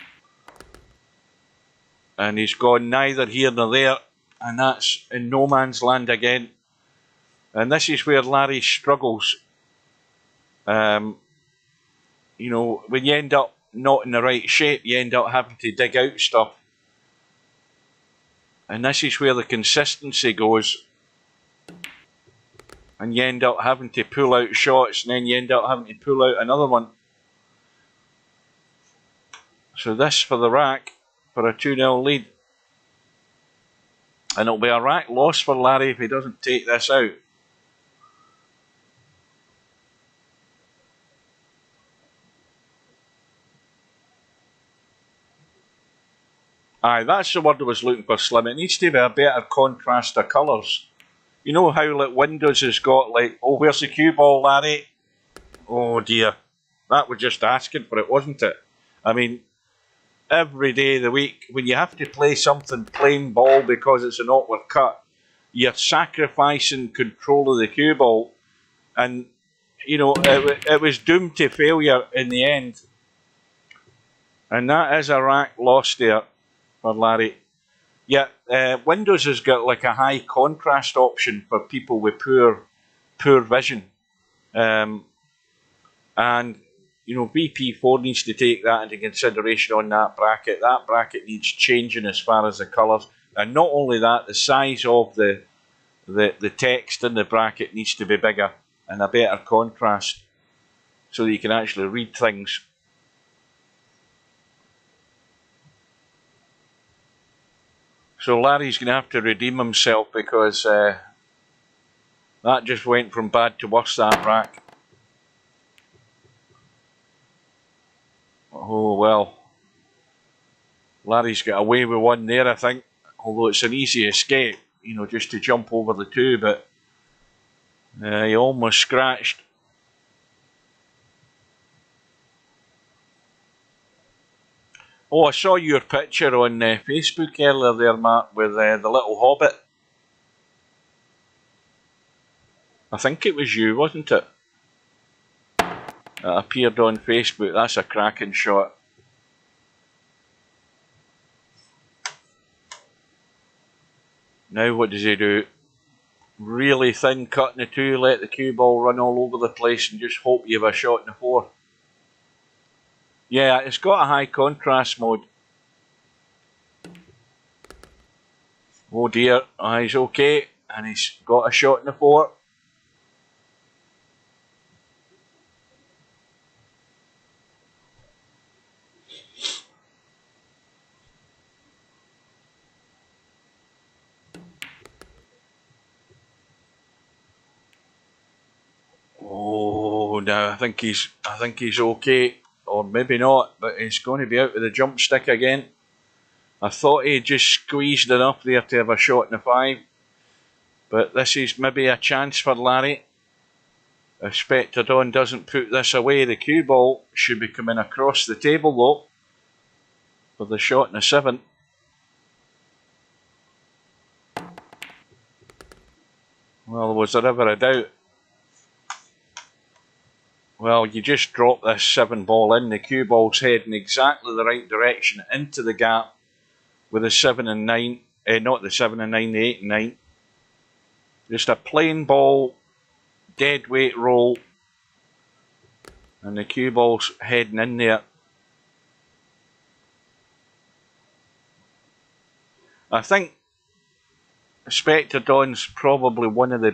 And he's gone neither here nor there. And that's in no man's land again. And this is where Larry struggles. You know, when you end up not in the right shape, you end up having to dig out stuff. And this is where the consistency goes. And you end up having to pull out shots, and then you end up having to pull out another one. So this for the rack, for a 2-0 lead. And it'll be a rack loss for Larry if he doesn't take this out. Aye, that's the word I was looking for, Slim. It needs to be a better contrast of colours. You know how like Windows has got like, oh, where's the cue ball, Larry? Oh dear. That was just asking for it, wasn't it? I mean, every day of the week, when you have to play something plain ball because it's an awkward cut, you're sacrificing control of the cue ball, and you know it was doomed to failure in the end. And that is a rack lost there for Larry. Yeah, Windows has got like a high contrast option for people with poor vision, and you know BP4 needs to take that into consideration on that bracket. That bracket needs changing as far as the colours, and not only that, the size of the text in the bracket needs to be bigger and a better contrast, so that you can actually read things. So Larry's going to have to redeem himself, because that just went from bad to worse, that rack. Oh well. Larry's got away with one there, I think. Although it's an easy escape, you know, just to jump over the two, but he almost scratched. Oh, I saw your picture on Facebook earlier there, Mark, with the little hobbit. I think it was you, wasn't it? It appeared on Facebook. That's a cracking shot. Now what does he do? Really thin cut in the two, let the cue ball run all over the place and just hope you have a shot in the four. Yeah, it's got a high contrast mode. Oh dear, he's okay, and he's got a shot in the four. Oh no, I think he's okay, or maybe not, but he's going to be out with the jump stick again. I thought he just squeezed enough there to have a shot in the five, but this is maybe a chance for Larry. If Spectre Dawn doesn't put this away, the cue ball should be coming across the table though for the shot in the seven. Well, was there ever a doubt? Well, you just drop this seven ball in, the cue ball's heading exactly the right direction into the gap with the 7 and 9, not the 7 and 9, the 8 and 9. Just a plain ball, dead weight roll, and the cue ball's heading in there. I think Spectre Dawn's probably one of the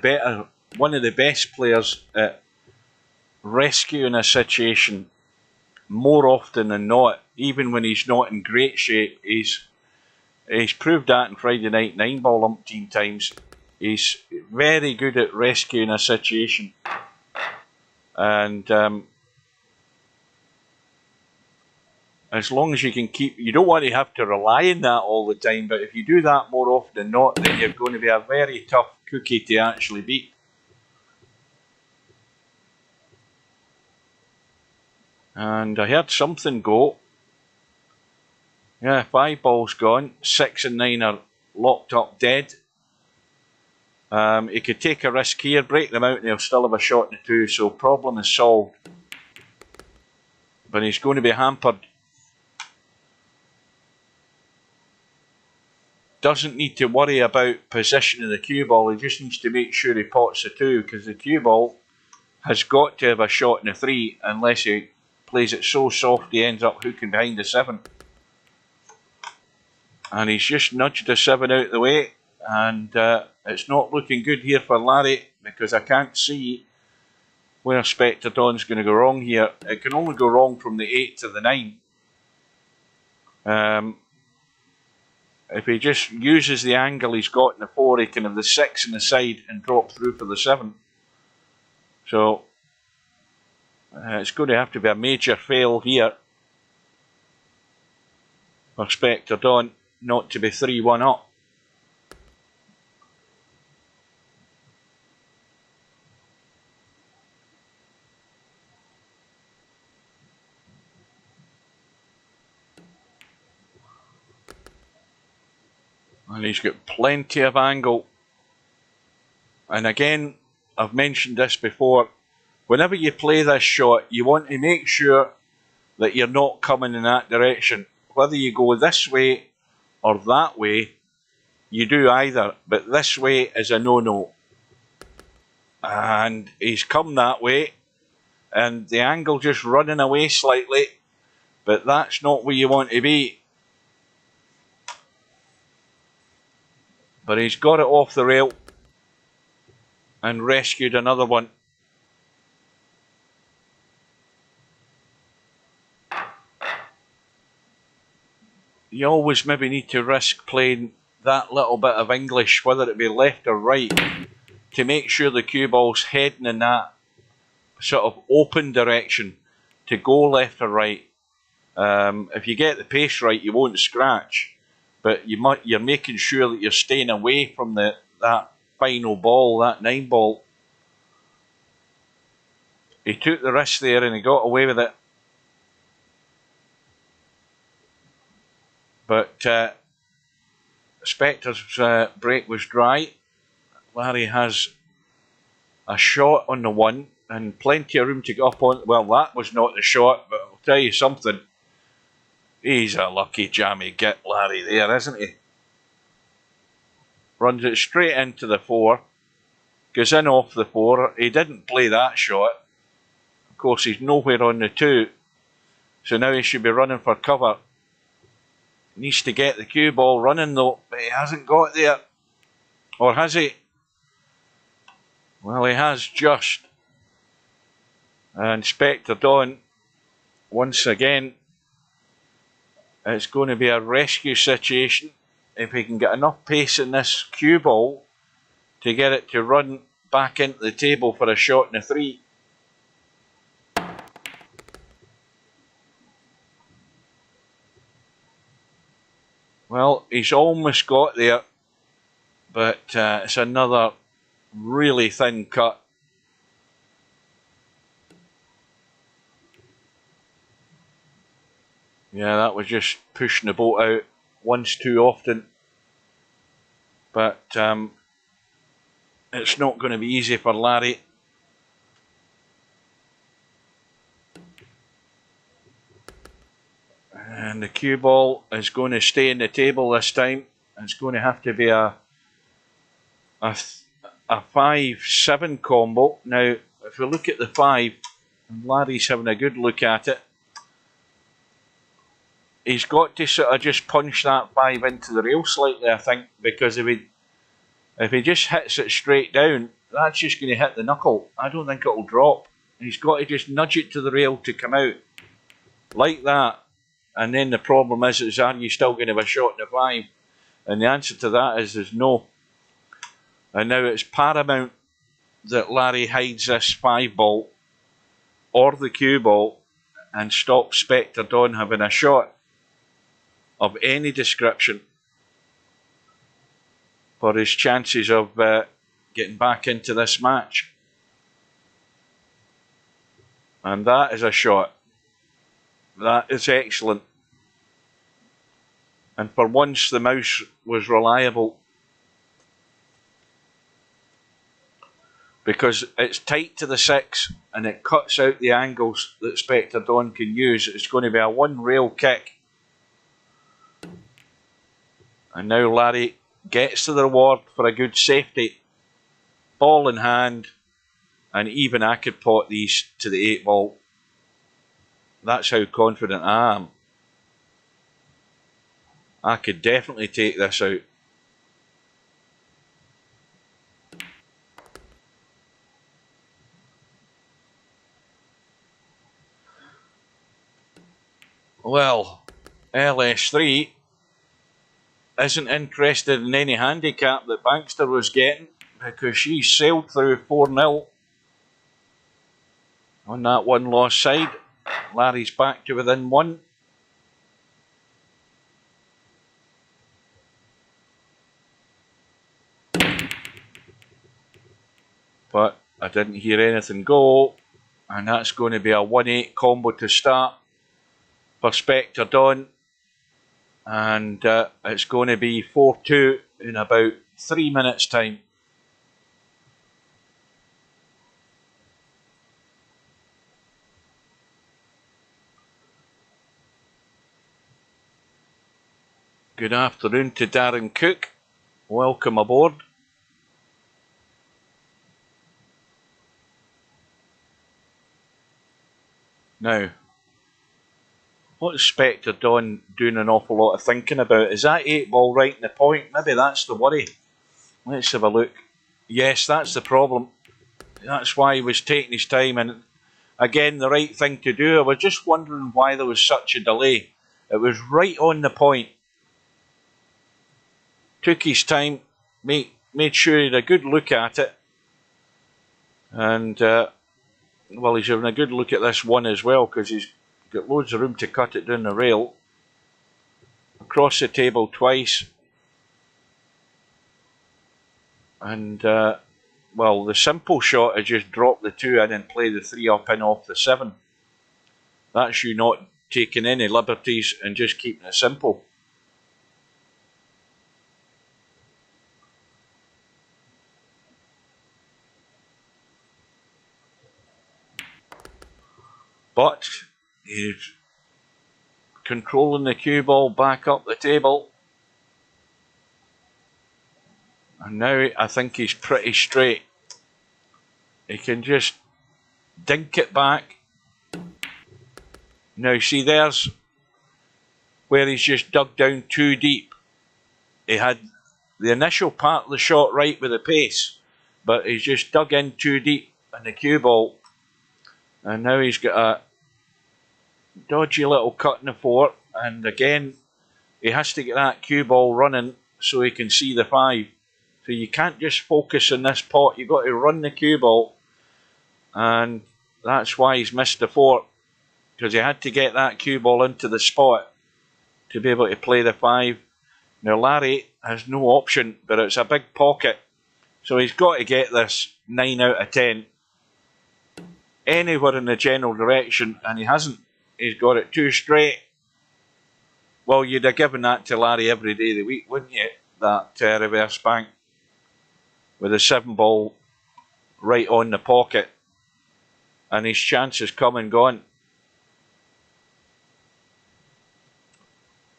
best players at rescuing a situation more often than not. Even when he's not in great shape, he's proved that in Friday Night 9-ball umpteen times. He's very good at rescuing a situation, and as long as you can keep, you don't want to have to rely on that all the time, but if you do that more often than not, then you're going to be a very tough cookie to actually beat. And I heard something go. Yeah, 5 balls gone, 6 and 9 are locked up dead. He could take a risk here, break them out, and he'll still have a shot in the 2, so problem is solved. But he's going to be hampered. Doesn't need to worry about positioning the cue ball, he just needs to make sure he pots the 2, because the cue ball has got to have a shot in the 3 unless he plays it so soft he ends up hooking behind the 7. And he's just nudged the 7 out of the way, and it's not looking good here for Larry, because I can't see where Spectre Dawn's going to go wrong here. It can only go wrong from the 8 to the 9. If he just uses the angle he's got in the 4, he can have the 6 in the side and drop through for the 7. So it's going to have to be a major fail here for Spectre Dawn not to be 3-1 up. And he's got plenty of angle. And again, I've mentioned this before, whenever you play this shot, you want to make sure that you're not coming in that direction. Whether you go this way or that way, you do either, but this way is a no-no. And he's come that way, and the angle just running away slightly, but that's not where you want to be. But he's got it off the rail and rescued another one. You always maybe need to risk playing that little bit of English, whether it be left or right, to make sure the cue ball's heading in that sort of open direction to go left or right. If you get the pace right, you won't scratch, but you're making sure that you're staying away from that final ball, that 9 ball. He took the risk there and he got away with it. But Spector's break was dry. Larry has a shot on the 1 and plenty of room to get up on. Well, that was not the shot, but I'll tell you something. He's a lucky jammy git, Larry, there, isn't he? Runs it straight into the 4. Goes in off the 4. He didn't play that shot. Of course, he's nowhere on the 2. So now he should be running for cover. Needs to get the cue ball running though, but he hasn't got there. Or has he? Well, he has just. And Spector Dawn, once again, it's going to be a rescue situation. If he can get enough pace in this cue ball to get it to run back into the table for a shot in the 3. Well, he's almost got there, but it's another really thin cut. Yeah, that was just pushing the boat out once too often. But it's not going to be easy for Larry. And the cue ball is going to stay in the table this time. It's going to have to be a 5-7 combo. Now, if we look at the 5, and Larry's having a good look at it, he's got to sort of just punch that 5 into the rail slightly, I think, because if he just hits it straight down, that's just going to hit the knuckle. I don't think it'll drop. He's got to just nudge it to the rail to come out like that. And then the problem is are you still going to have a shot in the 5? And the answer to that is no. And now it's paramount that Larry hides this 5 ball or the cue ball and stops Spector Dawn having a shot of any description for his chances of getting back into this match. And that is a shot. That is excellent. And for once the mouse was reliable, because it's tight to the 6 and it cuts out the angles that Spector Dawn can use. It's going to be a 1 rail kick. And now Larry gets to the reward for a good safety. Ball in hand, and even I could pot these to the 8 ball. That's how confident I am. I could definitely take this out. Well, LS3 isn't interested in any handicap that Bankster was getting because she sailed through 4-0 on that 1 loss side. Larry's back to within 1. But I didn't hear anything go, and that's going to be a 1-8 combo to start for Spector Dawn. And it's going to be 4-2 in about 3 minutes time. Good afternoon to Darren Cook. Welcome aboard. Now, what's Spectre Dawn doing an awful lot of thinking about? Is that 8-ball right in the point? Maybe that's the worry. Let's have a look. Yes, that's the problem. That's why he was taking his time, and again, the right thing to do. I was just wondering why there was such a delay. It was right on the point. Took his time, made sure he had a good look at it, and well, he's having a good look at this one as well, because he's got loads of room to cut it down the rail. Across the table twice, and well, the simple shot is just drop the 2 in and play the 3 up in off the 7. That's you not taking any liberties and just keeping it simple. But he's controlling the cue ball back up the table. And now I think he's pretty straight. He can just dink it back. Now see, there's where he's just dug down too deep. He had the initial part of the shot right with the pace, but he's just dug in too deep in the cue ball. And now he's got a dodgy little cut in the 4, and again he has to get that cue ball running so he can see the 5. So you can't just focus on this pot, you've got to run the cue ball, and that's why he's missed the 4, because he had to get that cue ball into the spot to be able to play the 5. Now Larry has no option, but it's a big pocket, so he's got to get this 9 out of 10 anywhere in the general direction, and he hasn't. He's got it too straight. Well, you'd have given that to Larry every day of the week, wouldn't you? That reverse bank with a 7-ball right on the pocket, and his chance has come and gone.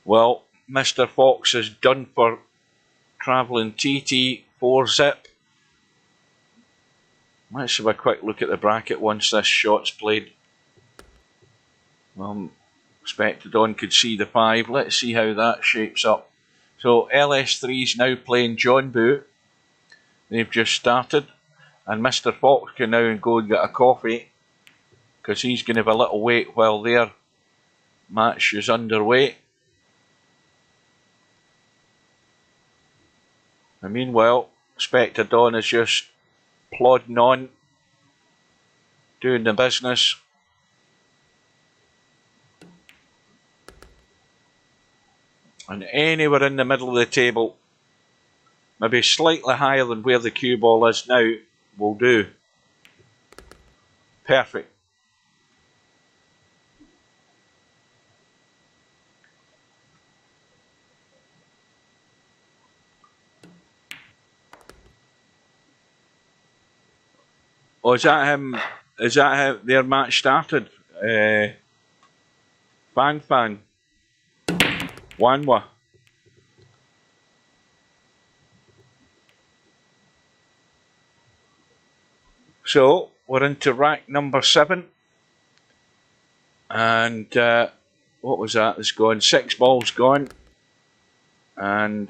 Well, Mr. Fox is done for travelling TT 4-zip. Let's have a quick look at the bracket once this shot's played. Spectre Dawn could see the 5. Let's see how that shapes up. So LS3's now playing John Boo. They've just started, and Mr. Fox can now go and get a coffee, because he's going to have a little wait while their match is underway. And meanwhile, Spectre Dawn is just plodding on, doing the business. And anywhere in the middle of the table, maybe slightly higher than where the cue ball is now, will do. Perfect. Oh, is that him? Is that how their match started? Fan. Wanwa. So we're into rack number 7, and what was that? It's gone. 6 balls gone, and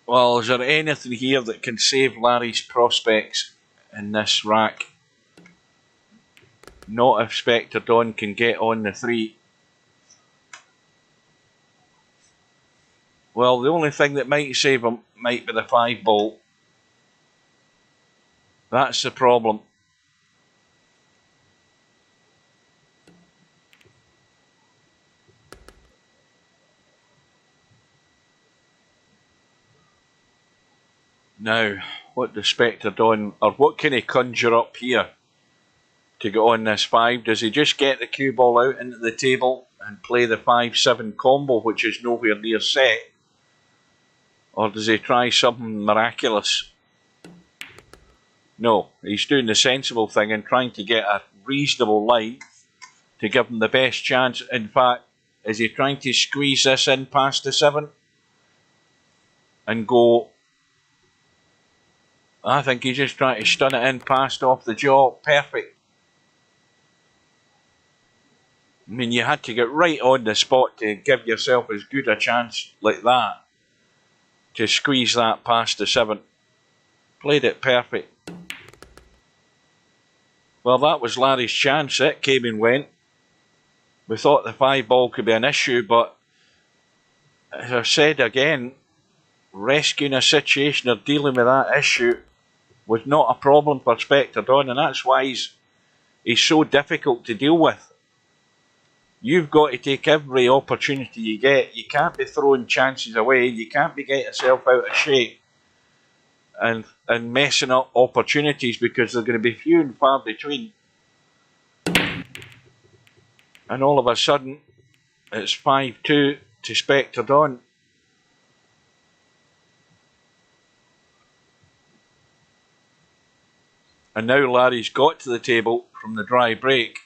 well, is there anything here that can save Larry's prospects in this rack? Not if Spectre Dawn can get on the 3. Well, the only thing that might save him might be the 5 ball. That's the problem. Now, what does Spectre Dawn, or what can he conjure up here to get on this 5? Does he just get the cue ball out into the table and play the 5-7 combo, which is nowhere near set? Or does he try something miraculous? No, he's doing the sensible thing and trying to get a reasonable line to give him the best chance. In fact, Is he trying to squeeze this in past the 7 and go? I think he's just trying to stun it in past off the jaw. Perfect. I mean, you had to get right on the spot to give yourself as good a chance like that to squeeze that past the 7. Played it perfect. Well, that was Larry's chance. It came and went. We thought the 5 ball could be an issue, but as I've said again, rescuing a situation or dealing with that issue was not a problem for Spectre Dawn, and that's why he's so difficult to deal with. You've got to take every opportunity you get. You can't be throwing chances away. You can't be getting yourself out of shape and messing up opportunities, because they're going to be few and far between. And all of a sudden, it's 5-2 to Spectre Dawn. And now Larry's got to the table from the dry break.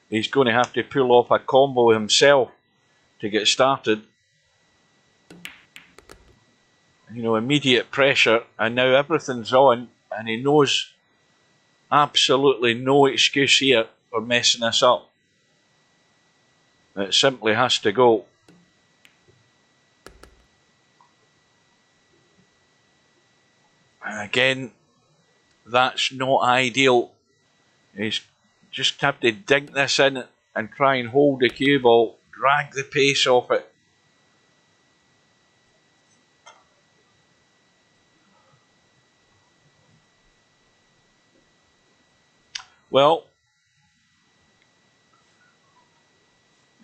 He's going to have to pull off a combo himself to get started. You know, immediate pressure, and now everything's on, and he knows absolutely no excuse here for messing this up. It simply has to go. And again, that's not ideal. He's just have to dink this in and try and hold the cue ball, drag the pace off it. Well,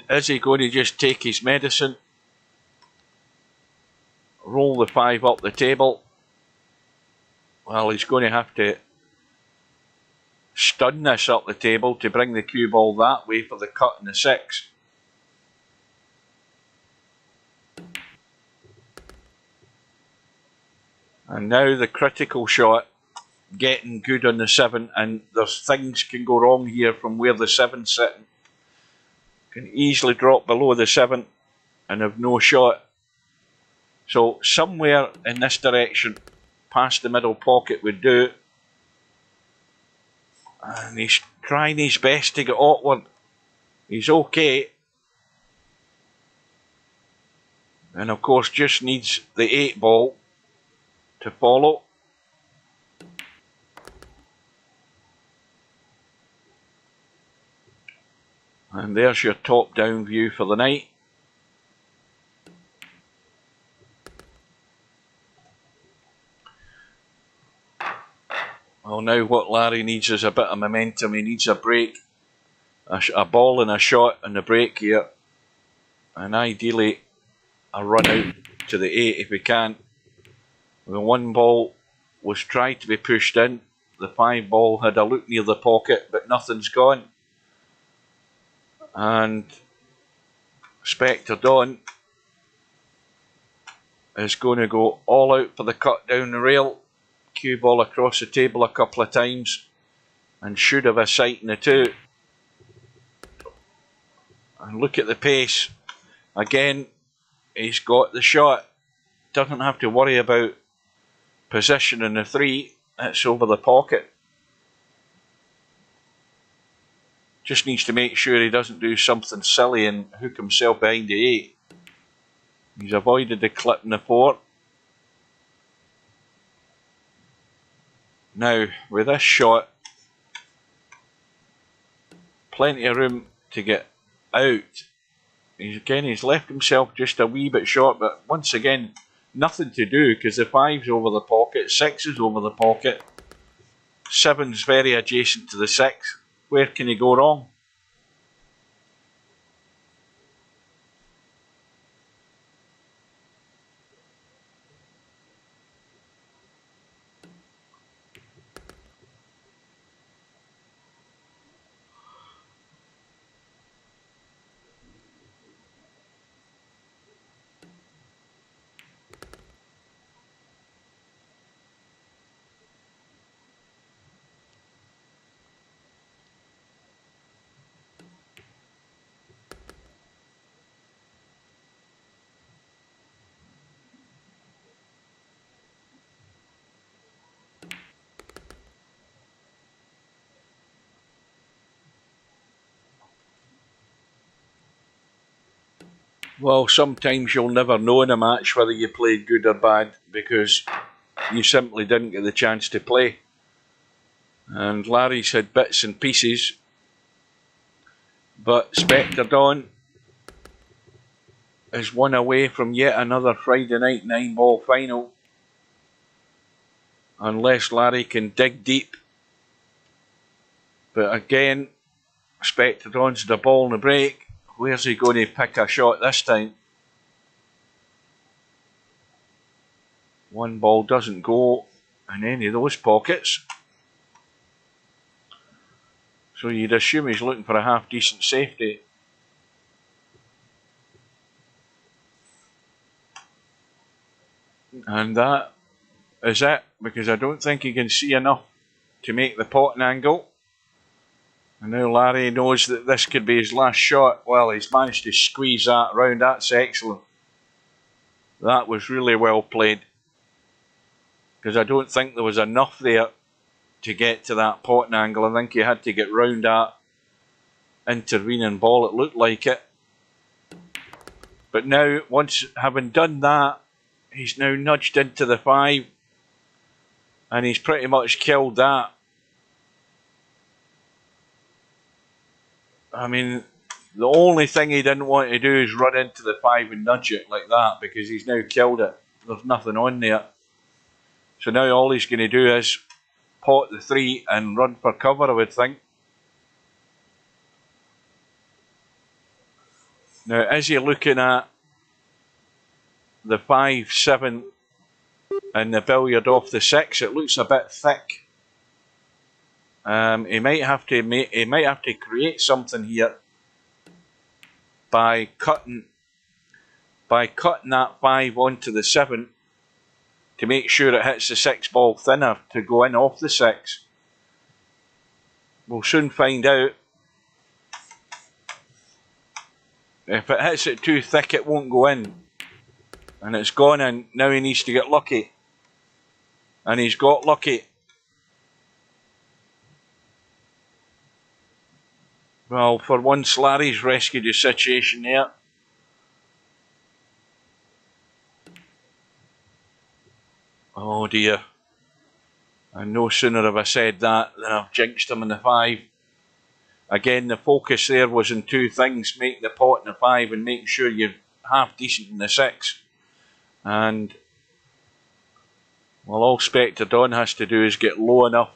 is he going to just take his medicine, roll the 5 up the table? Well, he's going to have to stun this up the table to bring the cue ball that way for the cut in the 6. And now the critical shot, getting good on the 7, and there's things can go wrong here from where the 7's sitting. Can easily drop below the 7 and have no shot. So somewhere in this direction, past the middle pocket would do. And he's trying his best to get awkward. He's okay. And of course just needs the 8 ball to follow. And there's your top down view for the night. Well, now what Larry needs is a bit of momentum. He needs a break, a ball and a shot on the break here, and ideally a run out to the 8 if he can. The 1 ball was tried to be pushed in. The 5 ball had a look near the pocket, but nothing's gone. And Spectre Dawn is going to go all out for the cut down the rail. Cue ball across the table a couple of times, and should have a sight in the 2. And look at the pace. Again, he's got the shot. Doesn't have to worry about position in the 3. It's over the pocket. Just needs to make sure he doesn't do something silly and hook himself behind the 8. He's avoided the clip in the 4. Now, with this shot, plenty of room to get out. He's left himself just a wee bit short, but once again, nothing to do because the 5's over the pocket, 6 is over the pocket, 7's very adjacent to the 6. Where can he go wrong? Well, sometimes you'll never know in a match whether you played good or bad because you simply didn't get the chance to play. And Larry's had bits and pieces, but Spectre Dawn is one away from yet another Friday night 9-ball final. Unless Larry can dig deep. But again, Spectre Dawn's the ball in the break. Where's he going to pick a shot this time? One ball doesn't go in any of those pockets. So you'd assume he's looking for a half-decent safety. And that is it, because I don't think he can see enough to make the potting angle. And now Larry knows that this could be his last shot. Well, he's managed to squeeze that round. That's excellent. That was really well played. Because I don't think there was enough there to get to that potting angle. I think he had to get round that intervening ball. It looked like it. But now, once having done that, he's now nudged into the 5. And he's pretty much killed that. I mean, the only thing he didn't want to do is run into the 5 and nudge it like that, because he's now killed it. There's nothing on there. So now all he's going to do is pot the 3 and run for cover, I would think. Now, is he looking at the 5, 7 and the billiard off the 6? It looks a bit thick. He might have to create something here by cutting that 5 onto the 7 to make sure it hits the 6 ball thinner to go in off the 6. We'll soon find out. If it hits it too thick, it won't go in. And it's gone in. Now he needs to get lucky. And he's got lucky. Well, for once, Larry's rescued his situation there. Oh dear. And no sooner have I said that than I've jinxed him in the 5. Again, the focus there was in 2 things. Making the pot in the 5 and making sure you're half decent in the 6. And, well, all Spectre Dawn has to do is get low enough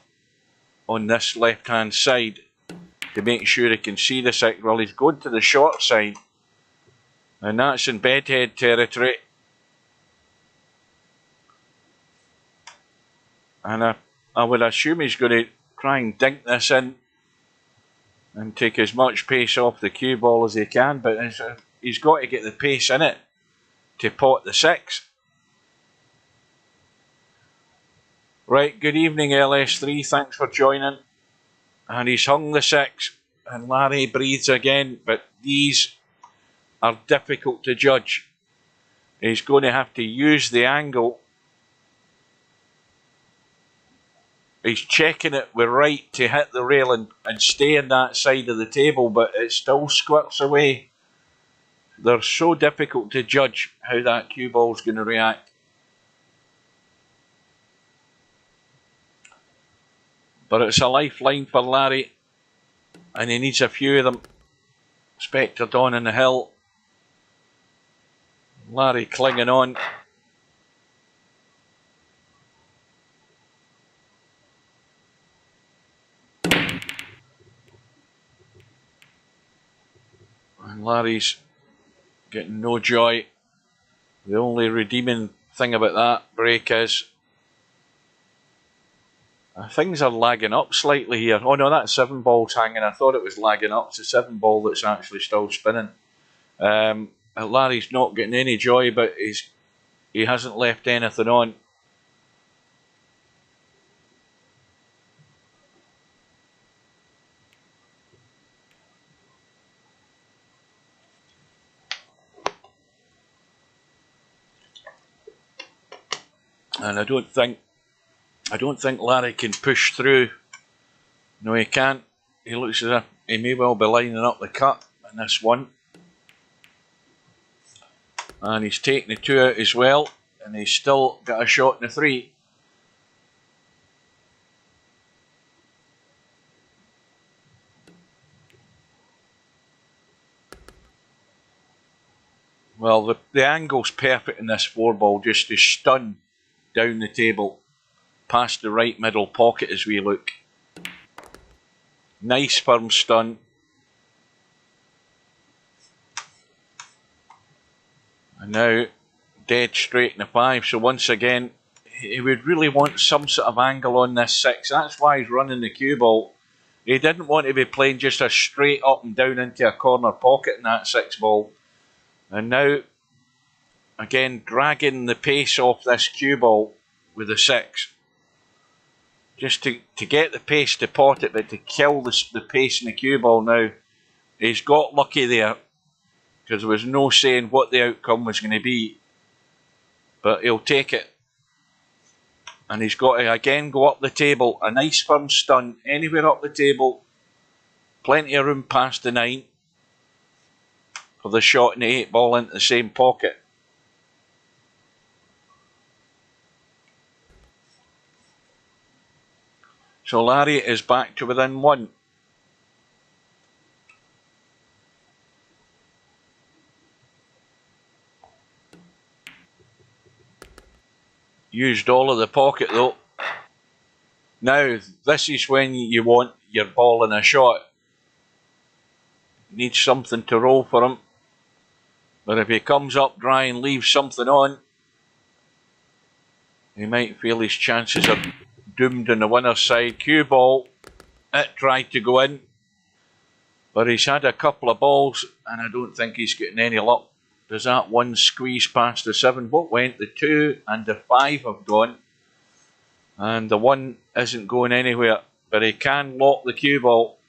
on this left-hand side to make sure he can see the 6. Well, he's going to the short side. And that's in bedhead territory. And I would assume he's going to try and dink this in and take as much pace off the cue ball as he can. But he's got to get the pace in it to pot the 6. Right, good evening LS3, thanks for joining. And he's hung the 6, and Larry breathes again, but these are difficult to judge. He's going to have to use the angle. He's checking it with right to hit the rail and stay on that side of the table, but it still squirts away. They're so difficult to judge how that cue ball's going to react. But it's a lifeline for Larry, and he needs a few of them. Spectre Dawn in the hill. Larry clinging on. And Larry's getting no joy. The only redeeming thing about that break is things are lagging up slightly here. Oh no, that 7 ball's hanging. I thought it was lagging up. It's a 7 ball that's actually still spinning. Larry's not getting any joy, but he hasn't left anything on. And I don't think Larry can push through. No, he can't. He looks as if he may well be lining up the cut in this one. And he's taken the 2 out as well, and he's still got a shot in the 3. Well, the angle's perfect in this 4 ball, just to stun down the table, past the right middle pocket as we look. Nice firm stun. And now dead straight in the 5, so once again he would really want some sort of angle on this 6. That's why he's running the cue ball. He didn't want to be playing just a straight up and down into a corner pocket in that 6 ball. And now again dragging the pace off this cue ball with the 6. Just to get the pace to pot it, but to kill the pace in the cue ball now. He's got lucky there, because there was no saying what the outcome was going to be. But he'll take it. And he's got to again go up the table. A nice firm stun anywhere up the table. Plenty of room past the 9 for the shot in the 8 ball into the same pocket. So Larry is back to within 1. Used all of the pocket though. Now this is when you want your ball in a shot. Needs something to roll for him. But if he comes up dry and leaves something on, he might feel his chances are doomed on the winner's side. Cue ball, it tried to go in, but he's had a couple of balls and I don't think he's getting any luck. Does that 1 squeeze past the 7? What went? The 2 and the 5 have gone, and the 1 isn't going anywhere, but he can lock the cue ball.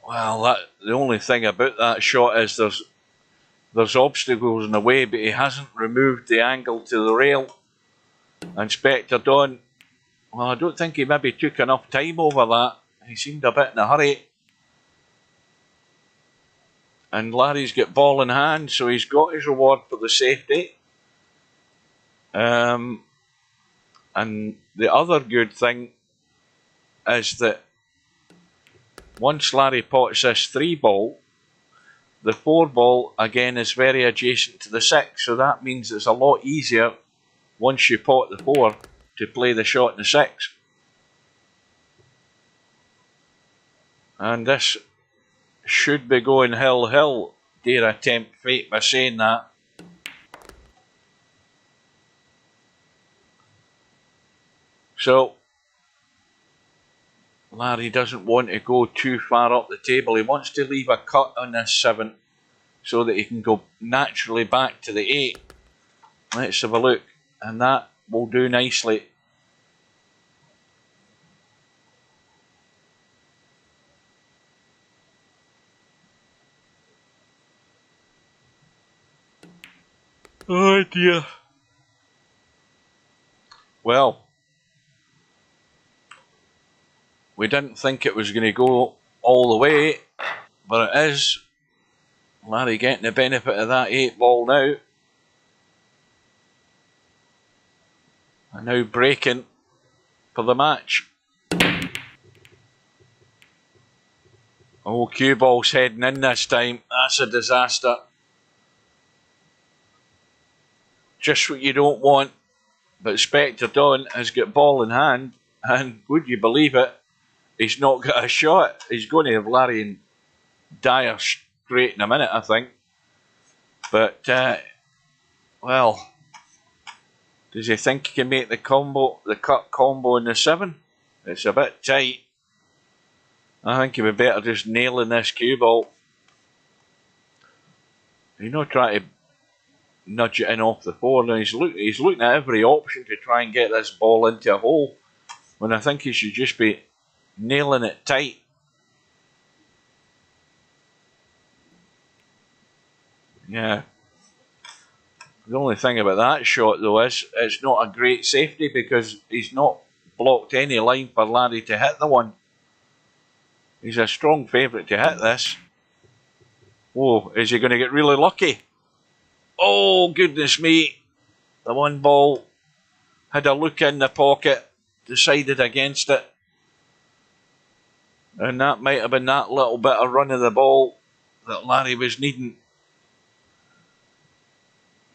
Well, the only thing about that shot is there's obstacles in the way, but he hasn't removed the angle to the rail. And Spectre Dawn, well, I don't think he maybe took enough time over that. He seemed a bit in a hurry. And Larry's got ball in hand, so he's got his reward for the safety. And the other good thing is that once Larry pots this 3 ball, the 4 ball again is very adjacent to the 6, so that means it's a lot easier once you pot the 4 to play the shot in the 6. And this should be going hill, dare I tempt fate by saying that. So Larry doesn't want to go too far up the table. He wants to leave a cut on this 7 so that he can go naturally back to the 8. Let's have a look, and that will do nicely. Oh dear. Well, we didn't think it was going to go all the way, but it is. Larry getting the benefit of that 8 ball now. And now breaking for the match. Oh, cue ball's heading in this time. That's a disaster. Just what you don't want. But Spectre Dawn has got ball in hand, and would you believe it, he's not got a shot. He's going to have Larry in dire straight in a minute, I think. But, well, does he think he can make the cut combo in the 7? It's a bit tight. I think he would better just nailing this cue ball. He's not trying to nudge it in off the 4. Now he's looking at every option to try and get this ball into a hole, when I think he should just be nailing it tight. Yeah. The only thing about that shot though is it's not a great safety, because he's not blocked any line for Larry to hit the 1. He's a strong favourite to hit this. Oh, is he going to get really lucky? Oh, goodness me. The one ball had a look in the pocket, decided against it. And that might have been that little bit of run of the ball that Larry was needing.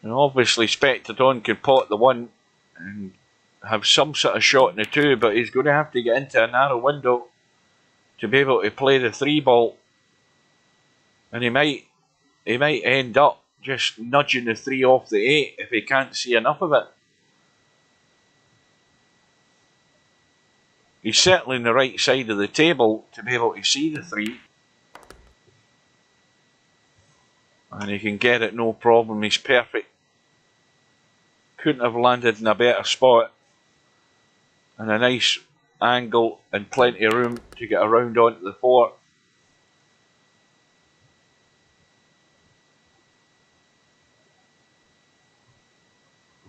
And obviously Spectre Dawn could pot the one and have some sort of shot in the two, but he's going to have to get into a narrow window to be able to play the 3 ball. And he might end up just nudging the 3 off the 8 if he can't see enough of it. He's certainly on the right side of the table to be able to see the 3. And he can get it no problem. He's perfect. Couldn't have landed in a better spot. And a nice angle and plenty of room to get around onto the 4.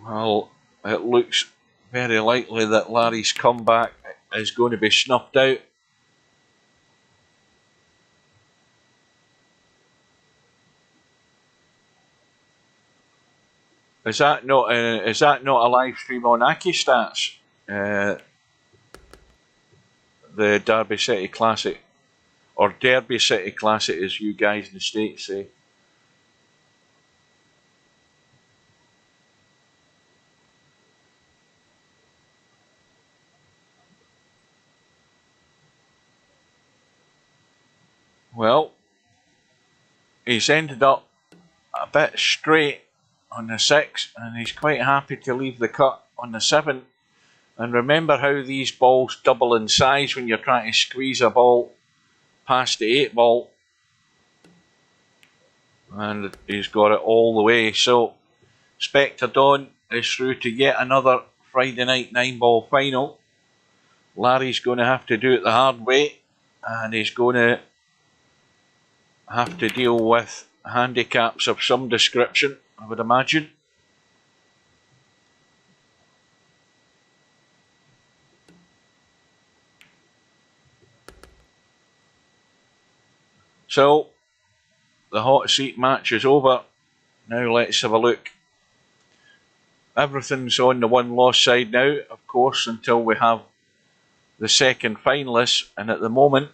Well, it looks very likely that Larry's comeback is going to be snuffed out. Is that not a live stream on Aki Stats? The Derby City Classic, or Derby City Classic, as you guys in the States say. Well, he's ended up a bit straight on the 6, and he's quite happy to leave the cut on the 7. And remember how these balls double in size when you're trying to squeeze a ball past the 8 ball. And he's got it all the way. So Spectre Dawn is through to yet another Friday night 9-ball final. Larry's going to have to do it the hard way, and he's going to have to deal with handicaps of some description, I would imagine. So the hot seat match is over. Now let's have a look. Everything's on the one-loss side now, of course, until we have the second finalists. And at the moment,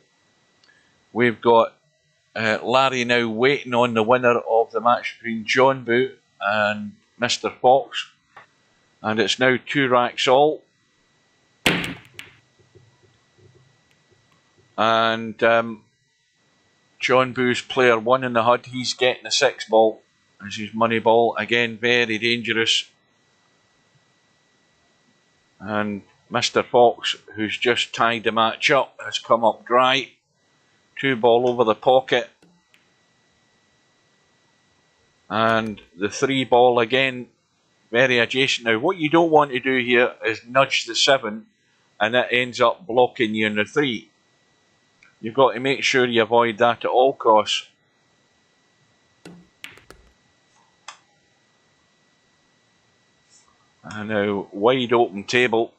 we've got Larry now waiting on the winner of the match between John Boo and Mr. Fox. And it's now 2 racks all. And John Boo's player 1 in the HUD, he's getting the 6 ball as his money ball. Again, very dangerous. And Mr. Fox, who's just tied the match up, has come up dry. 2 ball over the pocket. And the 3 ball again, very adjacent. Now, what you don't want to do here is nudge the 7 and it ends up blocking you in the 3. You've got to make sure you avoid that at all costs. And now, wide open table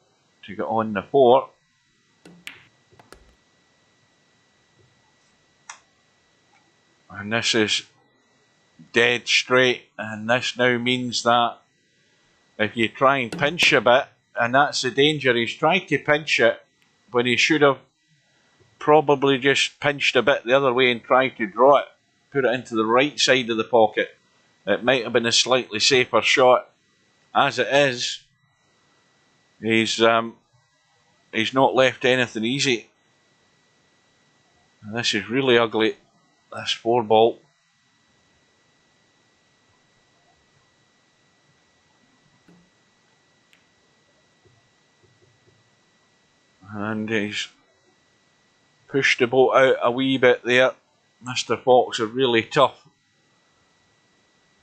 to get on the 4. And this is dead straight, and this now means that if you try and pinch a bit, and that's the danger, he's tried to pinch it when he should have probably just pinched a bit the other way and tried to draw it, put it into the right side of the pocket. It might have been a slightly safer shot. As it is, he's not left anything easy. And this is really ugly, this 4 ball. And he's pushed the boat out a wee bit there. Mr. Fox is really tough.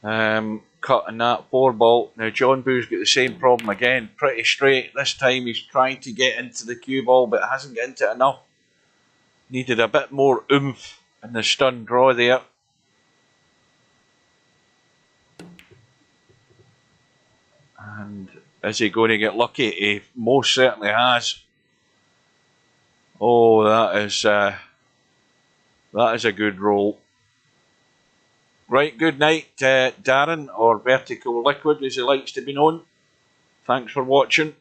Cutting that 4 ball. Now John Boo's got the same problem again. Pretty straight. This time he's trying to get into the cue ball, but hasn't got into it enough. Needed a bit more oomph in the stun draw there. And is he going to get lucky? He most certainly has. Oh, that is That is a good roll. Right, good night, Darren, or Vertical Liquid as he likes to be known. Thanks for watching.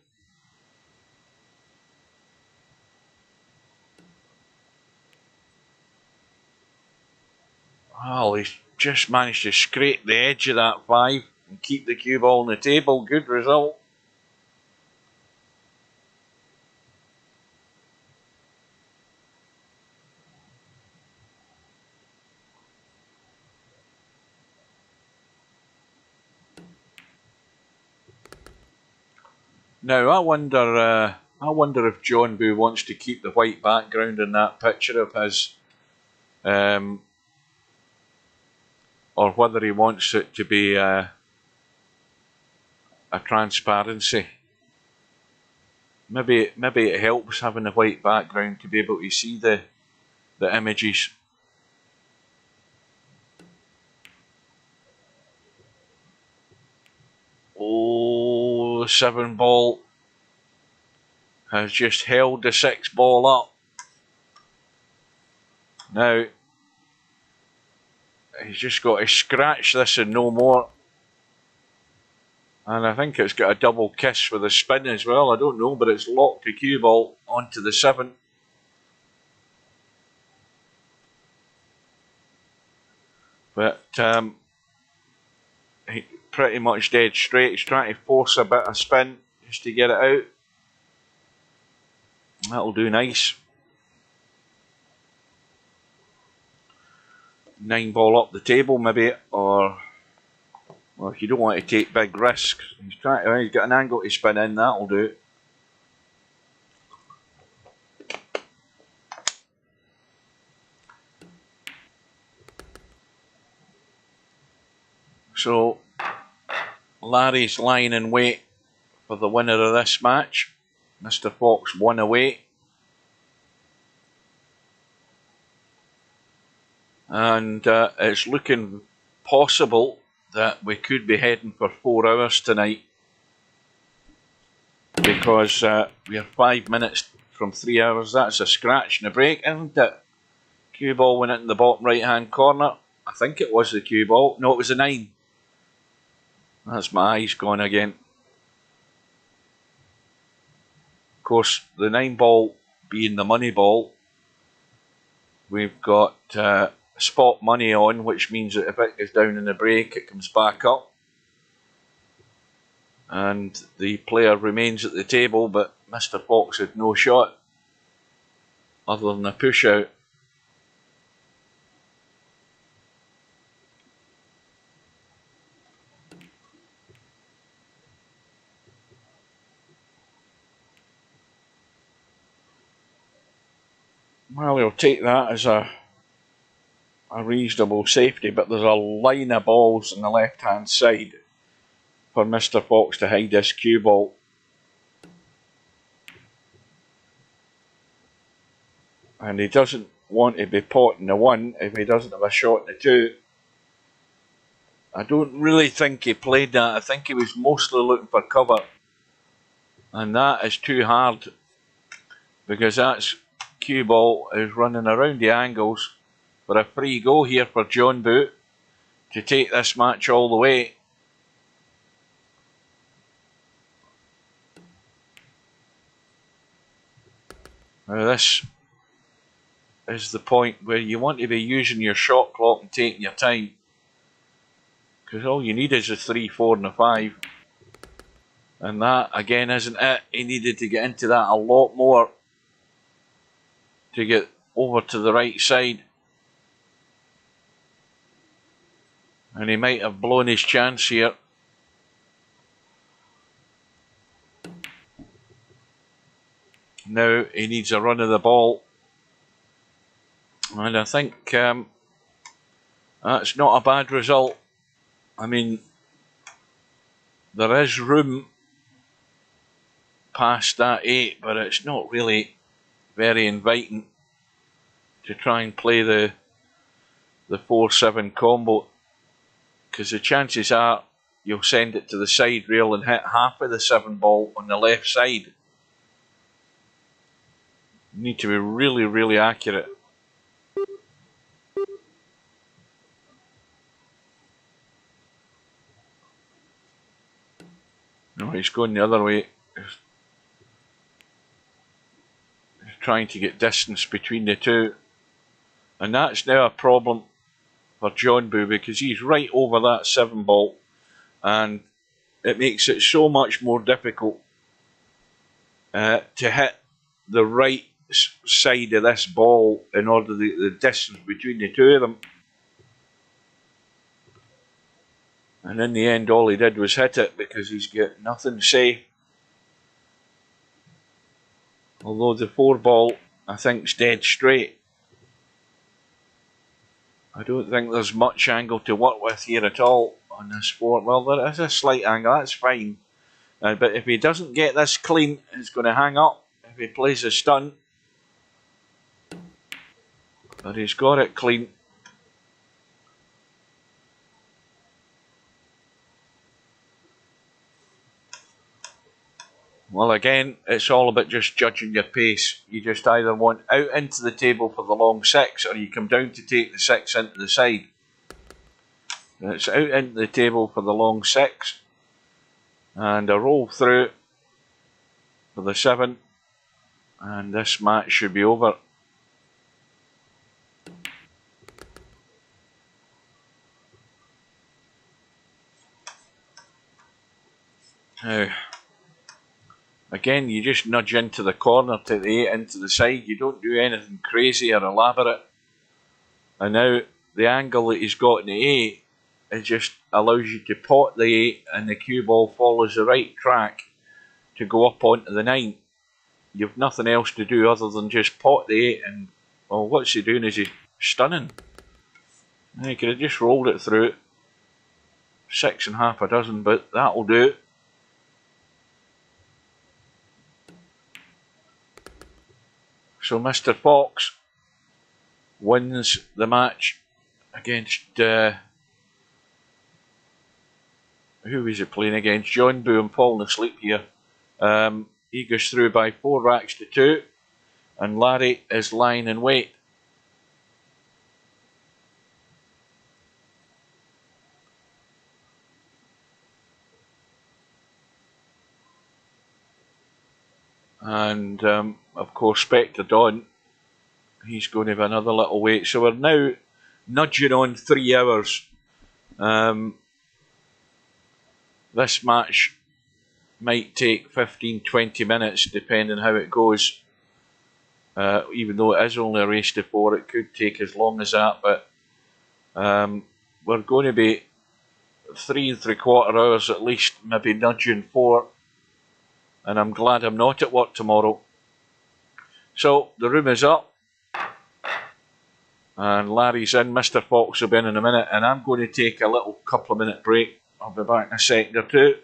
Well, he's just managed to scrape the edge of that 5 and keep the cue ball on the table. Good result. Now I wonder if John Boo wants to keep the white background in that picture of his, or whether he wants it to be a transparency. Maybe it helps having a white background to be able to see the images. Oh, the 7 ball has just held the 6 ball up. Now, he's just got to scratch this and no more. And I think it's got a double kiss with a spin as well. I don't know, but it's locked the cue ball onto the 7. But he pretty much dead straight. He's trying to force a bit of spin just to get it out. That'll do nice. 9 ball up the table maybe, or well, if you don't want to take big risks, he's got an angle to spin in. That'll do. So Larry's lying in wait for the winner of this match. Mr. Fox 1 away. And it's looking possible that we could be heading for 4 hours tonight, because we are 5 minutes from 3 hours. That's a scratch and a break, isn't it? Cue ball went into the bottom right hand corner. I think it was the cue ball. No, it was a 9. That's my eyes gone again. Of course, the 9 ball being the money ball, we've got spot money on, which means that if it goes down in the break, it comes back up. And the player remains at the table, but Mr. Fox had no shot other than a push out. Well, we'll take that as a reasonable safety, but there's a line of balls on the left hand side for Mr. Fox to hide this cue ball. And he doesn't want to be potting the 1 if he doesn't have a shot in the 2. I don't really think he played that. I think he was mostly looking for cover. And that is too hard, because that's cue ball is running around the angles for a free go here for John Boot to take this match all the way. Now this is the point where you want to be using your shot clock and taking your time, because all you need is a 3, 4 and a 5. And that again isn't it. He needed to get into that a lot more to get over to the right side. And he might have blown his chance here. Now he needs a run of the ball. And I think that's not a bad result. I mean, there is room past that 8, but it's not really very inviting to try and play the 4-7 combo, because the chances are you'll send it to the side rail and hit half of the 7 ball on the left side. You need to be really, really accurate. No, he's going the other way. He's trying to get distance between the two. And that's now a problem for John Boo because he's right over that 7 ball. And it makes it so much more difficult to hit the right side of this ball in order the distance between the two of them. And in the end, all he did was hit it because he's got nothing safe. Although the 4 ball, I think, is dead straight. I don't think there's much angle to work with here at all on this 4. Well, there is a slight angle, that's fine. But if he doesn't get this clean, it's going to hang up if he plays a stunt. But he's got it clean. Well, again, it's all about just judging your pace. You just either want out into the table for the long 6 or you come down to take the 6 into the side. And it's out into the table for the long 6 and a roll through for the 7, and this match should be over. Now, again, you just nudge into the corner to the 8 into the side. You don't do anything crazy or elaborate. And now the angle that he's got in the 8, it just allows you to pot the 8 and the cue ball follows the right track to go up onto the 9. You've nothing else to do other than just pot the 8 and, well, what's he doing? Is he stunning? He could have just rolled it through. 6 and half a dozen, but that'll do. So Mr. Fox wins the match against, who was he playing against? John Boo. I'm falling asleep here. He goes through by 4 racks to 2, and Larry is lying in wait. And of course, Spectre Dawn, he's going to have another little wait. So we're now nudging on 3 hours. This match might take 15-20 minutes depending how it goes. Even though it is only a race to 4, it could take as long as that. But we're going to be 3 3/4 hours at least, maybe nudging 4. And I'm glad I'm not at work tomorrow. So the room is up. And Larry's in. Mr. Fox will be in a minute. And I'm going to take a little couple of minute break. I'll be back in a second or two.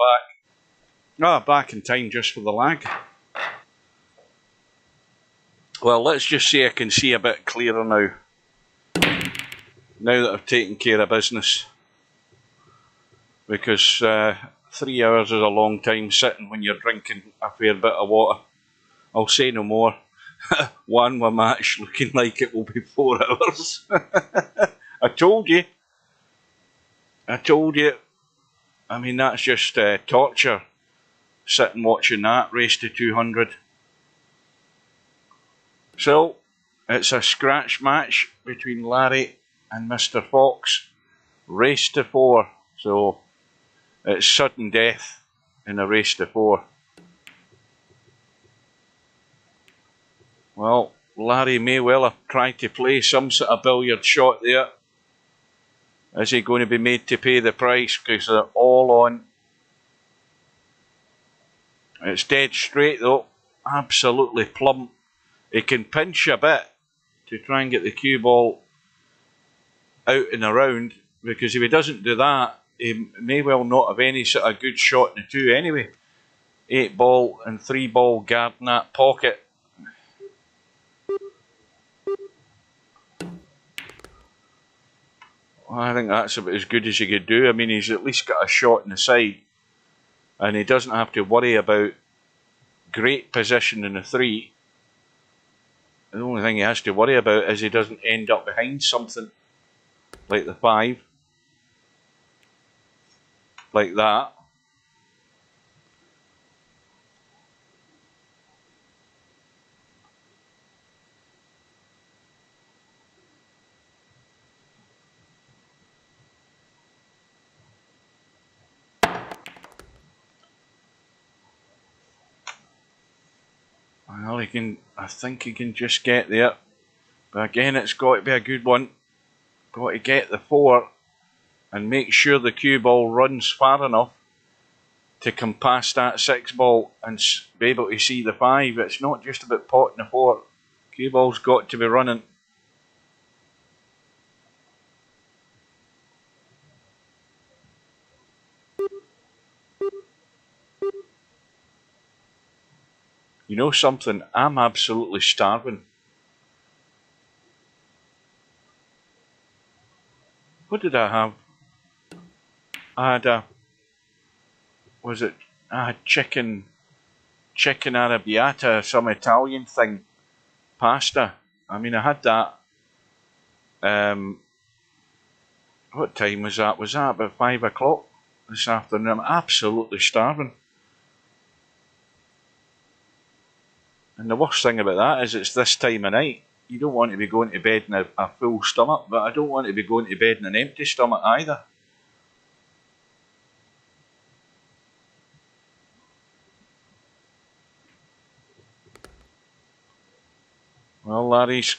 back. Ah, back in time just for the lag. Well, let's just say I can see a bit clearer now. Now that I've taken care of business. Because 3 hours is a long time sitting when you're drinking a fair bit of water. I'll say no more. One match looking like it will be 4 hours. I told you. I mean, that's just torture. Sitting watching that race to 200. So, it's a scratch match between Larry and Mr. Fox. Race to 4. So, it's sudden death in a race to 4. Well, Larry may well have tried to play some sort of billiard shot there. Is he going to be made to pay the price? Because they're all on. It's dead straight though. Absolutely plumb. He can pinch a bit to try and get the cue ball out and around. Because if he doesn't do that, he may well not have any sort of good shot in the 2 anyway. 8 ball and 3 ball guarding that pocket. I think that's about as good as he could do. I mean, he's at least got a shot in the side. And he doesn't have to worry about great position in the 3. The only thing he has to worry about is he doesn't end up behind something. Like the 5. Like that. Well, I think he can just get there. But again, it's got to be a good one. Got to get the 4 and make sure the cue ball runs far enough to come past that 6 ball and be able to see the 5. It's not just about potting the 4. Cue ball's got to be running. You know something? I'm absolutely starving. What did I have? I had I had chicken arrabbiata, some Italian thing, pasta. I mean, I had that. What time was that? Was that about 5 o'clock this afternoon? I'm absolutely starving. And the worst thing about that is it's this time of night. You don't want to be going to bed in a full stomach, but I don't want to be going to bed in an empty stomach either. Well, Larry's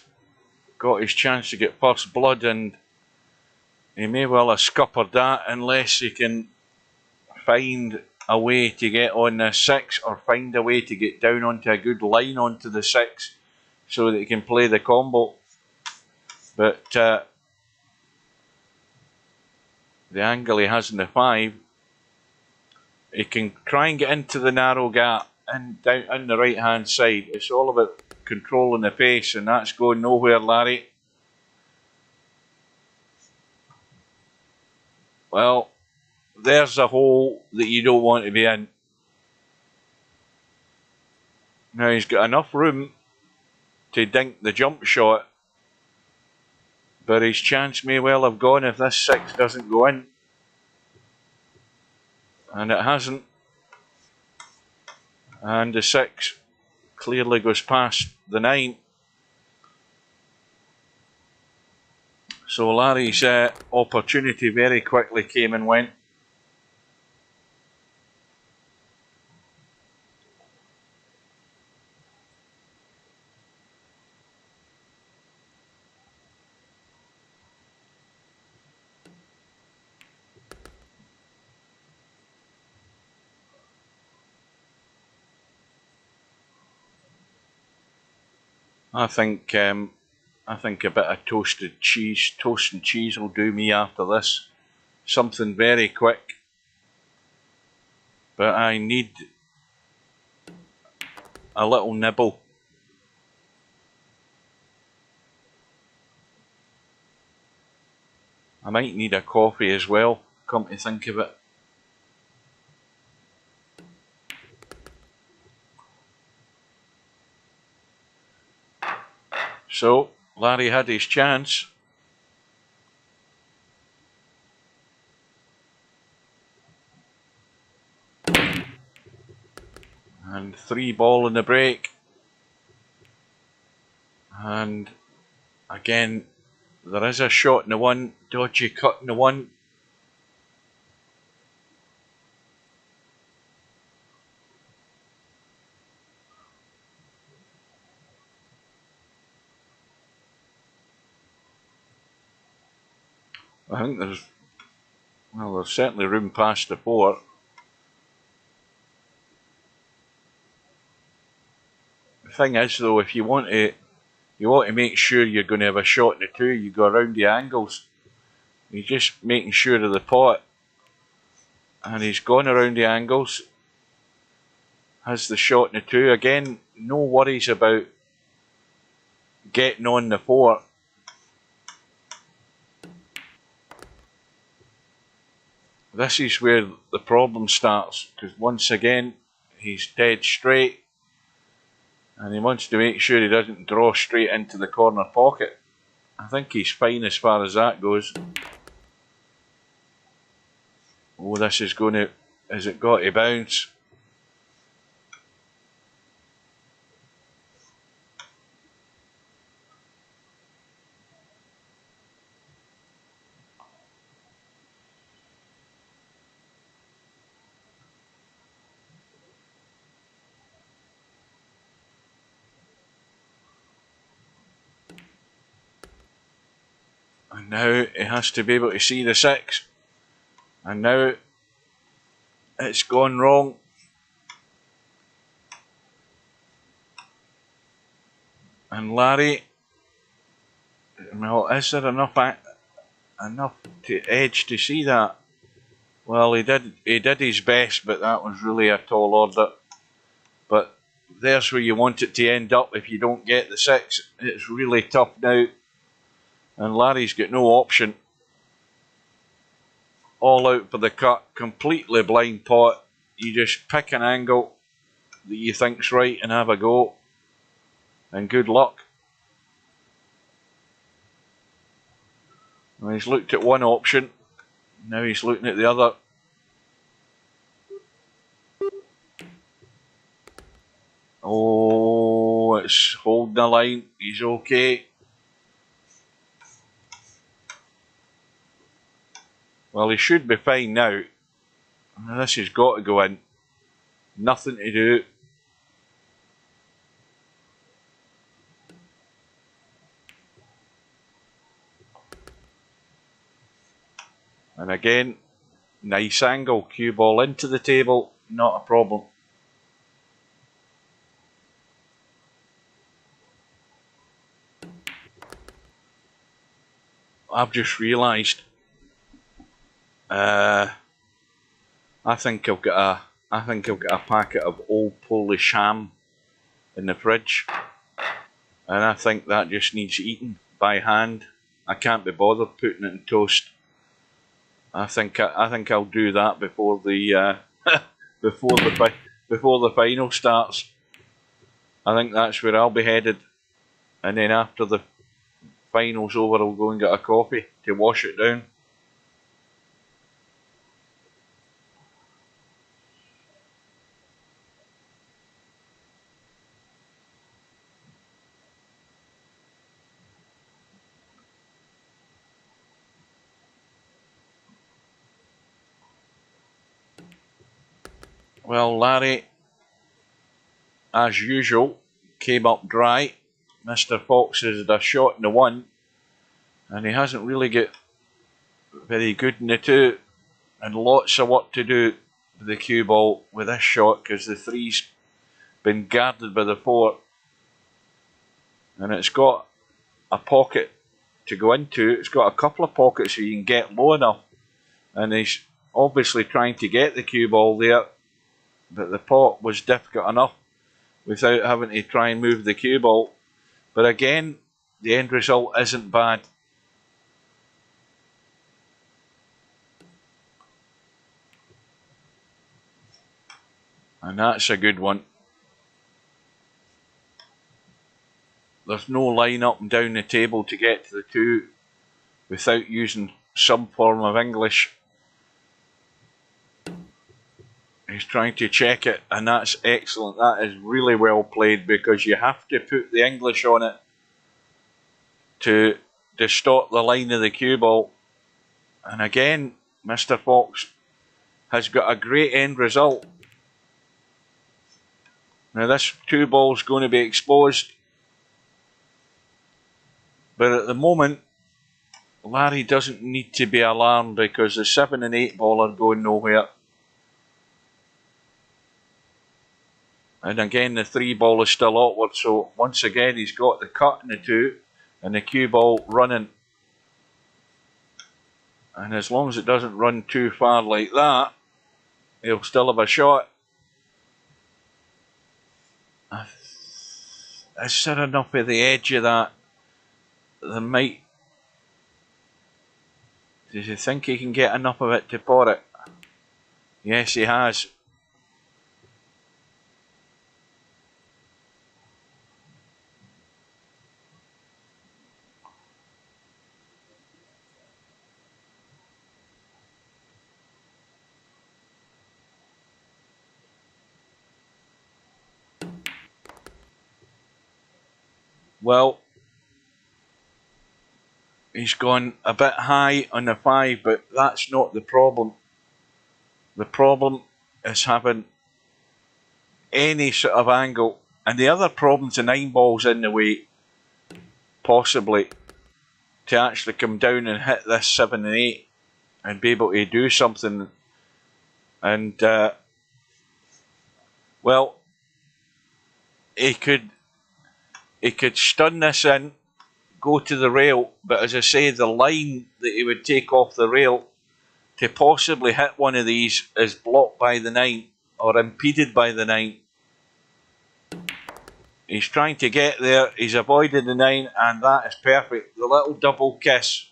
got his chance to get first blood, and he may well have scuppered that unless he can find a way to get on the 6 or find a way to get down onto a good line onto the 6 so that he can play the combo. But the angle he has in the 5, he can try and get into the narrow gap and down on the right hand side. It's all about controlling the pace, and that's going nowhere, Larry. Well, there's a hole that you don't want to be in. Now he's got enough room to dink the jump shot, but his chance may well have gone if this 6 doesn't go in. And it hasn't. And the 6 clearly goes past the 9. So Larry's opportunity very quickly came and went. I think a bit of toast and cheese will do me after this. Something very quick. but I need a little nibble. I might need a coffee as well, come to think of it. So, Larry had his chance. And 3 ball in the break. And again, there is a shot in the one, dodgy cut in the one. I think there's certainly room past the 4. The thing is though, if you want to make sure you're going to have a shot in the 2, you go around the angles. You're just making sure of the pot. And he's gone around the angles. Has the shot in the 2. Again, no worries about getting on the 4. This is where the problem starts, because once again, he's dead straight. And he wants to make sure he doesn't draw straight into the corner pocket. I think he's fine as far as that goes. Oh, this is going to... Has it got to bounce? And now he has to be able to see the 6. And now it's gone wrong. And Larry, well, is there enough to edge to see that? Well, he did his best, but that was really a tall order. But there's where you want it to end up if you don't get the 6. It's really tough now. And Larry's got no option. All out for the cut, completely blind pot. You just pick an angle that you think's right and have a go. And good luck. Well, he's looked at one option. Now he's looking at the other. Oh, it's holding the line. He's okay. Well, he should be fine now. This has got to go in. Nothing to do. And again, nice angle. Cue ball into the table. Not a problem. I've just realised. I think I've got a packet of old Polish ham in the fridge, and I think that just needs eaten by hand. I can't be bothered putting it in toast. I think I'll do that before the before the final starts. I think that's where I'll be headed, and then after the final's over, I'll go and get a coffee to wash it down. Well, Larry, as usual, came up dry. Mr. Fox has had a shot in the 1, and he hasn't really got very good in the 2, and lots of work to do with the cue ball with this shot, because the 3's been guarded by the 4, and it's got a pocket to go into. It's got a couple of pockets so you can get low enough, and he's obviously trying to get the cue ball there. but the pot was difficult enough without having to try and move the cue ball. But again, the end result isn't bad. And that's a good one. There's no line up and down the table to get to the 2 without using some form of English. He's trying to check it, and that's excellent. That is really well played, because you have to put the English on it to distort the line of the cue ball. And again, Mr. Fox has got a great end result. Now this 2 ball's going to be exposed, but at the moment Larry doesn't need to be alarmed, because the 7 and 8 ball are going nowhere. And again, the 3 ball is still awkward, so once again he's got the cut in the 2 and the cue ball running. And as long as it doesn't run too far like that, he'll still have a shot. Is there enough of the edge of that? There might. Does he think he can get enough of it to pot it? Yes, he has. Well, he's gone a bit high on the 5, but that's not the problem. The problem is having any sort of angle. And the other problem's the 9 ball's in the way, possibly, to actually come down and hit this 7 and 8 and be able to do something. And, well, he could stun this in, go to the rail, but as I say, the line that he would take off the rail to possibly hit one of these is blocked by the 9, or impeded by the 9. He's trying to get there, he's avoided the 9, and that is perfect. The little double kiss.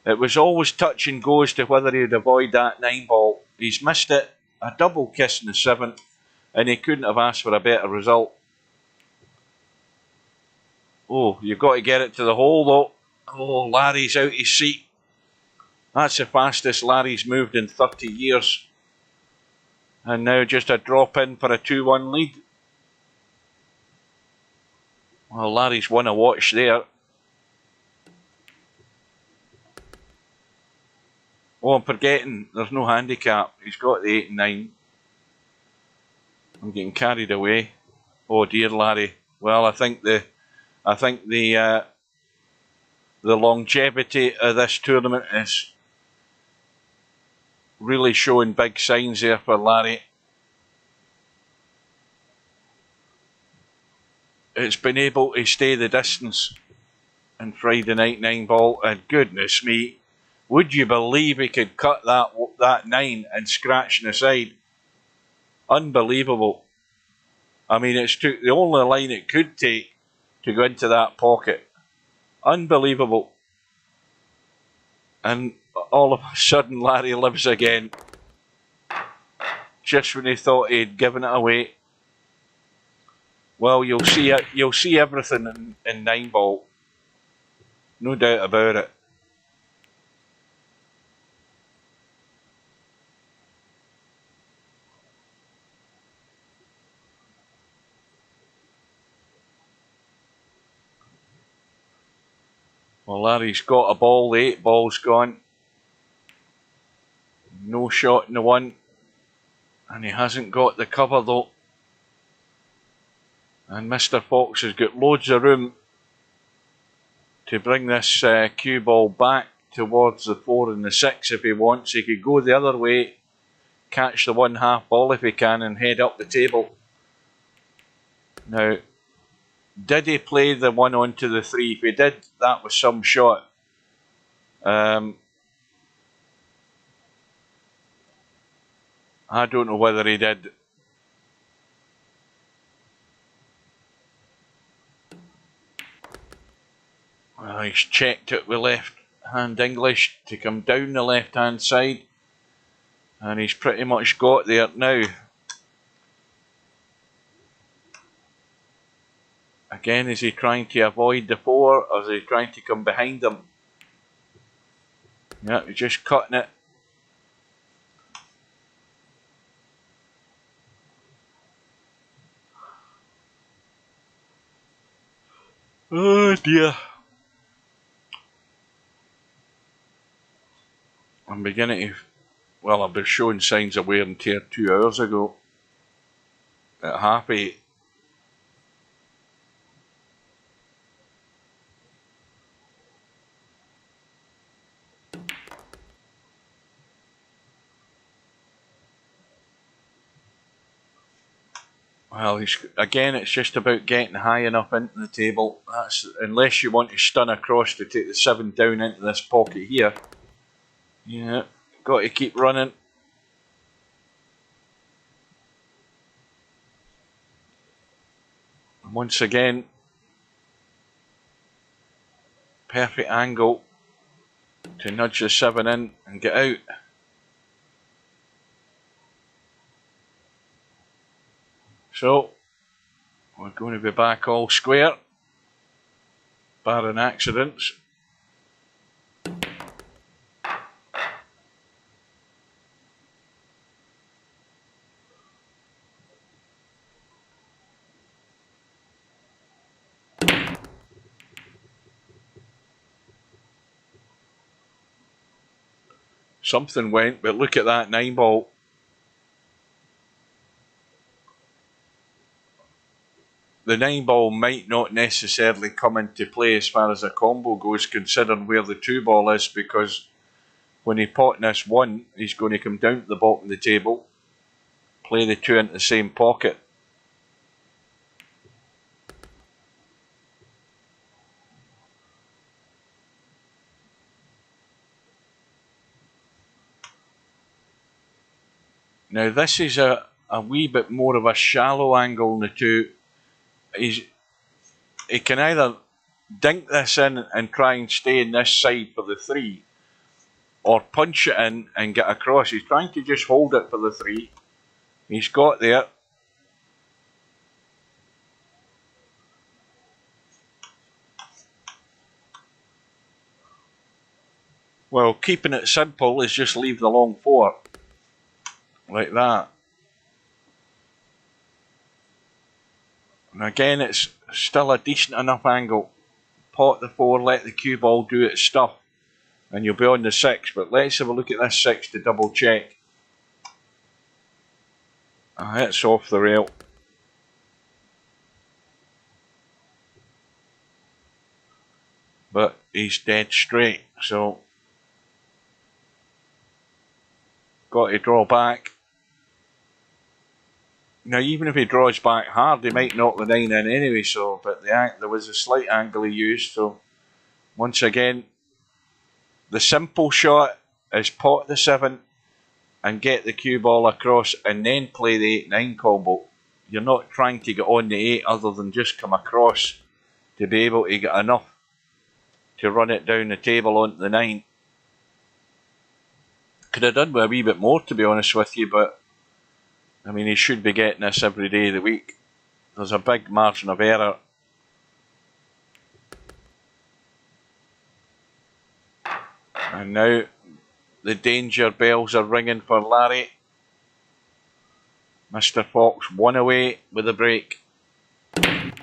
It was always touch and go as to whether he'd avoid that 9 ball. He's missed it, a double kiss in the 7th, and he couldn't have asked for a better result. Oh, you've got to get it to the hole though. Oh, Larry's out his seat. That's the fastest Larry's moved in 30 years. And now just a drop in for a 2-1 lead. Well, Larry's won a watch there. Oh, I'm forgetting, there's no handicap. He's got the 8 and 9. I'm getting carried away. Oh dear, Larry. Well, I think the longevity of this tournament is really showing big signs there for Larry. It's been able to stay the distance in Friday night 9 ball, and goodness me, would you believe he could cut that 9 and scratch on the side? Unbelievable. I mean, it's the only line it could take to go into that pocket. Unbelievable. And all of a sudden Larry lives again. Just when he thought he'd given it away. Well, you'll see everything in 9 ball. No doubt about it. Well, Larry's got a ball, the 8 ball's gone. No shot in the 1. And he hasn't got the cover though. And Mr. Fox has got loads of room to bring this cue ball back towards the 4 and the 6 if he wants. He could go the other way, catch the 1/2 ball if he can, and head up the table. Now, did he play the 1 onto the 3? If he did, that was some shot. I don't know whether he did. He's checked it with left hand English to come down the left hand side, and he's pretty much got there now. Again, is he trying to avoid the 4 or is he trying to come behind them? Yeah, he's just cutting it. Oh dear. I'm beginning to... Well, I've been showing signs of wear and tear 2 hours ago. At half 8. Well, again, it's just about getting high enough into the table. That's unless you want to stun across to take the 7 down into this pocket here. Yeah, got to keep running. And once again, perfect angle to nudge the 7 in and get out. So, we're going to be back all square, barring accidents. Something went, but look at that 9 ball. The 9 ball might not necessarily come into play as far as a combo goes, considering where the 2 ball is, because when he pot this 1, he's going to come down to the bottom of the table, play the 2 into the same pocket. Now this is a wee bit more of a shallow angle in the 2. He can either dink this in and try and stay in this side for the 3, or punch it in and get across. He's trying to just hold it for the 3. He's got there. Well, keeping it simple is just leave the long 4. Like that. And again, it's still a decent enough angle. Pot the 4, let the cue ball do its stuff, and you'll be on the 6. But let's have a look at this 6 to double check. It's off the rail. But he's dead straight, so got to draw back. Now, even if he draws back hard, he might knock the 9 in anyway. So, but there was a slight angle he used. So, once again, the simple shot is pot the 7 and get the cue ball across, and then play the 8-9 combo. You're not trying to get on the 8 other than just come across to be able to get enough to run it down the table onto the 9. Could have done with a wee bit more, to be honest with you, but I mean, he should be getting this every day of the week. There's a big margin of error. And now the danger bells are ringing for Larry. Mr. Fox 1 away with a break. And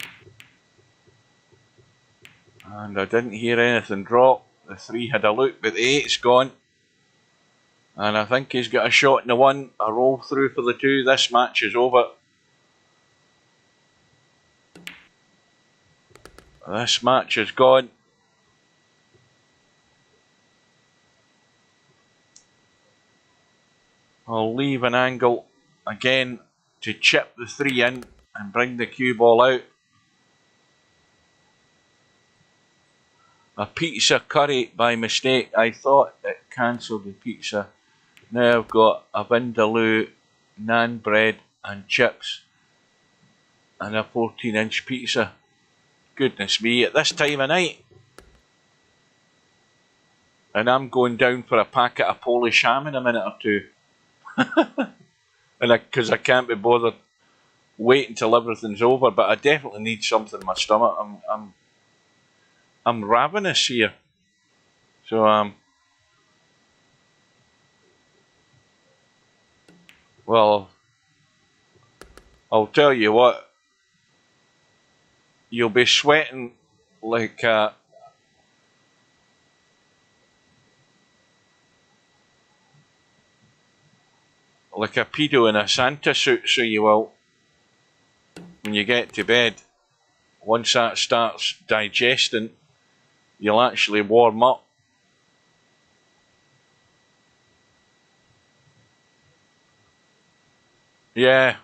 I didn't hear anything drop. The 3 had a look, but the 8's gone. And I think he's got a shot in the 1, a roll through for the 2. This match is over. This match is gone. I'll leave an angle again to chip the 3 in and bring the cue ball out. A pizza curry by mistake. I thought it cancelled the pizza. Now I've got a vindaloo, naan bread and chips and a 14-inch pizza. Goodness me, at this time of night. and I'm going down for a packet of Polish ham in a minute or two. And because I can't be bothered waiting till everything's over, but I definitely need something in my stomach. I'm ravenous here. So well, I'll tell you what, you'll be sweating like a pedo in a Santa suit, so you will, when you get to bed. Once that starts digesting, you'll actually warm up. Yeah.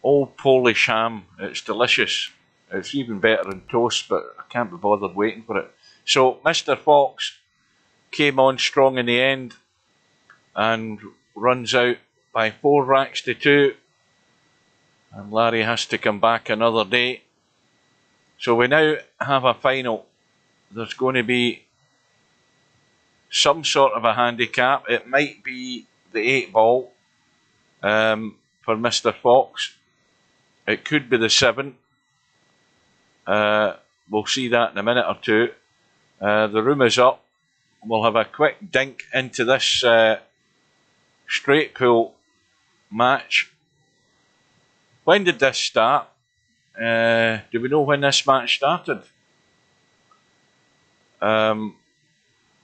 Old Polish ham, it's delicious. It's even better than toast, but I can't be bothered waiting for it. So Mr. Fox came on strong in the end and runs out by 4 racks to 2. And Larry has to come back another day. So we now have a final. There's going to be some sort of a handicap. It might be the 8 ball for Mr. Fox. It could be the 7. We'll see that in a minute or two. The room is up. We'll have a quick dink into this straight pool match. When did this start? Do we know when this match started? The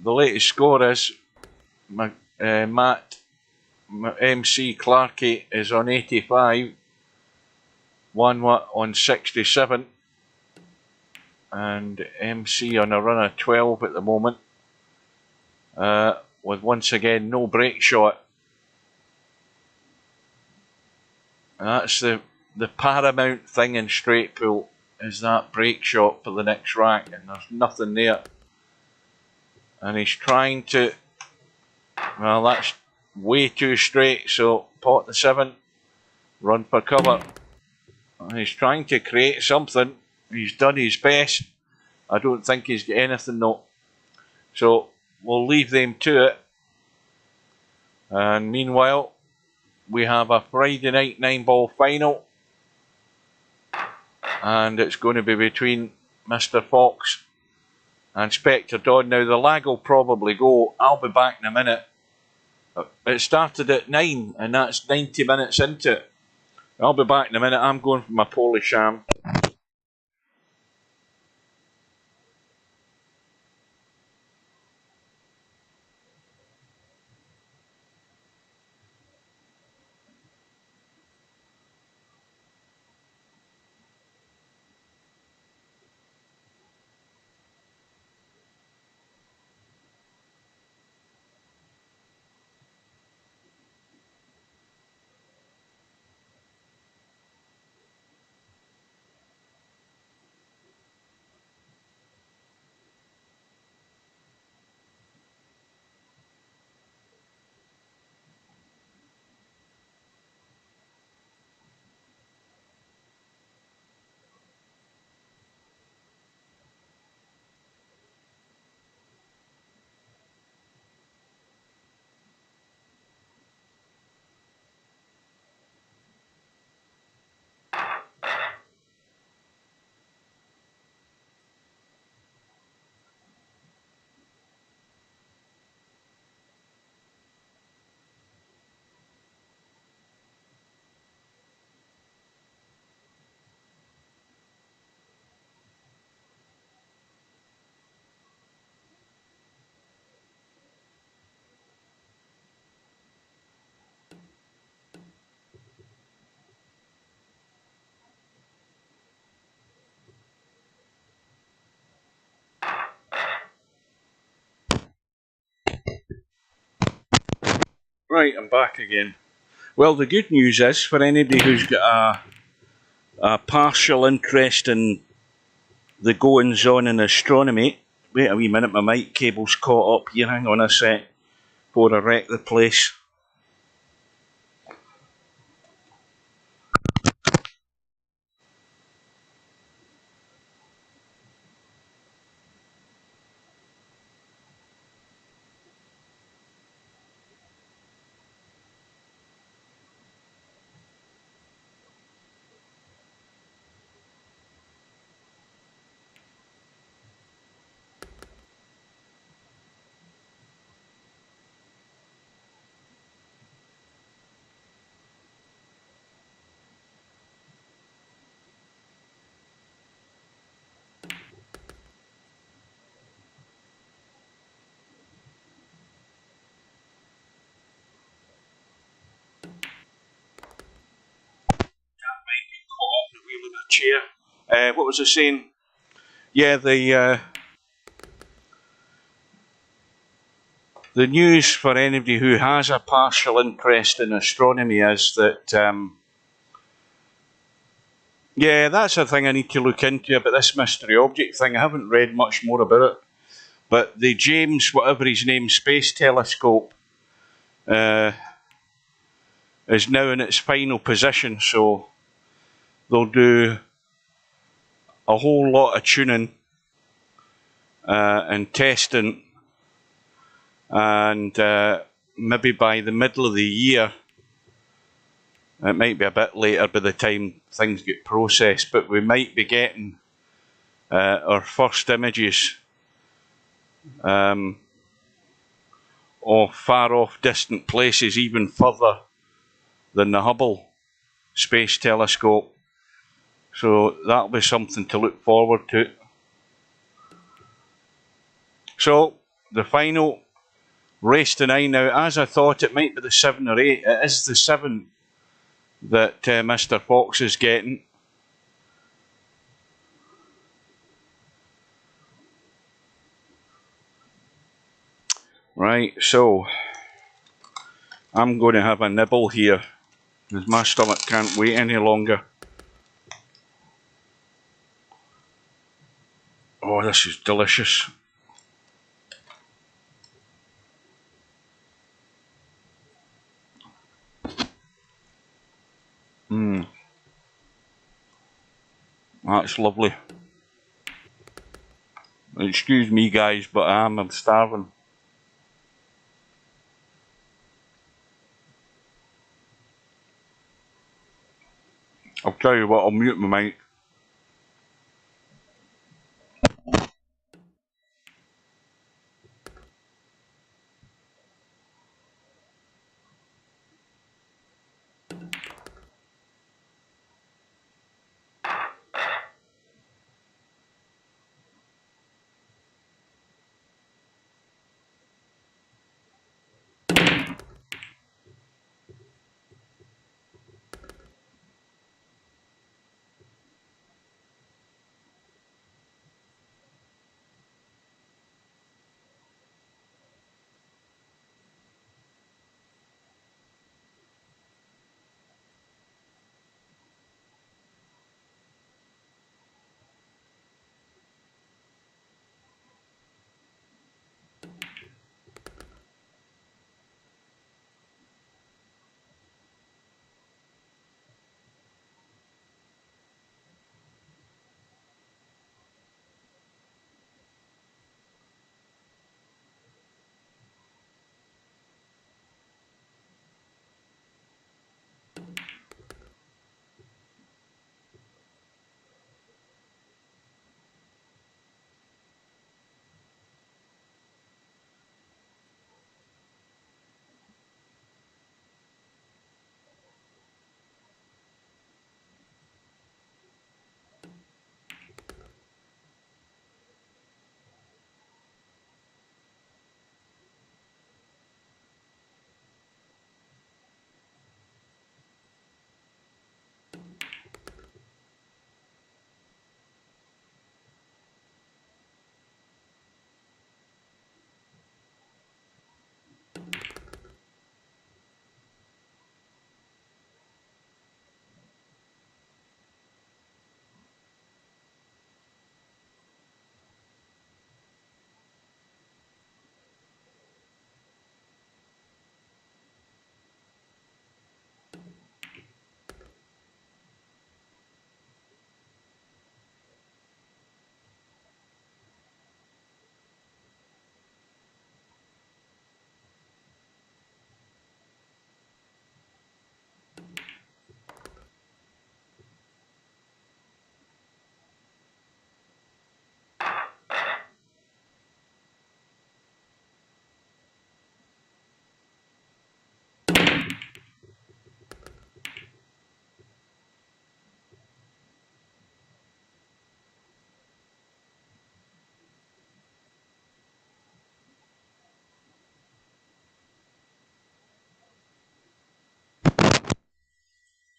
latest score is Matt MC Clarkey is on 85, one on 67, and MC on a run of 12 at the moment, with once again no break shot. And that's the paramount thing in straight pool, is that break shot for the next rack, and there's nothing there. And he's trying to, well, that's way too straight, so pot the 7, run for cover. And he's trying to create something. He's done his best. I don't think he's got anything though. So we'll leave them to it. And meanwhile, we have a Friday night 9-ball final. And it's going to be between Mr. Fox and Spectre Don. Now the lag will probably go. I'll be back in a minute. It started at 9 and that's 90 minutes into it. I'll be back in a minute. I'm going for my Polish ham. Right, I'm back again. Well, the good news is, for anybody who's got a partial interest in the goings on in astronomy, wait a wee minute, my mic cable's caught up here, hang on a sec, before I wreck the place. chair. What was I saying? Yeah, the news for anybody who has a partial interest in astronomy is that, yeah, that's a thing I need to look into about this mystery object thing. I haven't read much more about it. But the James, whatever his name, Space Telescope is now in its final position, so they'll do a whole lot of tuning and testing, and maybe by the middle of the year, it might be a bit later by the time things get processed, but we might be getting our first images of far off distant places, even further than the Hubble Space Telescope. So that'll be something to look forward to. So the final race to 9 now, as I thought it might be the 7 or 8, it is the 7 that Mr. Fox is getting. Right, so I'm going to have a nibble here because my stomach can't wait any longer. Oh, this is delicious. Mmm. That's lovely. Excuse me guys, but I'm starving. I'll tell you what, I'll mute my mic.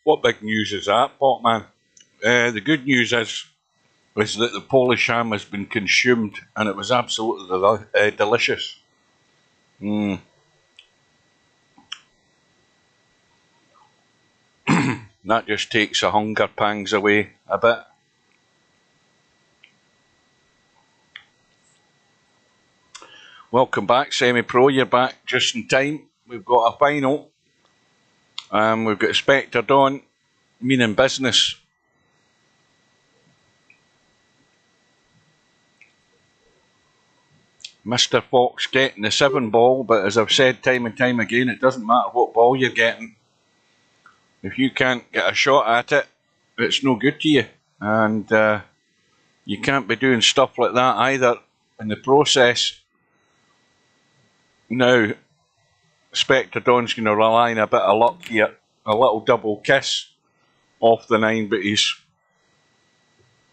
What big news is that, Potman? The good news is that the Polish ham has been consumed, and it was absolutely delicious. That just takes the hunger pangs away a bit. Welcome back, Semi-Pro. You're back just in time. We've got a final. We've got Spectre Dawn, meaning business. Mr. Fox getting the 7 ball, but as I've said time and time again, it doesn't matter what ball you're getting. If you can't get a shot at it, it's no good to you. And you can't be doing stuff like that either in the process. Now, Spectre Dawn's going to rely on a bit of luck here. A little double kiss off the 9, but he's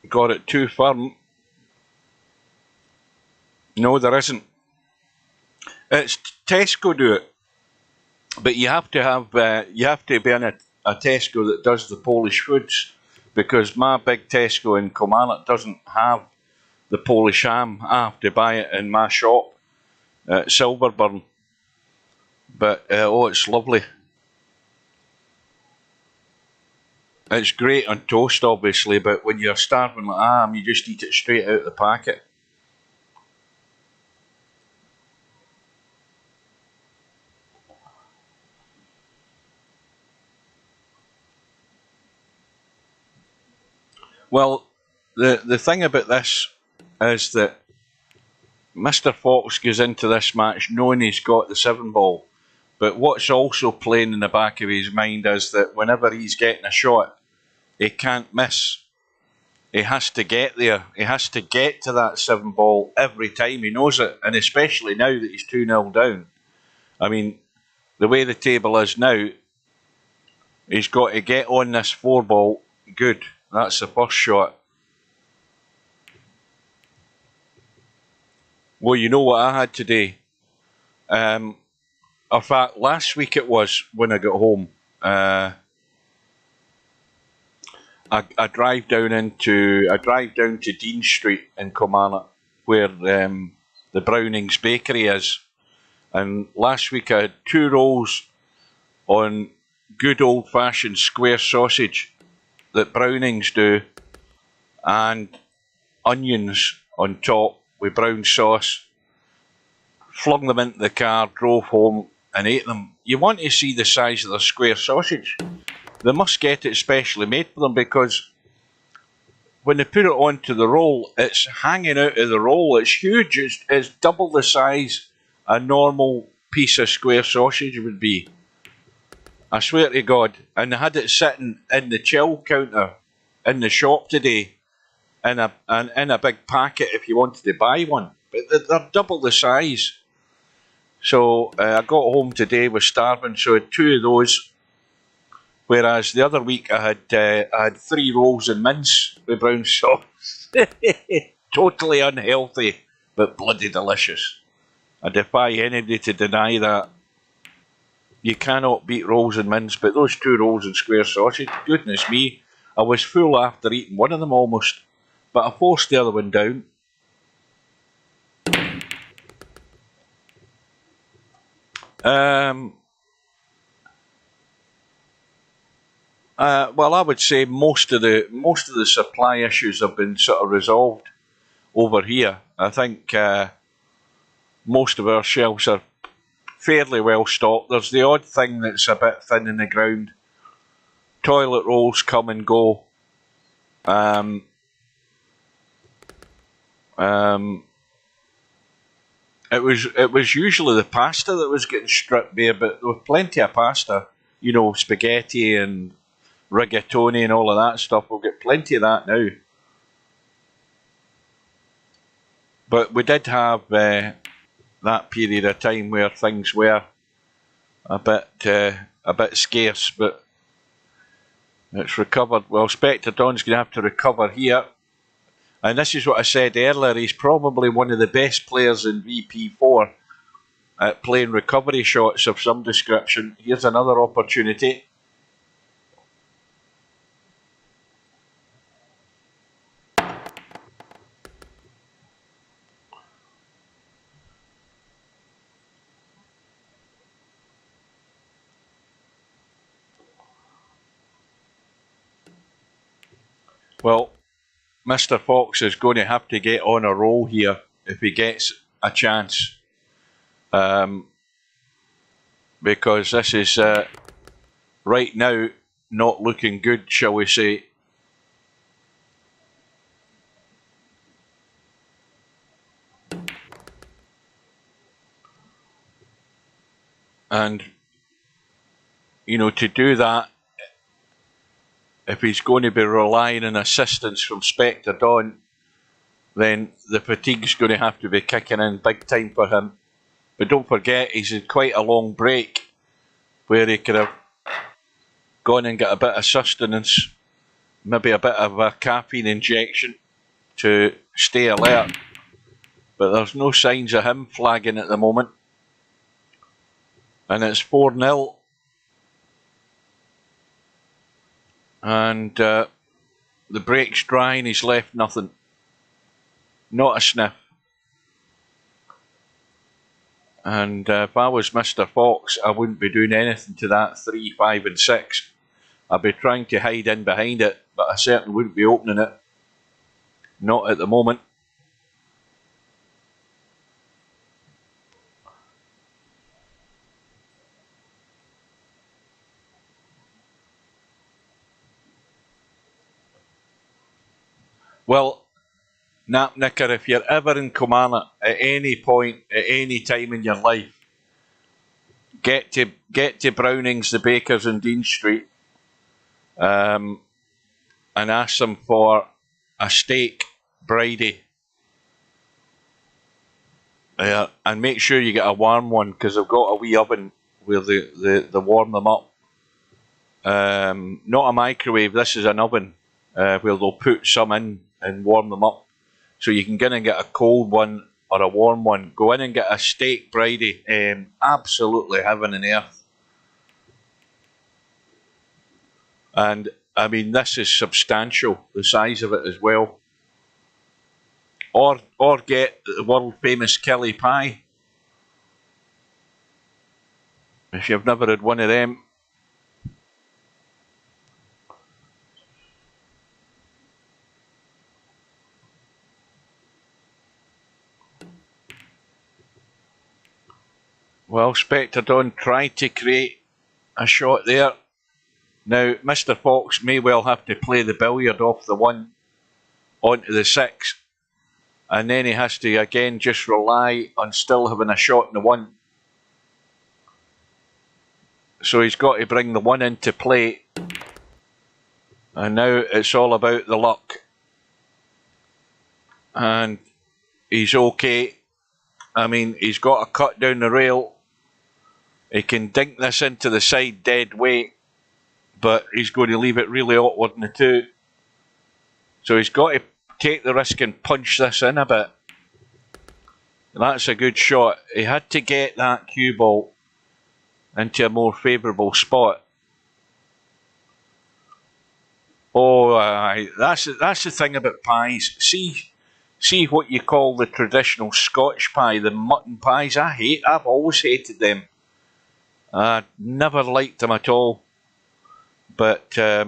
got it too firm. No, there isn't. It's Tesco do it, but you have to be in a Tesco that does the Polish foods, because my big Tesco in Kilmarnock doesn't have the Polish ham. I have to buy it in my shop at Silverburn. But oh, it's lovely. It's great on toast, obviously, but when you're starving like I am, you just eat it straight out of the packet. Well, the thing about this is that Mr. Fox goes into this match knowing he's got the 7 ball, but what's also playing in the back of his mind is that whenever he's getting a shot, he can't miss. He has to get there. He has to get to that 7 ball every time. He knows it, and especially now that he's 2-0 down. I mean, the way the table is now, he's got to get on this 4 ball good. That's the first shot. Well, you know what I had today? In fact, last week it was when I got home. I drive down to Dean Street in Kilmarnock, where the Brownings Bakery is. And last week I had 2 rolls on good old-fashioned square sausage that Brownings do, and onions on top with brown sauce. Flung them into the car, drove home and ate them. You want to see the size of the square sausage. They must get it specially made for them, because when they put it onto the roll, it's hanging out of the roll. It's huge. It's double the size a normal piece of square sausage would be. I swear to God. And they had it sitting in the chill counter in the shop today in a big packet if you wanted to buy one. But they're double the size. So I got home today, was starving, so I had 2 of those. Whereas the other week I had 3 rolls and mince with brown sauce. Totally unhealthy, but bloody delicious. I defy anybody to deny that. You cannot beat rolls and mince, but those 2 rolls and square sausage, goodness me, I was full after eating one of them almost, but I forced the other one down. Well, I would say most of the supply issues have been sort of resolved over here. I think most of our shelves are fairly well stocked. There's the odd thing that's a bit thin in the ground. Toilet rolls come and go. It was usually the pasta that was getting stripped bare, but there was plenty of pasta. You know, spaghetti and rigatoni and all of that stuff. We'll get plenty of that now. But we did have that period of time where things were a bit scarce, but it's recovered. Well, Spectre Dawn's going to have to recover here. And this is what I said earlier, he's probably one of the best players in VP4 at playing recovery shots of some description. Here's another opportunity. Well, Mr. Fox is going to have to get on a roll here if he gets a chance. Because this is right now not looking good, shall we say. And, you know, to do that, if he's going to be relying on assistance from Spectre Dawn, then the fatigue's going to have to be kicking in big time for him. But don't forget, he's had quite a long break where he could have gone and got a bit of sustenance, maybe a bit of a caffeine injection to stay alert. But there's no signs of him flagging at the moment. And it's 4-0. And the break's dry and he's left nothing. Not a sniff. And if I was Mr. Fox, I wouldn't be doing anything to that 3, 5 and 6. I'd be trying to hide in behind it, but I certainly wouldn't be opening it. Not at the moment. Well, Napnicker, if you're ever in Kilmarnock at any point, at any time in your life, get to Brownings, the Bakers in Dean Street, and ask them for a steak Bridie. And make sure you get a warm one, because they've got a wee oven where they warm them up. Not a microwave, this is an oven where they'll put some in and warm them up. So you can get in and get a cold one or a warm one. Go in and get a steak Bridie. Absolutely heaven and earth. And I mean, this is substantial, the size of it as well. Or get the world famous Kelly pie. If you've never had one of them. Well, Spectre Dawn tried to create a shot there. Now, Mr. Fox may well have to play the billiard off the 1 onto the 6. And then he has to, again, just rely on still having a shot in the 1. So he's got to bring the 1 into play. And now it's all about the luck. And he's okay. I mean, he's got a cut down the rail. He can dink this into the side dead weight, but he's going to leave it really awkward in the 2. So he's got to take the risk and punch this in a bit. That's a good shot. He had to get that cue ball into a more favourable spot. Oh, that's the thing about pies. See what you call the traditional Scotch pie, the mutton pies. I've always hated them. I never liked them at all. But, I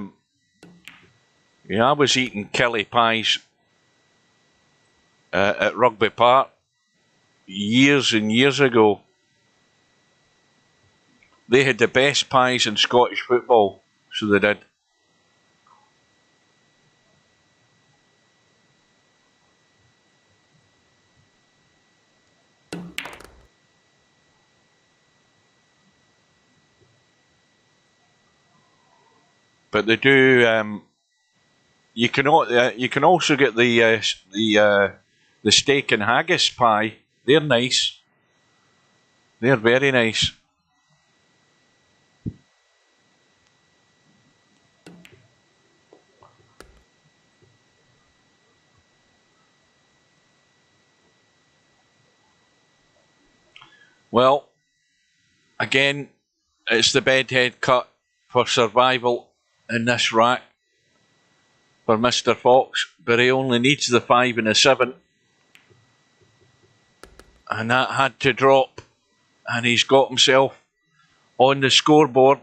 was eating Kelly pies at Rugby Park years and years ago. They had the best pies in Scottish football, so they did. But they do. You can also get the steak and haggis pie. They're nice. They're very nice. Well, again, it's the bedhead cut for survival in this rack for Mr. Fox, but he only needs the 5 and a 7. And that had to drop, and he's got himself on the scoreboard. .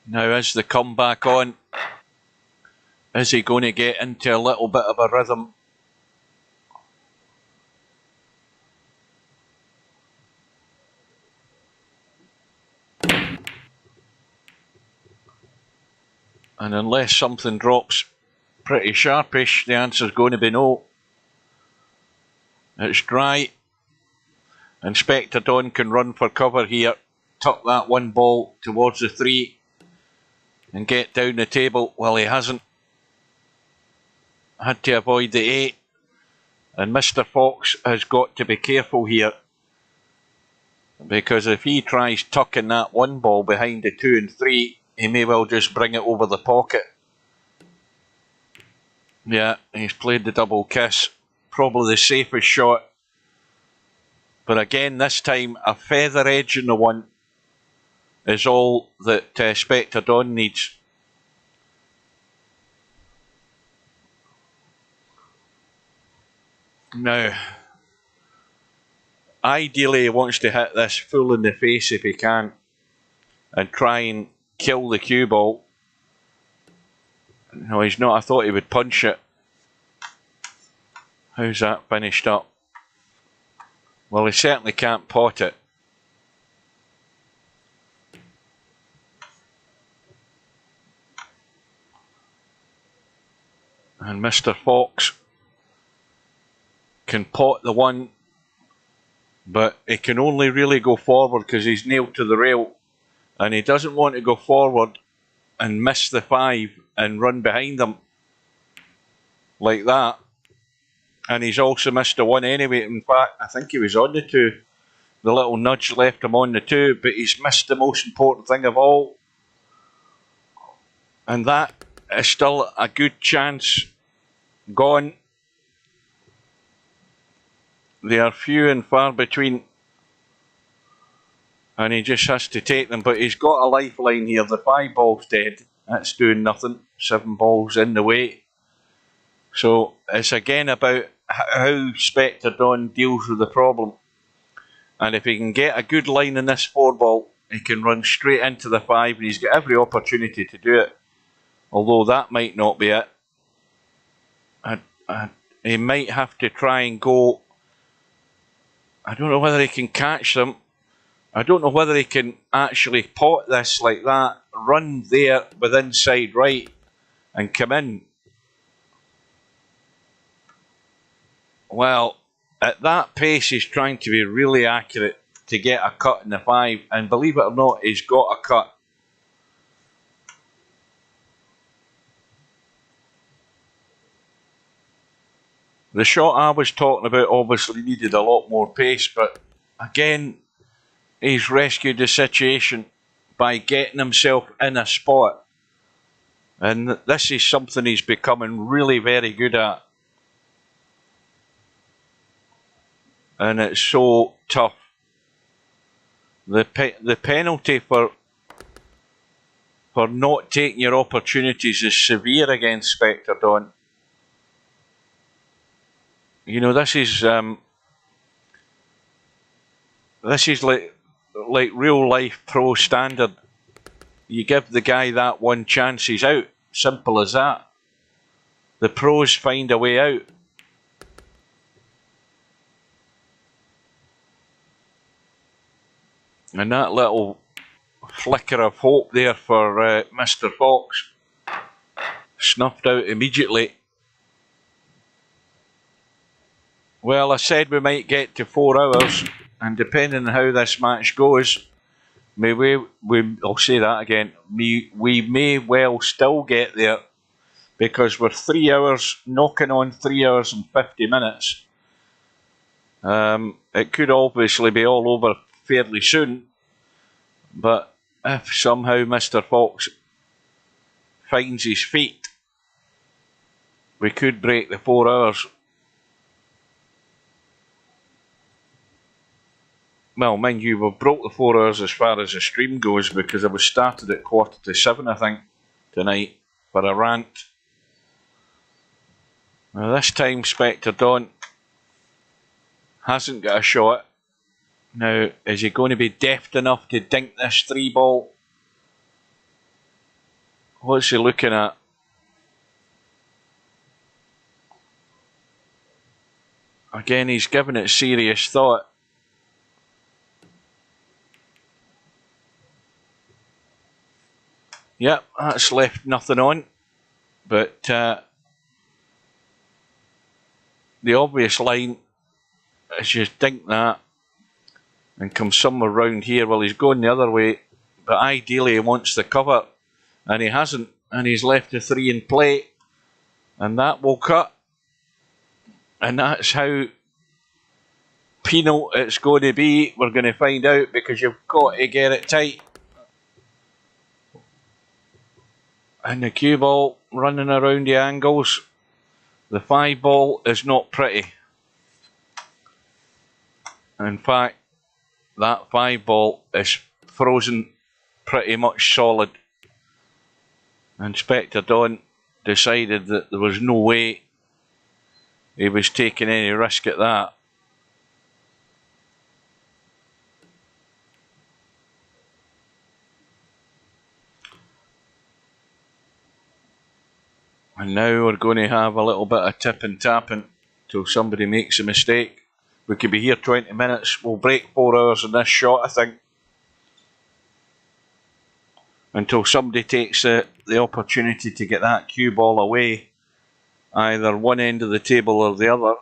Now is the comeback on? Is he going to get into a little bit of a rhythm? And unless something drops pretty sharpish, the answer's going to be no. It's dry. Inspector Don can run for cover here. Tuck that one ball towards the 3 and get down the table. Well, he hasn't. Had to avoid the 8. And Mr. Fox has got to be careful here, because if he tries tucking that one ball behind the 2 and 3, he may well just bring it over the pocket. Yeah, he's played the double kiss. Probably the safest shot. But again, this time, a feather edge in the 1 is all that Spectre Dawn needs. Now, ideally he wants to hit this full in the face if he can, and try and kill the cue ball. No, he's not. I thought he would punch it. How's that finished up? Well, he certainly can't pot it. And Mr. Fox can pot the 1, but he can only really go forward because he's nailed to the rail, and he doesn't want to go forward and miss the 5 and run behind them like that. And he's also missed the 1 anyway. In fact, I think he was on the 2. The little nudge left him on the 2, but he's missed the most important thing of all. And that is still a good chance gone. They are few and far between, and he just has to take them. But he's got a lifeline here. The 5 ball's dead. That's doing nothing. 7 balls in the way. So it's again about how Spectre Dawn deals with the problem. And if he can get a good line in this 4 ball, he can run straight into the 5, and he's got every opportunity to do it. Although that might not be it. He might have to try and go. I don't know whether he can catch them. I don't know whether he can actually pot this like that, run there with inside right, and come in. Well, at that pace, he's trying to be really accurate to get a cut in the 5, and believe it or not, he's got a cut. The shot I was talking about obviously needed a lot more pace, but again, he's rescued the situation by getting himself in a spot. And this is something he's becoming really very good at. And it's so tough. The penalty for not taking your opportunities is severe against Spectre Dawn. You know, this is like real life pro standard. You give the guy that 1 chance, he's out. Simple as that. The pros find a way out. And that little flicker of hope there for Mr. Fox snuffed out immediately. Well, I said we might get to 4 hours, and depending on how this match goes, I'll say that again, we may well still get there, because we're 3 hours, knocking on 3 hours and 50 minutes. It could obviously be all over fairly soon, but if somehow Mr. Fox finds his feet, we could break the 4 hours. Well, mind you, we've broke the 4 hours as far as the stream goes, because I was started at 6:45, I think, tonight, for a rant. Now this time Spectre Dawn hasn't got a shot. Now, is he going to be deft enough to dink this 3 ball? What's he looking at? Again, he's given it serious thought. Yep, that's left nothing on. But the obvious line is you think that and come somewhere round here. Well, he's going the other way, but ideally he wants the cover, and he hasn't, and he's left a 3 in play, and that will cut. And that's how penal it's going to be. We're going to find out, because you've got to get it tight. And the cue ball running around the angles. The 5 ball is not pretty. In fact, that 5 ball is frozen pretty much solid. Inspector Don decided that there was no way he was taking any risk at that. And now we're going to have a little bit of tip and tapping till somebody makes a mistake. We could be here 20 minutes. We'll break 4 hours in this shot, I think. Until somebody takes the opportunity to get that cue ball away, either one end of the table or the other,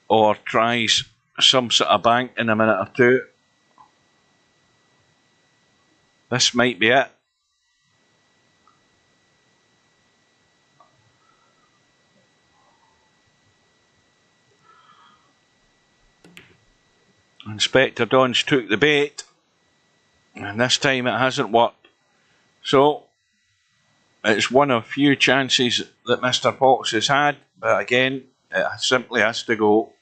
or tries some sort of bank in a minute or two. This might be it. Inspector Don's took the bait, and this time it hasn't worked. So it's one of few chances that Mr. Fox has had, but again, it simply has to go.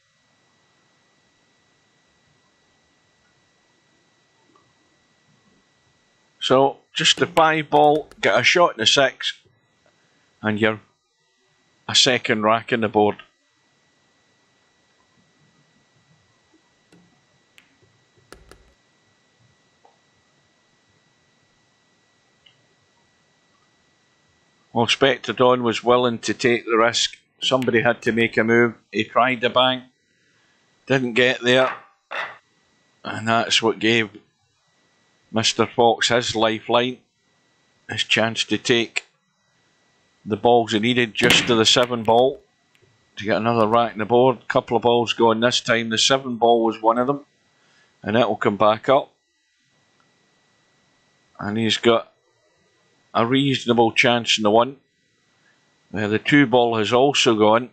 So just the 5 ball, get a shot in the 6, and you're a second rack in the board. Well, Inspector Don was willing to take the risk. Somebody had to make a move. He tried the bank, didn't get there, and that's what gave Mr. Fox his lifeline, his chance to take the balls he needed just to the 7 ball to get another rack in the board. Couple of balls going this time. The 7 ball was one of them, and that will come back up. And he's got a reasonable chance in the 1. The 2 ball has also gone.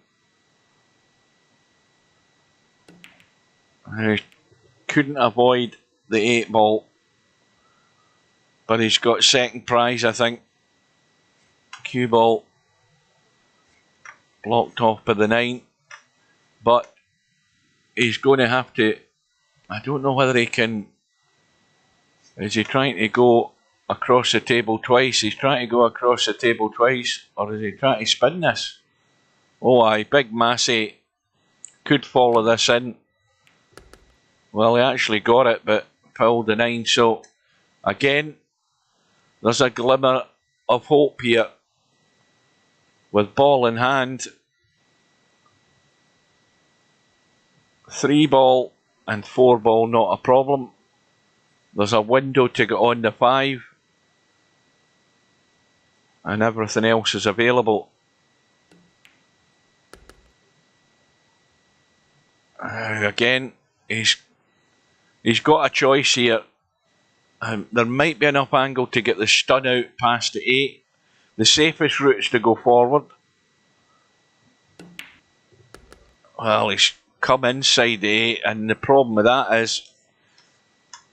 And he couldn't avoid the 8 ball, but he's got second prize, I think. Cue ball blocked off by the 9, but he's going to have to, I don't know whether he can, is he trying to go across the table twice? He's trying to go across the table twice, or is he trying to spin this? Oh aye, Big Massey could follow this in. Well, he actually got it, but pulled the 9, so again, there's a glimmer of hope here. With ball in hand, 3 ball and 4 ball not a problem. There's a window to get on the 5, and everything else is available. Again, he's got a choice here. There might be enough angle to get the stud out past the 8. The safest route is to go forward. Well, he's come inside the 8, and the problem with that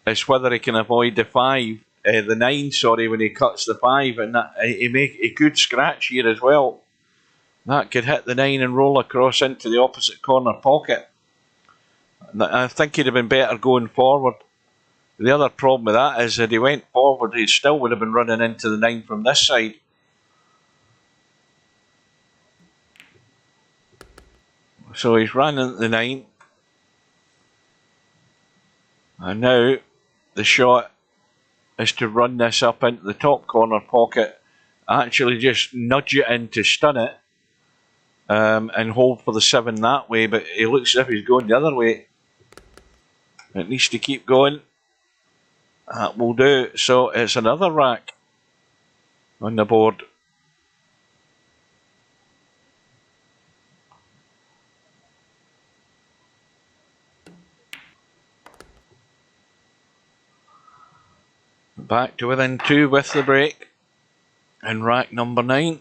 is whether he can avoid the 5, the 9, sorry, when he cuts the 5, and that he could scratch here as well. That could hit the 9 and roll across into the opposite corner pocket. I think he'd have been better going forward. The other problem with that is that he went forward, he still would have been running into the 9 from this side. So he's running at the 9. And now the shot is to run this up into the top corner pocket, actually just nudge it in to stun it, and hold for the 7 that way, but he looks as if he's going the other way. It needs to keep going. That will do. So it's another rack on the board. Back to within 2 with the break in rack number 9.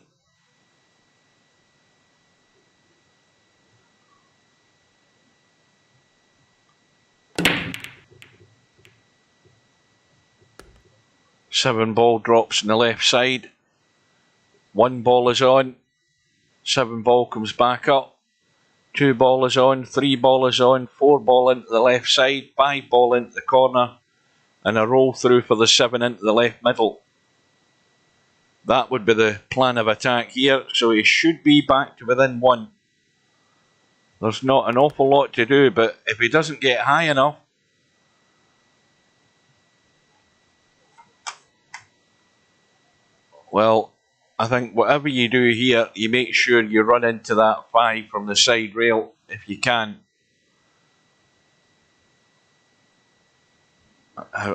Seven ball drops on the left side. 1 ball is on. 7 ball comes back up. 2 ball is on. 3 ball is on. 4 ball into the left side. 5 ball into the corner. And a roll through for the 7 into the left middle. That would be the plan of attack here. So he should be back to within 1. There's not an awful lot to do, but if he doesn't get high enough, well, I think whatever you do here, you make sure you run into that 5 from the side rail if you can.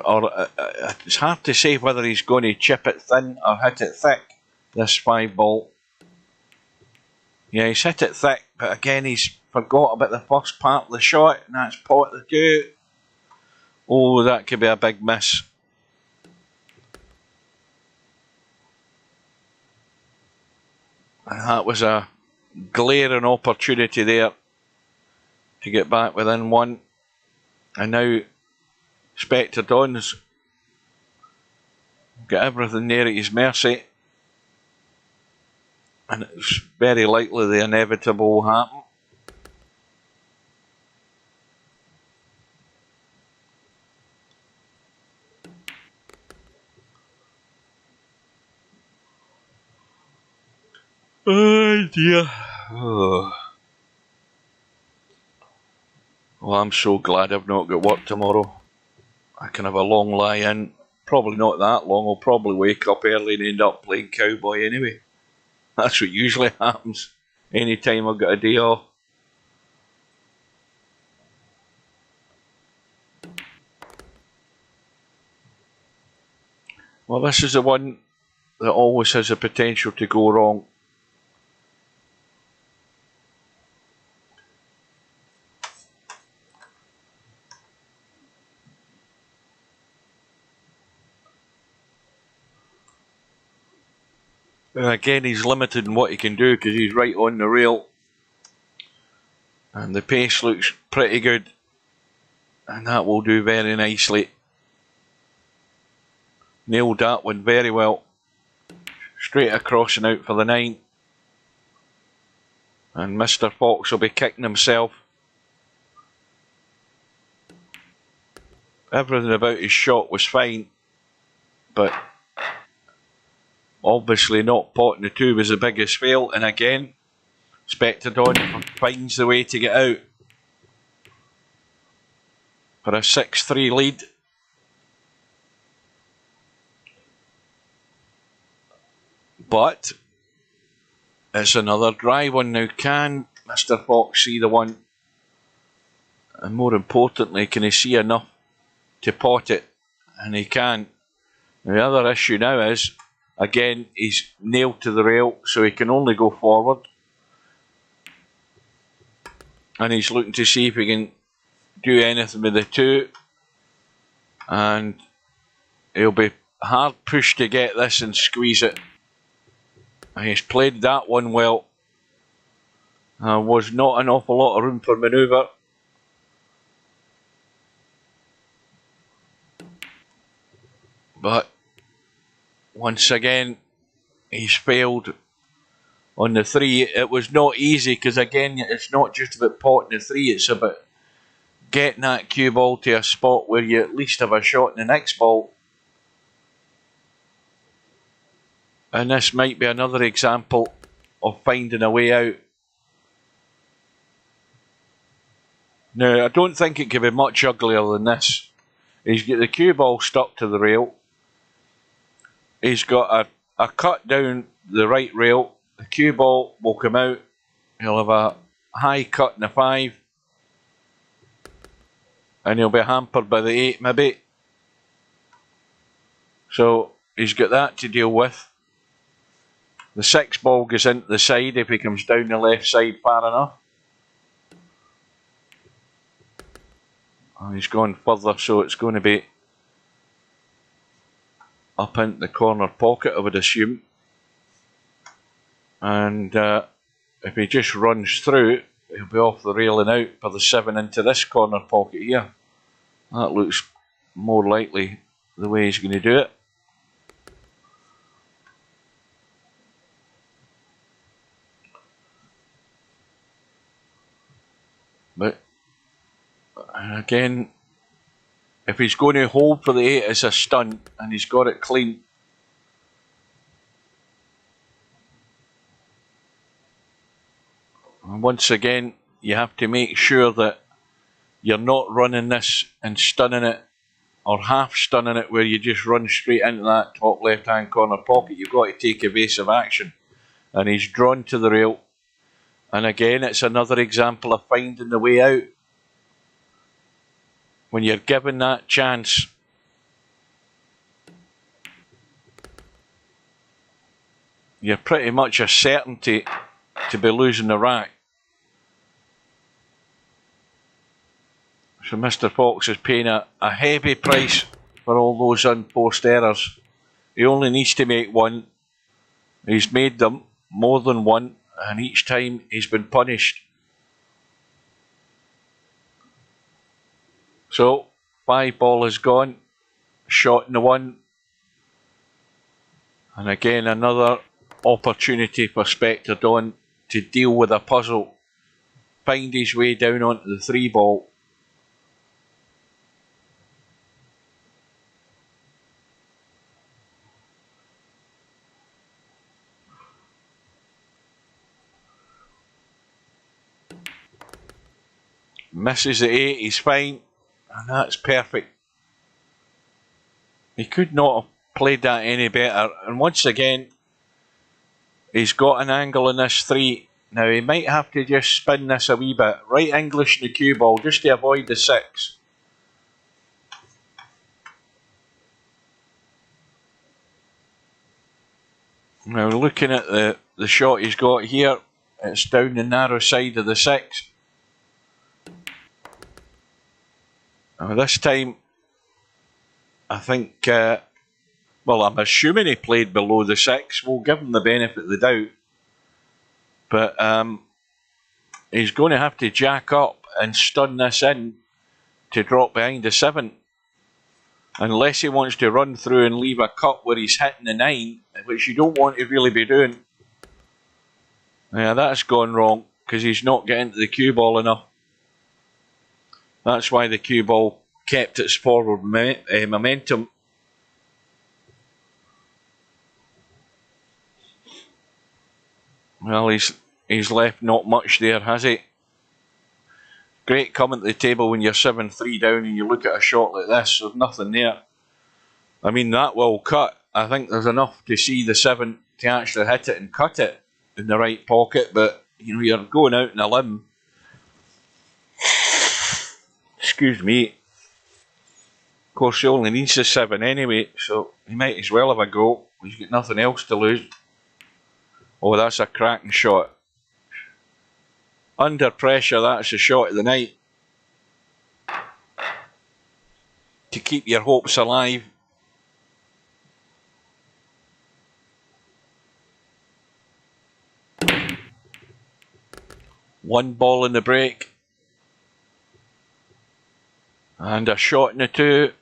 Or it's hard to say whether he's going to chip it thin or hit it thick, this 5 ball. Yeah, he's hit it thick, but again he's forgot about the first part of the shot, and that's pot the 2. Oh, that could be a big miss. And that was a glaring opportunity there to get back within 1. And now Spectre Don's got everything there at his mercy, and it's very likely the inevitable will happen. Oh dear. Oh. Well, I'm so glad I've not got work tomorrow. I can have a long lie in. Probably not that long. I'll probably wake up early and end up playing cowboy anyway. That's what usually happens anytime I've got a day off. Well, this is the one that always has the potential to go wrong. And again, he's limited in what he can do because he's right on the rail. And the pace looks pretty good. And that will do very nicely. Nailed that one very well. Straight across and out for the 9. And Mr. Fox will be kicking himself. Everything about his shot was fine. But obviously not potting the 2 was the biggest fail. And again, Spectre Don finds the way to get out for a 6-3 lead. But it's another dry one now. Can Mr. Fox see the one? And more importantly, can he see enough to pot it? And he can. The other issue now is, again, he's nailed to the rail, so he can only go forward. And he's looking to see if he can do anything with the 2. And he'll be hard pushed to get this and squeeze it. And he's played that one well. Was not an awful lot of room for manoeuvre. But once again, he's failed on the 3. It was not easy because again, it's not just about potting the 3, it's about getting that cue ball to a spot where you at least have a shot in the next ball. And this might be another example of finding a way out. Now, I don't think it could be much uglier than this. He's got the cue ball stuck to the rail. He's got a cut down the right rail. The cue ball will come out. He'll have a high cut in the 5. And he'll be hampered by the 8 maybe. So he's got that to deal with. The 6 ball goes into the side if he comes down the left side far enough. And he's gone further, so it's going to be up into the corner pocket, I would assume. And if he just runs through, he'll be off the rail and out for the 7 into this corner pocket here. That looks more likely the way he's going to do it. But again, if he's going to hold for the 8 as a stunt and he's got it clean, and once again you have to make sure that you're not running this and stunning it or half stunning it where you just run straight into that top left hand corner pocket. You've got to take evasive action, and he's drawn to the rail. And again, it's another example of finding the way out. When you're given that chance, you're pretty much a certainty to be losing the rack. So Mr. Fox is paying a heavy price for all those unforced errors. He only needs to make one. He's made them, more than one, and each time he's been punished. So 5 ball is gone, shot in the 1, and again another opportunity for Spectre Dawn to deal with a puzzle, find his way down onto the 3 ball. Misses the 8, he's fine, and that's perfect. He could not have played that any better, and once again he's got an angle in this 3. Now he might have to just spin this a wee bit, right English in the cue ball just to avoid the 6. Now looking at the shot he's got here, it's down the narrow side of the 6. Now this time, I think, well, I'm assuming he played below the 6. We'll give him the benefit of the doubt. But he's going to have to jack up and stun this in to drop behind the 7. Unless he wants to run through and leave a cut where he's hitting the 9, which you don't want to really be doing. Yeah, that's gone wrong because he's not getting to the cue ball enough. That's why the cue ball kept its forward momentum. Well, he's left not much there, has he? Great coming to the table when you're 7-3 down and you look at a shot like this. There's nothing there. I mean, that will cut. I think there's enough to see the 7 to actually hit it and cut it in the right pocket, but you know, you're going out on a limb. Excuse me. Of course, he only needs the 7 anyway, so he might as well have a go. He's got nothing else to lose. Oh, that's a cracking shot. Under pressure, that's the shot of the night. To keep your hopes alive. One ball in the break. And a shot in the 2.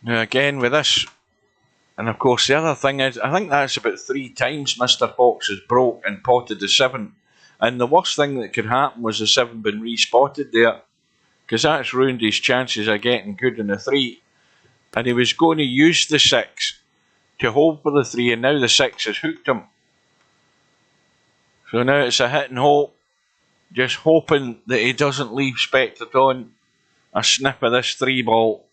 Now again with this, and of course the other thing is, I think that's about 3 times Mr. Fox has broke and potted the 7. And the worst thing that could happen was the 7 been re-spotted there, because that's ruined his chances of getting good in the 3. And he was going to use the 6 to hold for the 3, and now the 6 has hooked him. So now it's a hit and hope, just hoping that he doesn't leave Spectre Dawn a sniff of this 3 ball.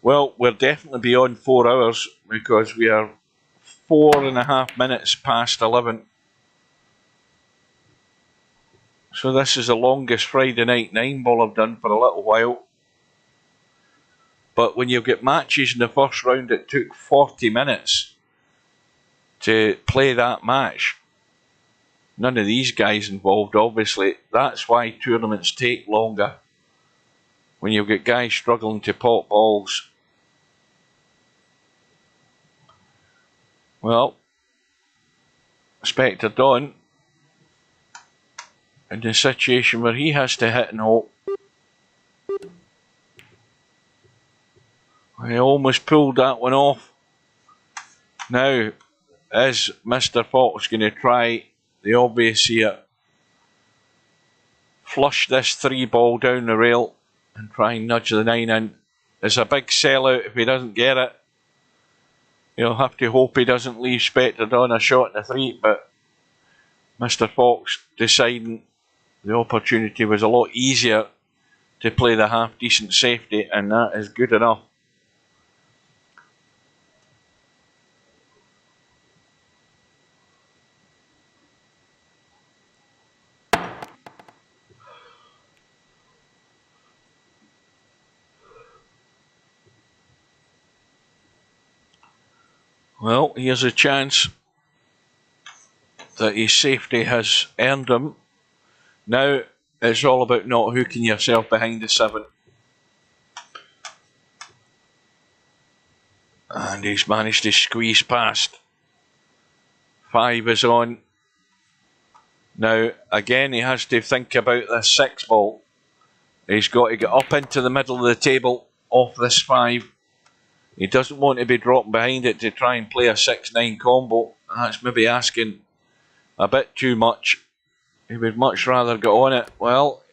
Well, we're definitely beyond 4 hours because we are 4.5 minutes past 11. So this is the longest Friday night 9-ball I've done for a little while. But when you've got matches in the first round, it took 40 minutes to play that match. None of these guys involved, obviously. That's why tournaments take longer. When you've got guys struggling to pop balls. Well, Spectre Don, in the situation where he has to hit and hope. He almost pulled that one off. Now, is Mr. Fox going to try the obvious here? Flush this 3-ball down the rail and try and nudge the 9 in. It's a big sellout if he doesn't get it. He'll have to hope he doesn't leave Spectre Don a shot in the 3, but Mr. Fox deciding the opportunity was a lot easier to play the half-decent safety, and that is good enough. Well, here's a chance that his safety has earned him. Now it's all about not hooking yourself behind the 7. And he's managed to squeeze past. 5 is on. Now, again, he has to think about this 6-ball. He's got to get up into the middle of the table off this 5. He doesn't want to be dropping behind it to try and play a 6-9 combo. That's maybe asking a bit too much. He would much rather get on it. Well,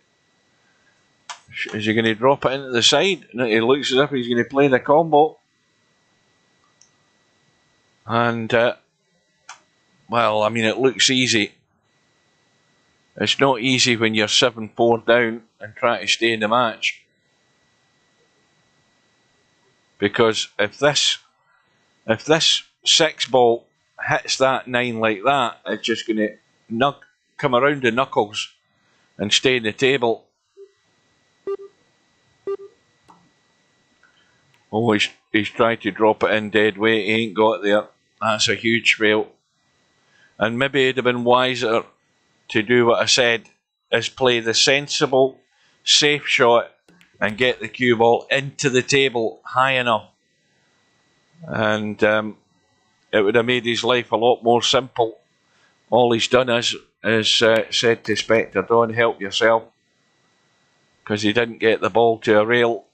is he going to drop it into the side? It looks as if he's going to play the combo. And, well, I mean, it looks easy. It's not easy when you're 7-4 down and trying to stay in the match. Because if this 6-ball hits that 9 like that, it's just going to come around the knuckles and stay in the table. Oh, he's tried to drop it in dead weight. He ain't got there. That's a huge fail. And maybe it'd have been wiser to do what I said, is play the sensible, safe shot and get the cue ball into the table high enough. And it would have made his life a lot more simple. All he's done is said to Spectre, don't help yourself, because he didn't get the ball to a rail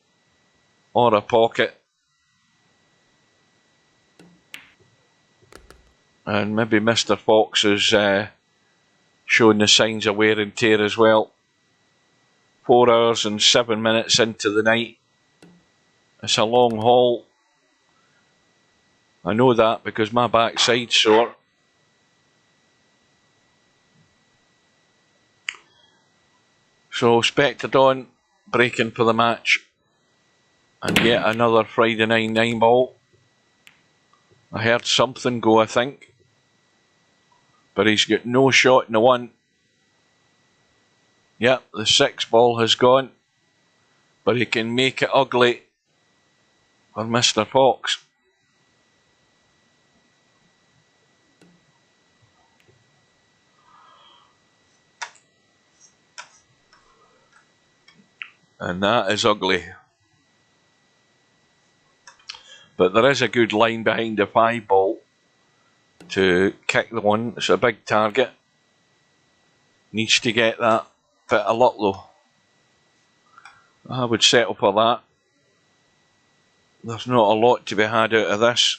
or a pocket. And maybe Mr. Fox is showing the signs of wear and tear as well. 4 hours and 7 minutes into the night. It's a long haul. I know that because my backside's sore. So Spectre Dawn breaking for the match. And yet another Friday night 9-ball. I heard something go, I think. But he's got no shot in the 1. Yep, the 6-ball has gone. But he can make it ugly for Mr. Fox. And that is ugly. But there is a good line behind the 5-ball to kick the 1. It's a big target. Needs to get that bit of luck though. I would settle for that. There's not a lot to be had out of this.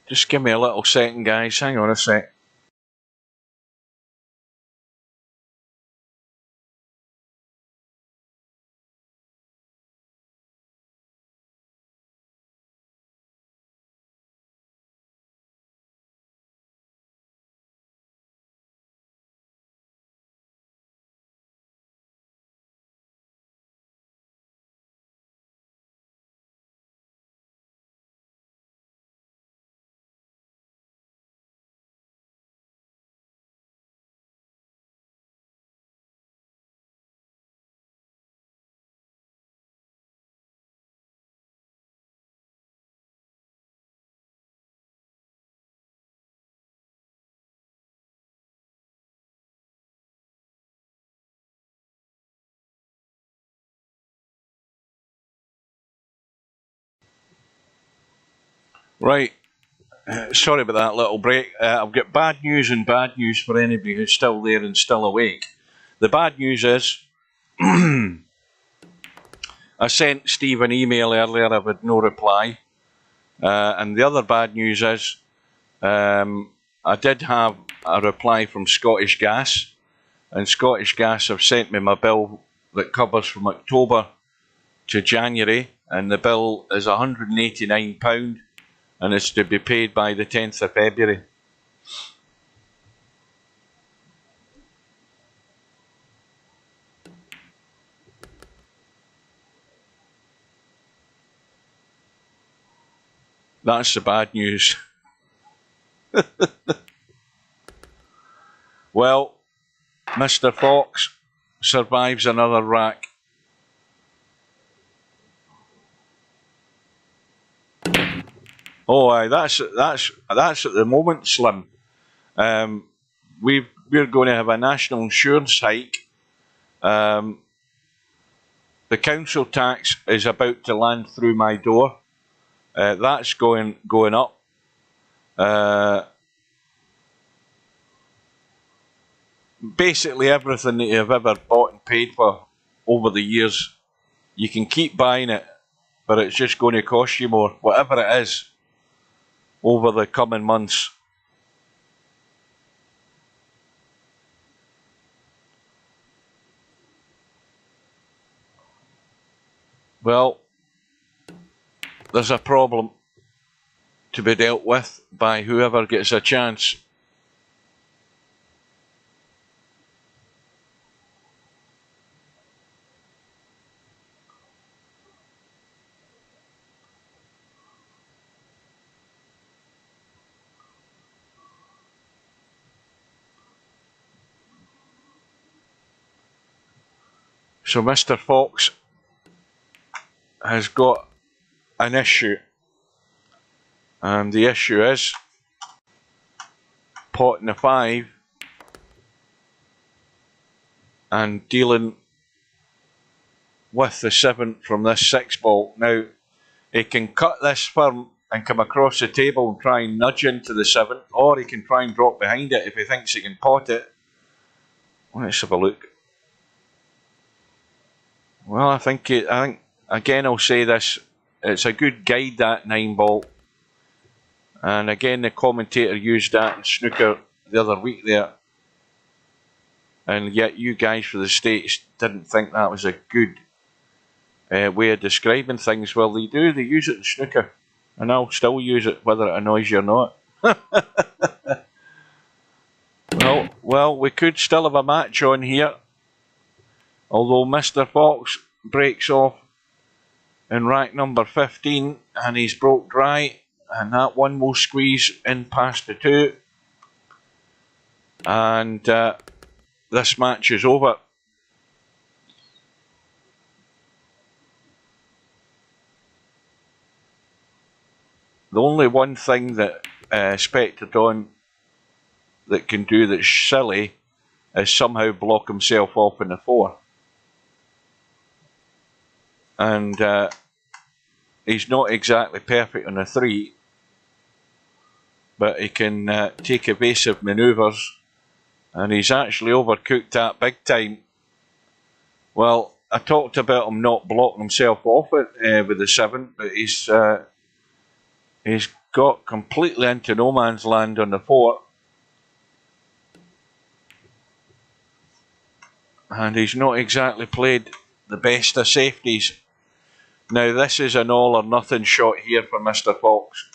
Just give me a little second, guys. Hang on a sec. Right. Sorry about that little break. I've got bad news and bad news for anybody who's still there and still awake. The bad news is I sent Steve an email earlier. I've had no reply. And the other bad news is I did have a reply from Scottish Gas, and Scottish Gas have sent me my bill that covers from October to January, and the bill is £189, and it's to be paid by the 10th of February. That's the bad news. Well, Mr. Fox survives another rack. Oh, aye, that's at the moment, Slim. We're going to have a national insurance hike. The council tax is about to land through my door. That's going up. Basically everything that you've ever bought and paid for over the years, you can keep buying it, but it's just going to cost you more, whatever it is, over the coming months. Well, there's a problem to be dealt with by whoever gets a chance. So Mr. Fox has got an issue, and the issue is potting a 5 and dealing with the 7 from this 6 ball. Now, he can cut this firm and come across the table and try and nudge into the 7, or he can try and drop behind it if he thinks he can pot it. Let's have a look. Well, I think again I'll say this, it's a good guide, that 9 ball. And again, the commentator used that in snooker the other week there. And yet you guys for the States didn't think that was a good way of describing things. Well, they do, they use it in snooker. And I'll still use it whether it annoys you or not. Well, we could still have a match on here. Although Mr. Fox breaks off in rack number 15 and he's broke dry, and that one will squeeze in past the 2. And this match is over. The only one thing that Spectrodon that can do that's silly is somehow block himself off in the 4. And he's not exactly perfect on the 3, but he can take evasive manoeuvres, and he's actually overcooked that big time. Well, I talked about him not blocking himself off it with the 7, but he's got completely into no man's land on the 4. And he's not exactly played the best of safeties. Now, this is an all or nothing shot here for Mr. Fox.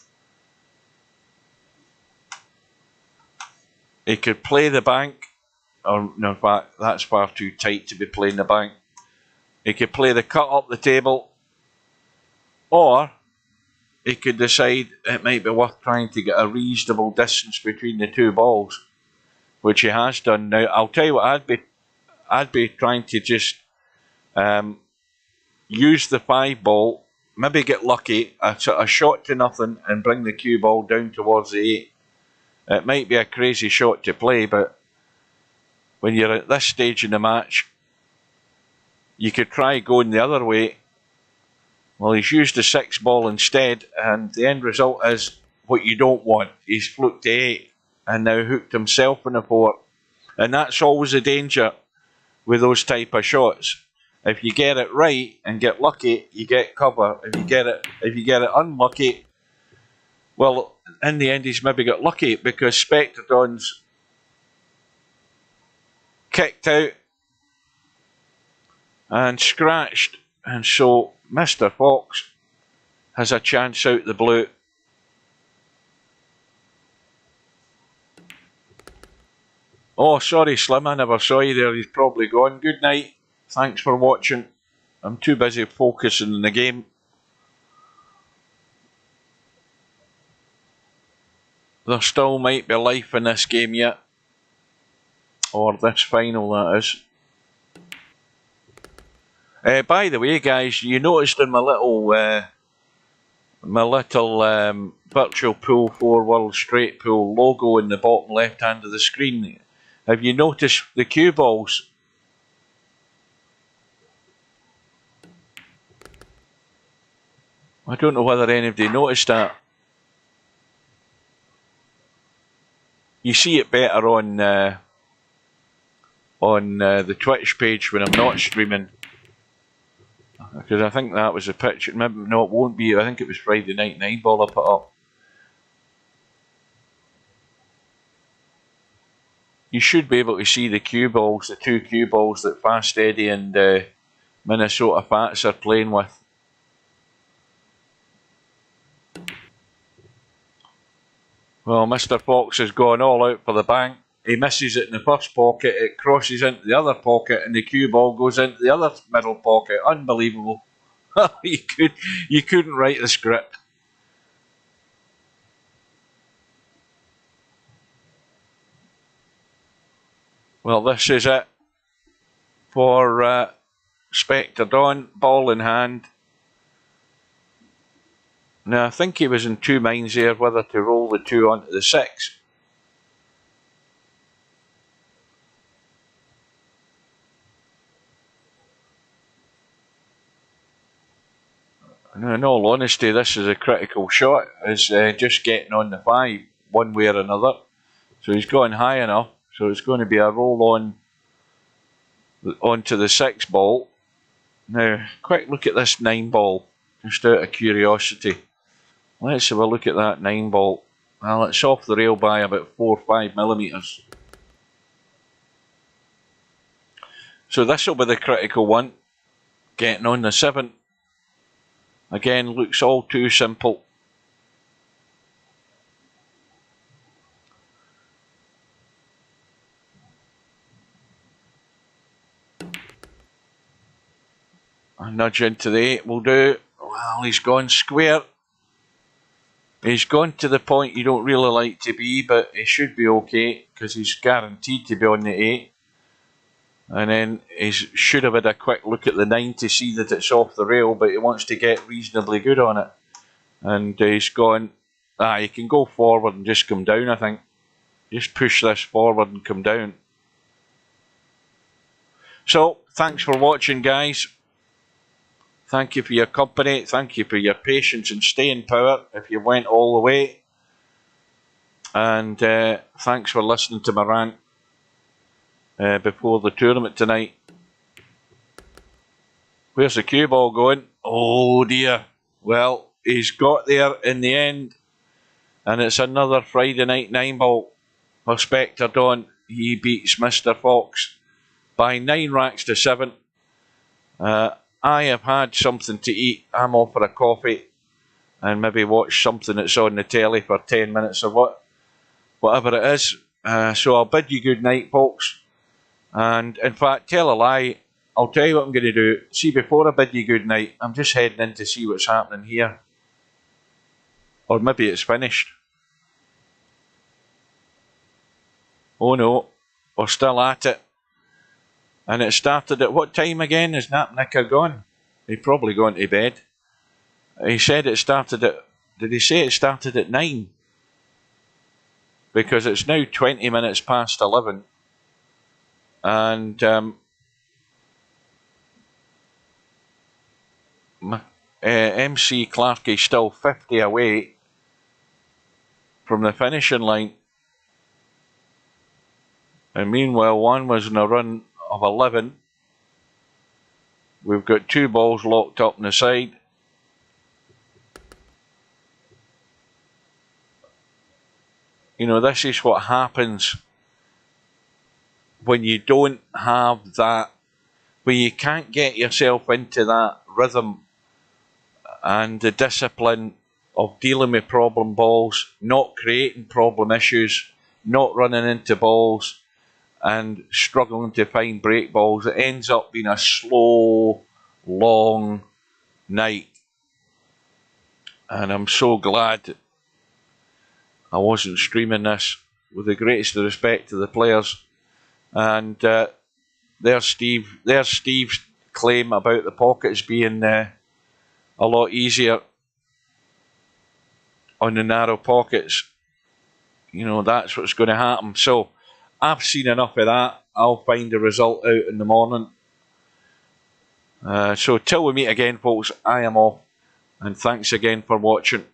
He could play the bank, or no, in fact, that's far too tight to be playing the bank. He could play the cut up the table, or he could decide it might be worth trying to get a reasonable distance between the 2 balls, which he has done. Now, I'll tell you what, I'd be trying to just use the 5 ball, maybe get lucky, a shot to nothing, and bring the cue ball down towards the 8. It might be a crazy shot to play, but when you're at this stage in the match, you could try going the other way Well, he's used the 6 ball instead, and the end result is what you don't want. He's fluked to 8 and now hooked himself in the 4. And that's always a danger with those type of shots. If you get it right and get lucky, you get cover. If you get it unlucky, well, in the end he's maybe got lucky because Spectrodon's kicked out and scratched, and so Mr. Fox has a chance out the blue. Oh, sorry Slim, I never saw you there. He's probably gone. Good night. Thanks for watching. I'm too busy focusing on the game. There still might be life in this game yet. Or this final, that is. By the way, guys, you noticed in my little virtual pool 4 world straight pool logo in the bottom left hand of the screen. Have you noticed the cue balls? I don't know whether anybody noticed that. You see it better on the Twitch page when I'm not streaming. Because I think that was a picture. Maybe no, it won't be. I think it was Friday Night Nine Ball I put up. You should be able to see the cue balls, the 2 cue balls that Fast Eddie and Minnesota Fats are playing with. Well, Mr. Fox has gone all out for the bank. He misses it in the first pocket, it crosses into the other pocket, and the cue ball goes into the other middle pocket. Unbelievable. You couldn't write the script. Well, this is it for Spectrodon, ball in hand. Now, I think he was in 2 minds there whether to roll the 2 onto the 6. In all honesty, this is a critical shot. It's just getting on the 5 one way or another. So he's gone high enough. So it's going to be a roll on onto the 6 ball. Now, quick look at this 9 ball, just out of curiosity. Let's have a look at that 9 ball. Well, it's off the rail by about 4 or 5 millimetres. So this will be the critical one. Getting on the 7. Again, looks all too simple. A nudge into the 8 will do. Well, he's gone square. He's gone to the point you don't really like to be, but he should be okay because he's guaranteed to be on the 8. And then he should have had a quick look at the 9 to see that it's off the rail, but he wants to get reasonably good on it. And he's gone, he can go forward and just come down, I think. Just push this forward and come down. So, thanks for watching, guys. Thank you for your company. Thank you for your patience and staying power if you went all the way. And thanks for listening to my rant before the tournament tonight. Where's the cue ball going? Oh dear. Well, he's got there in the end. And it's another Friday Night 9 ball for Spectrodon. He beats Mr. Fox by 9 racks to 7. I have had something to eat. I'm off for a coffee and maybe watch something that's on the telly for 10 minutes or whatever it is. So I'll bid you good night, folks. And in fact, tell a lie. I'll tell you what I'm going to do. See, before I bid you good night, I'm just heading in to see what's happening here. Or maybe it's finished. Oh no, we're still at it. And it started at what time again? Is Nap Nicker gone? He'd probably gone to bed. He said it started at... Did he say it started at 9? Because it's now 20 minutes past 11. And MC Clarkey still 50 away from the finishing line. And meanwhile, one was in a run of 11. We've got 2 balls locked up on the side. You know, this is what happens when you don't have that, when you can't get yourself into that rhythm and the discipline of dealing with problem balls, not creating problem issues, not running into balls and struggling to find break balls. It ends up being a slow, long night. And I'm so glad I wasn't streaming this, with the greatest of respect to the players. And there's Steve's claim about the pockets being a lot easier on the narrow pockets. You know, that's what's going to happen. So I've seen enough of that. I'll find the result out in the morning. So till we meet again, folks, I am off. And thanks again for watching.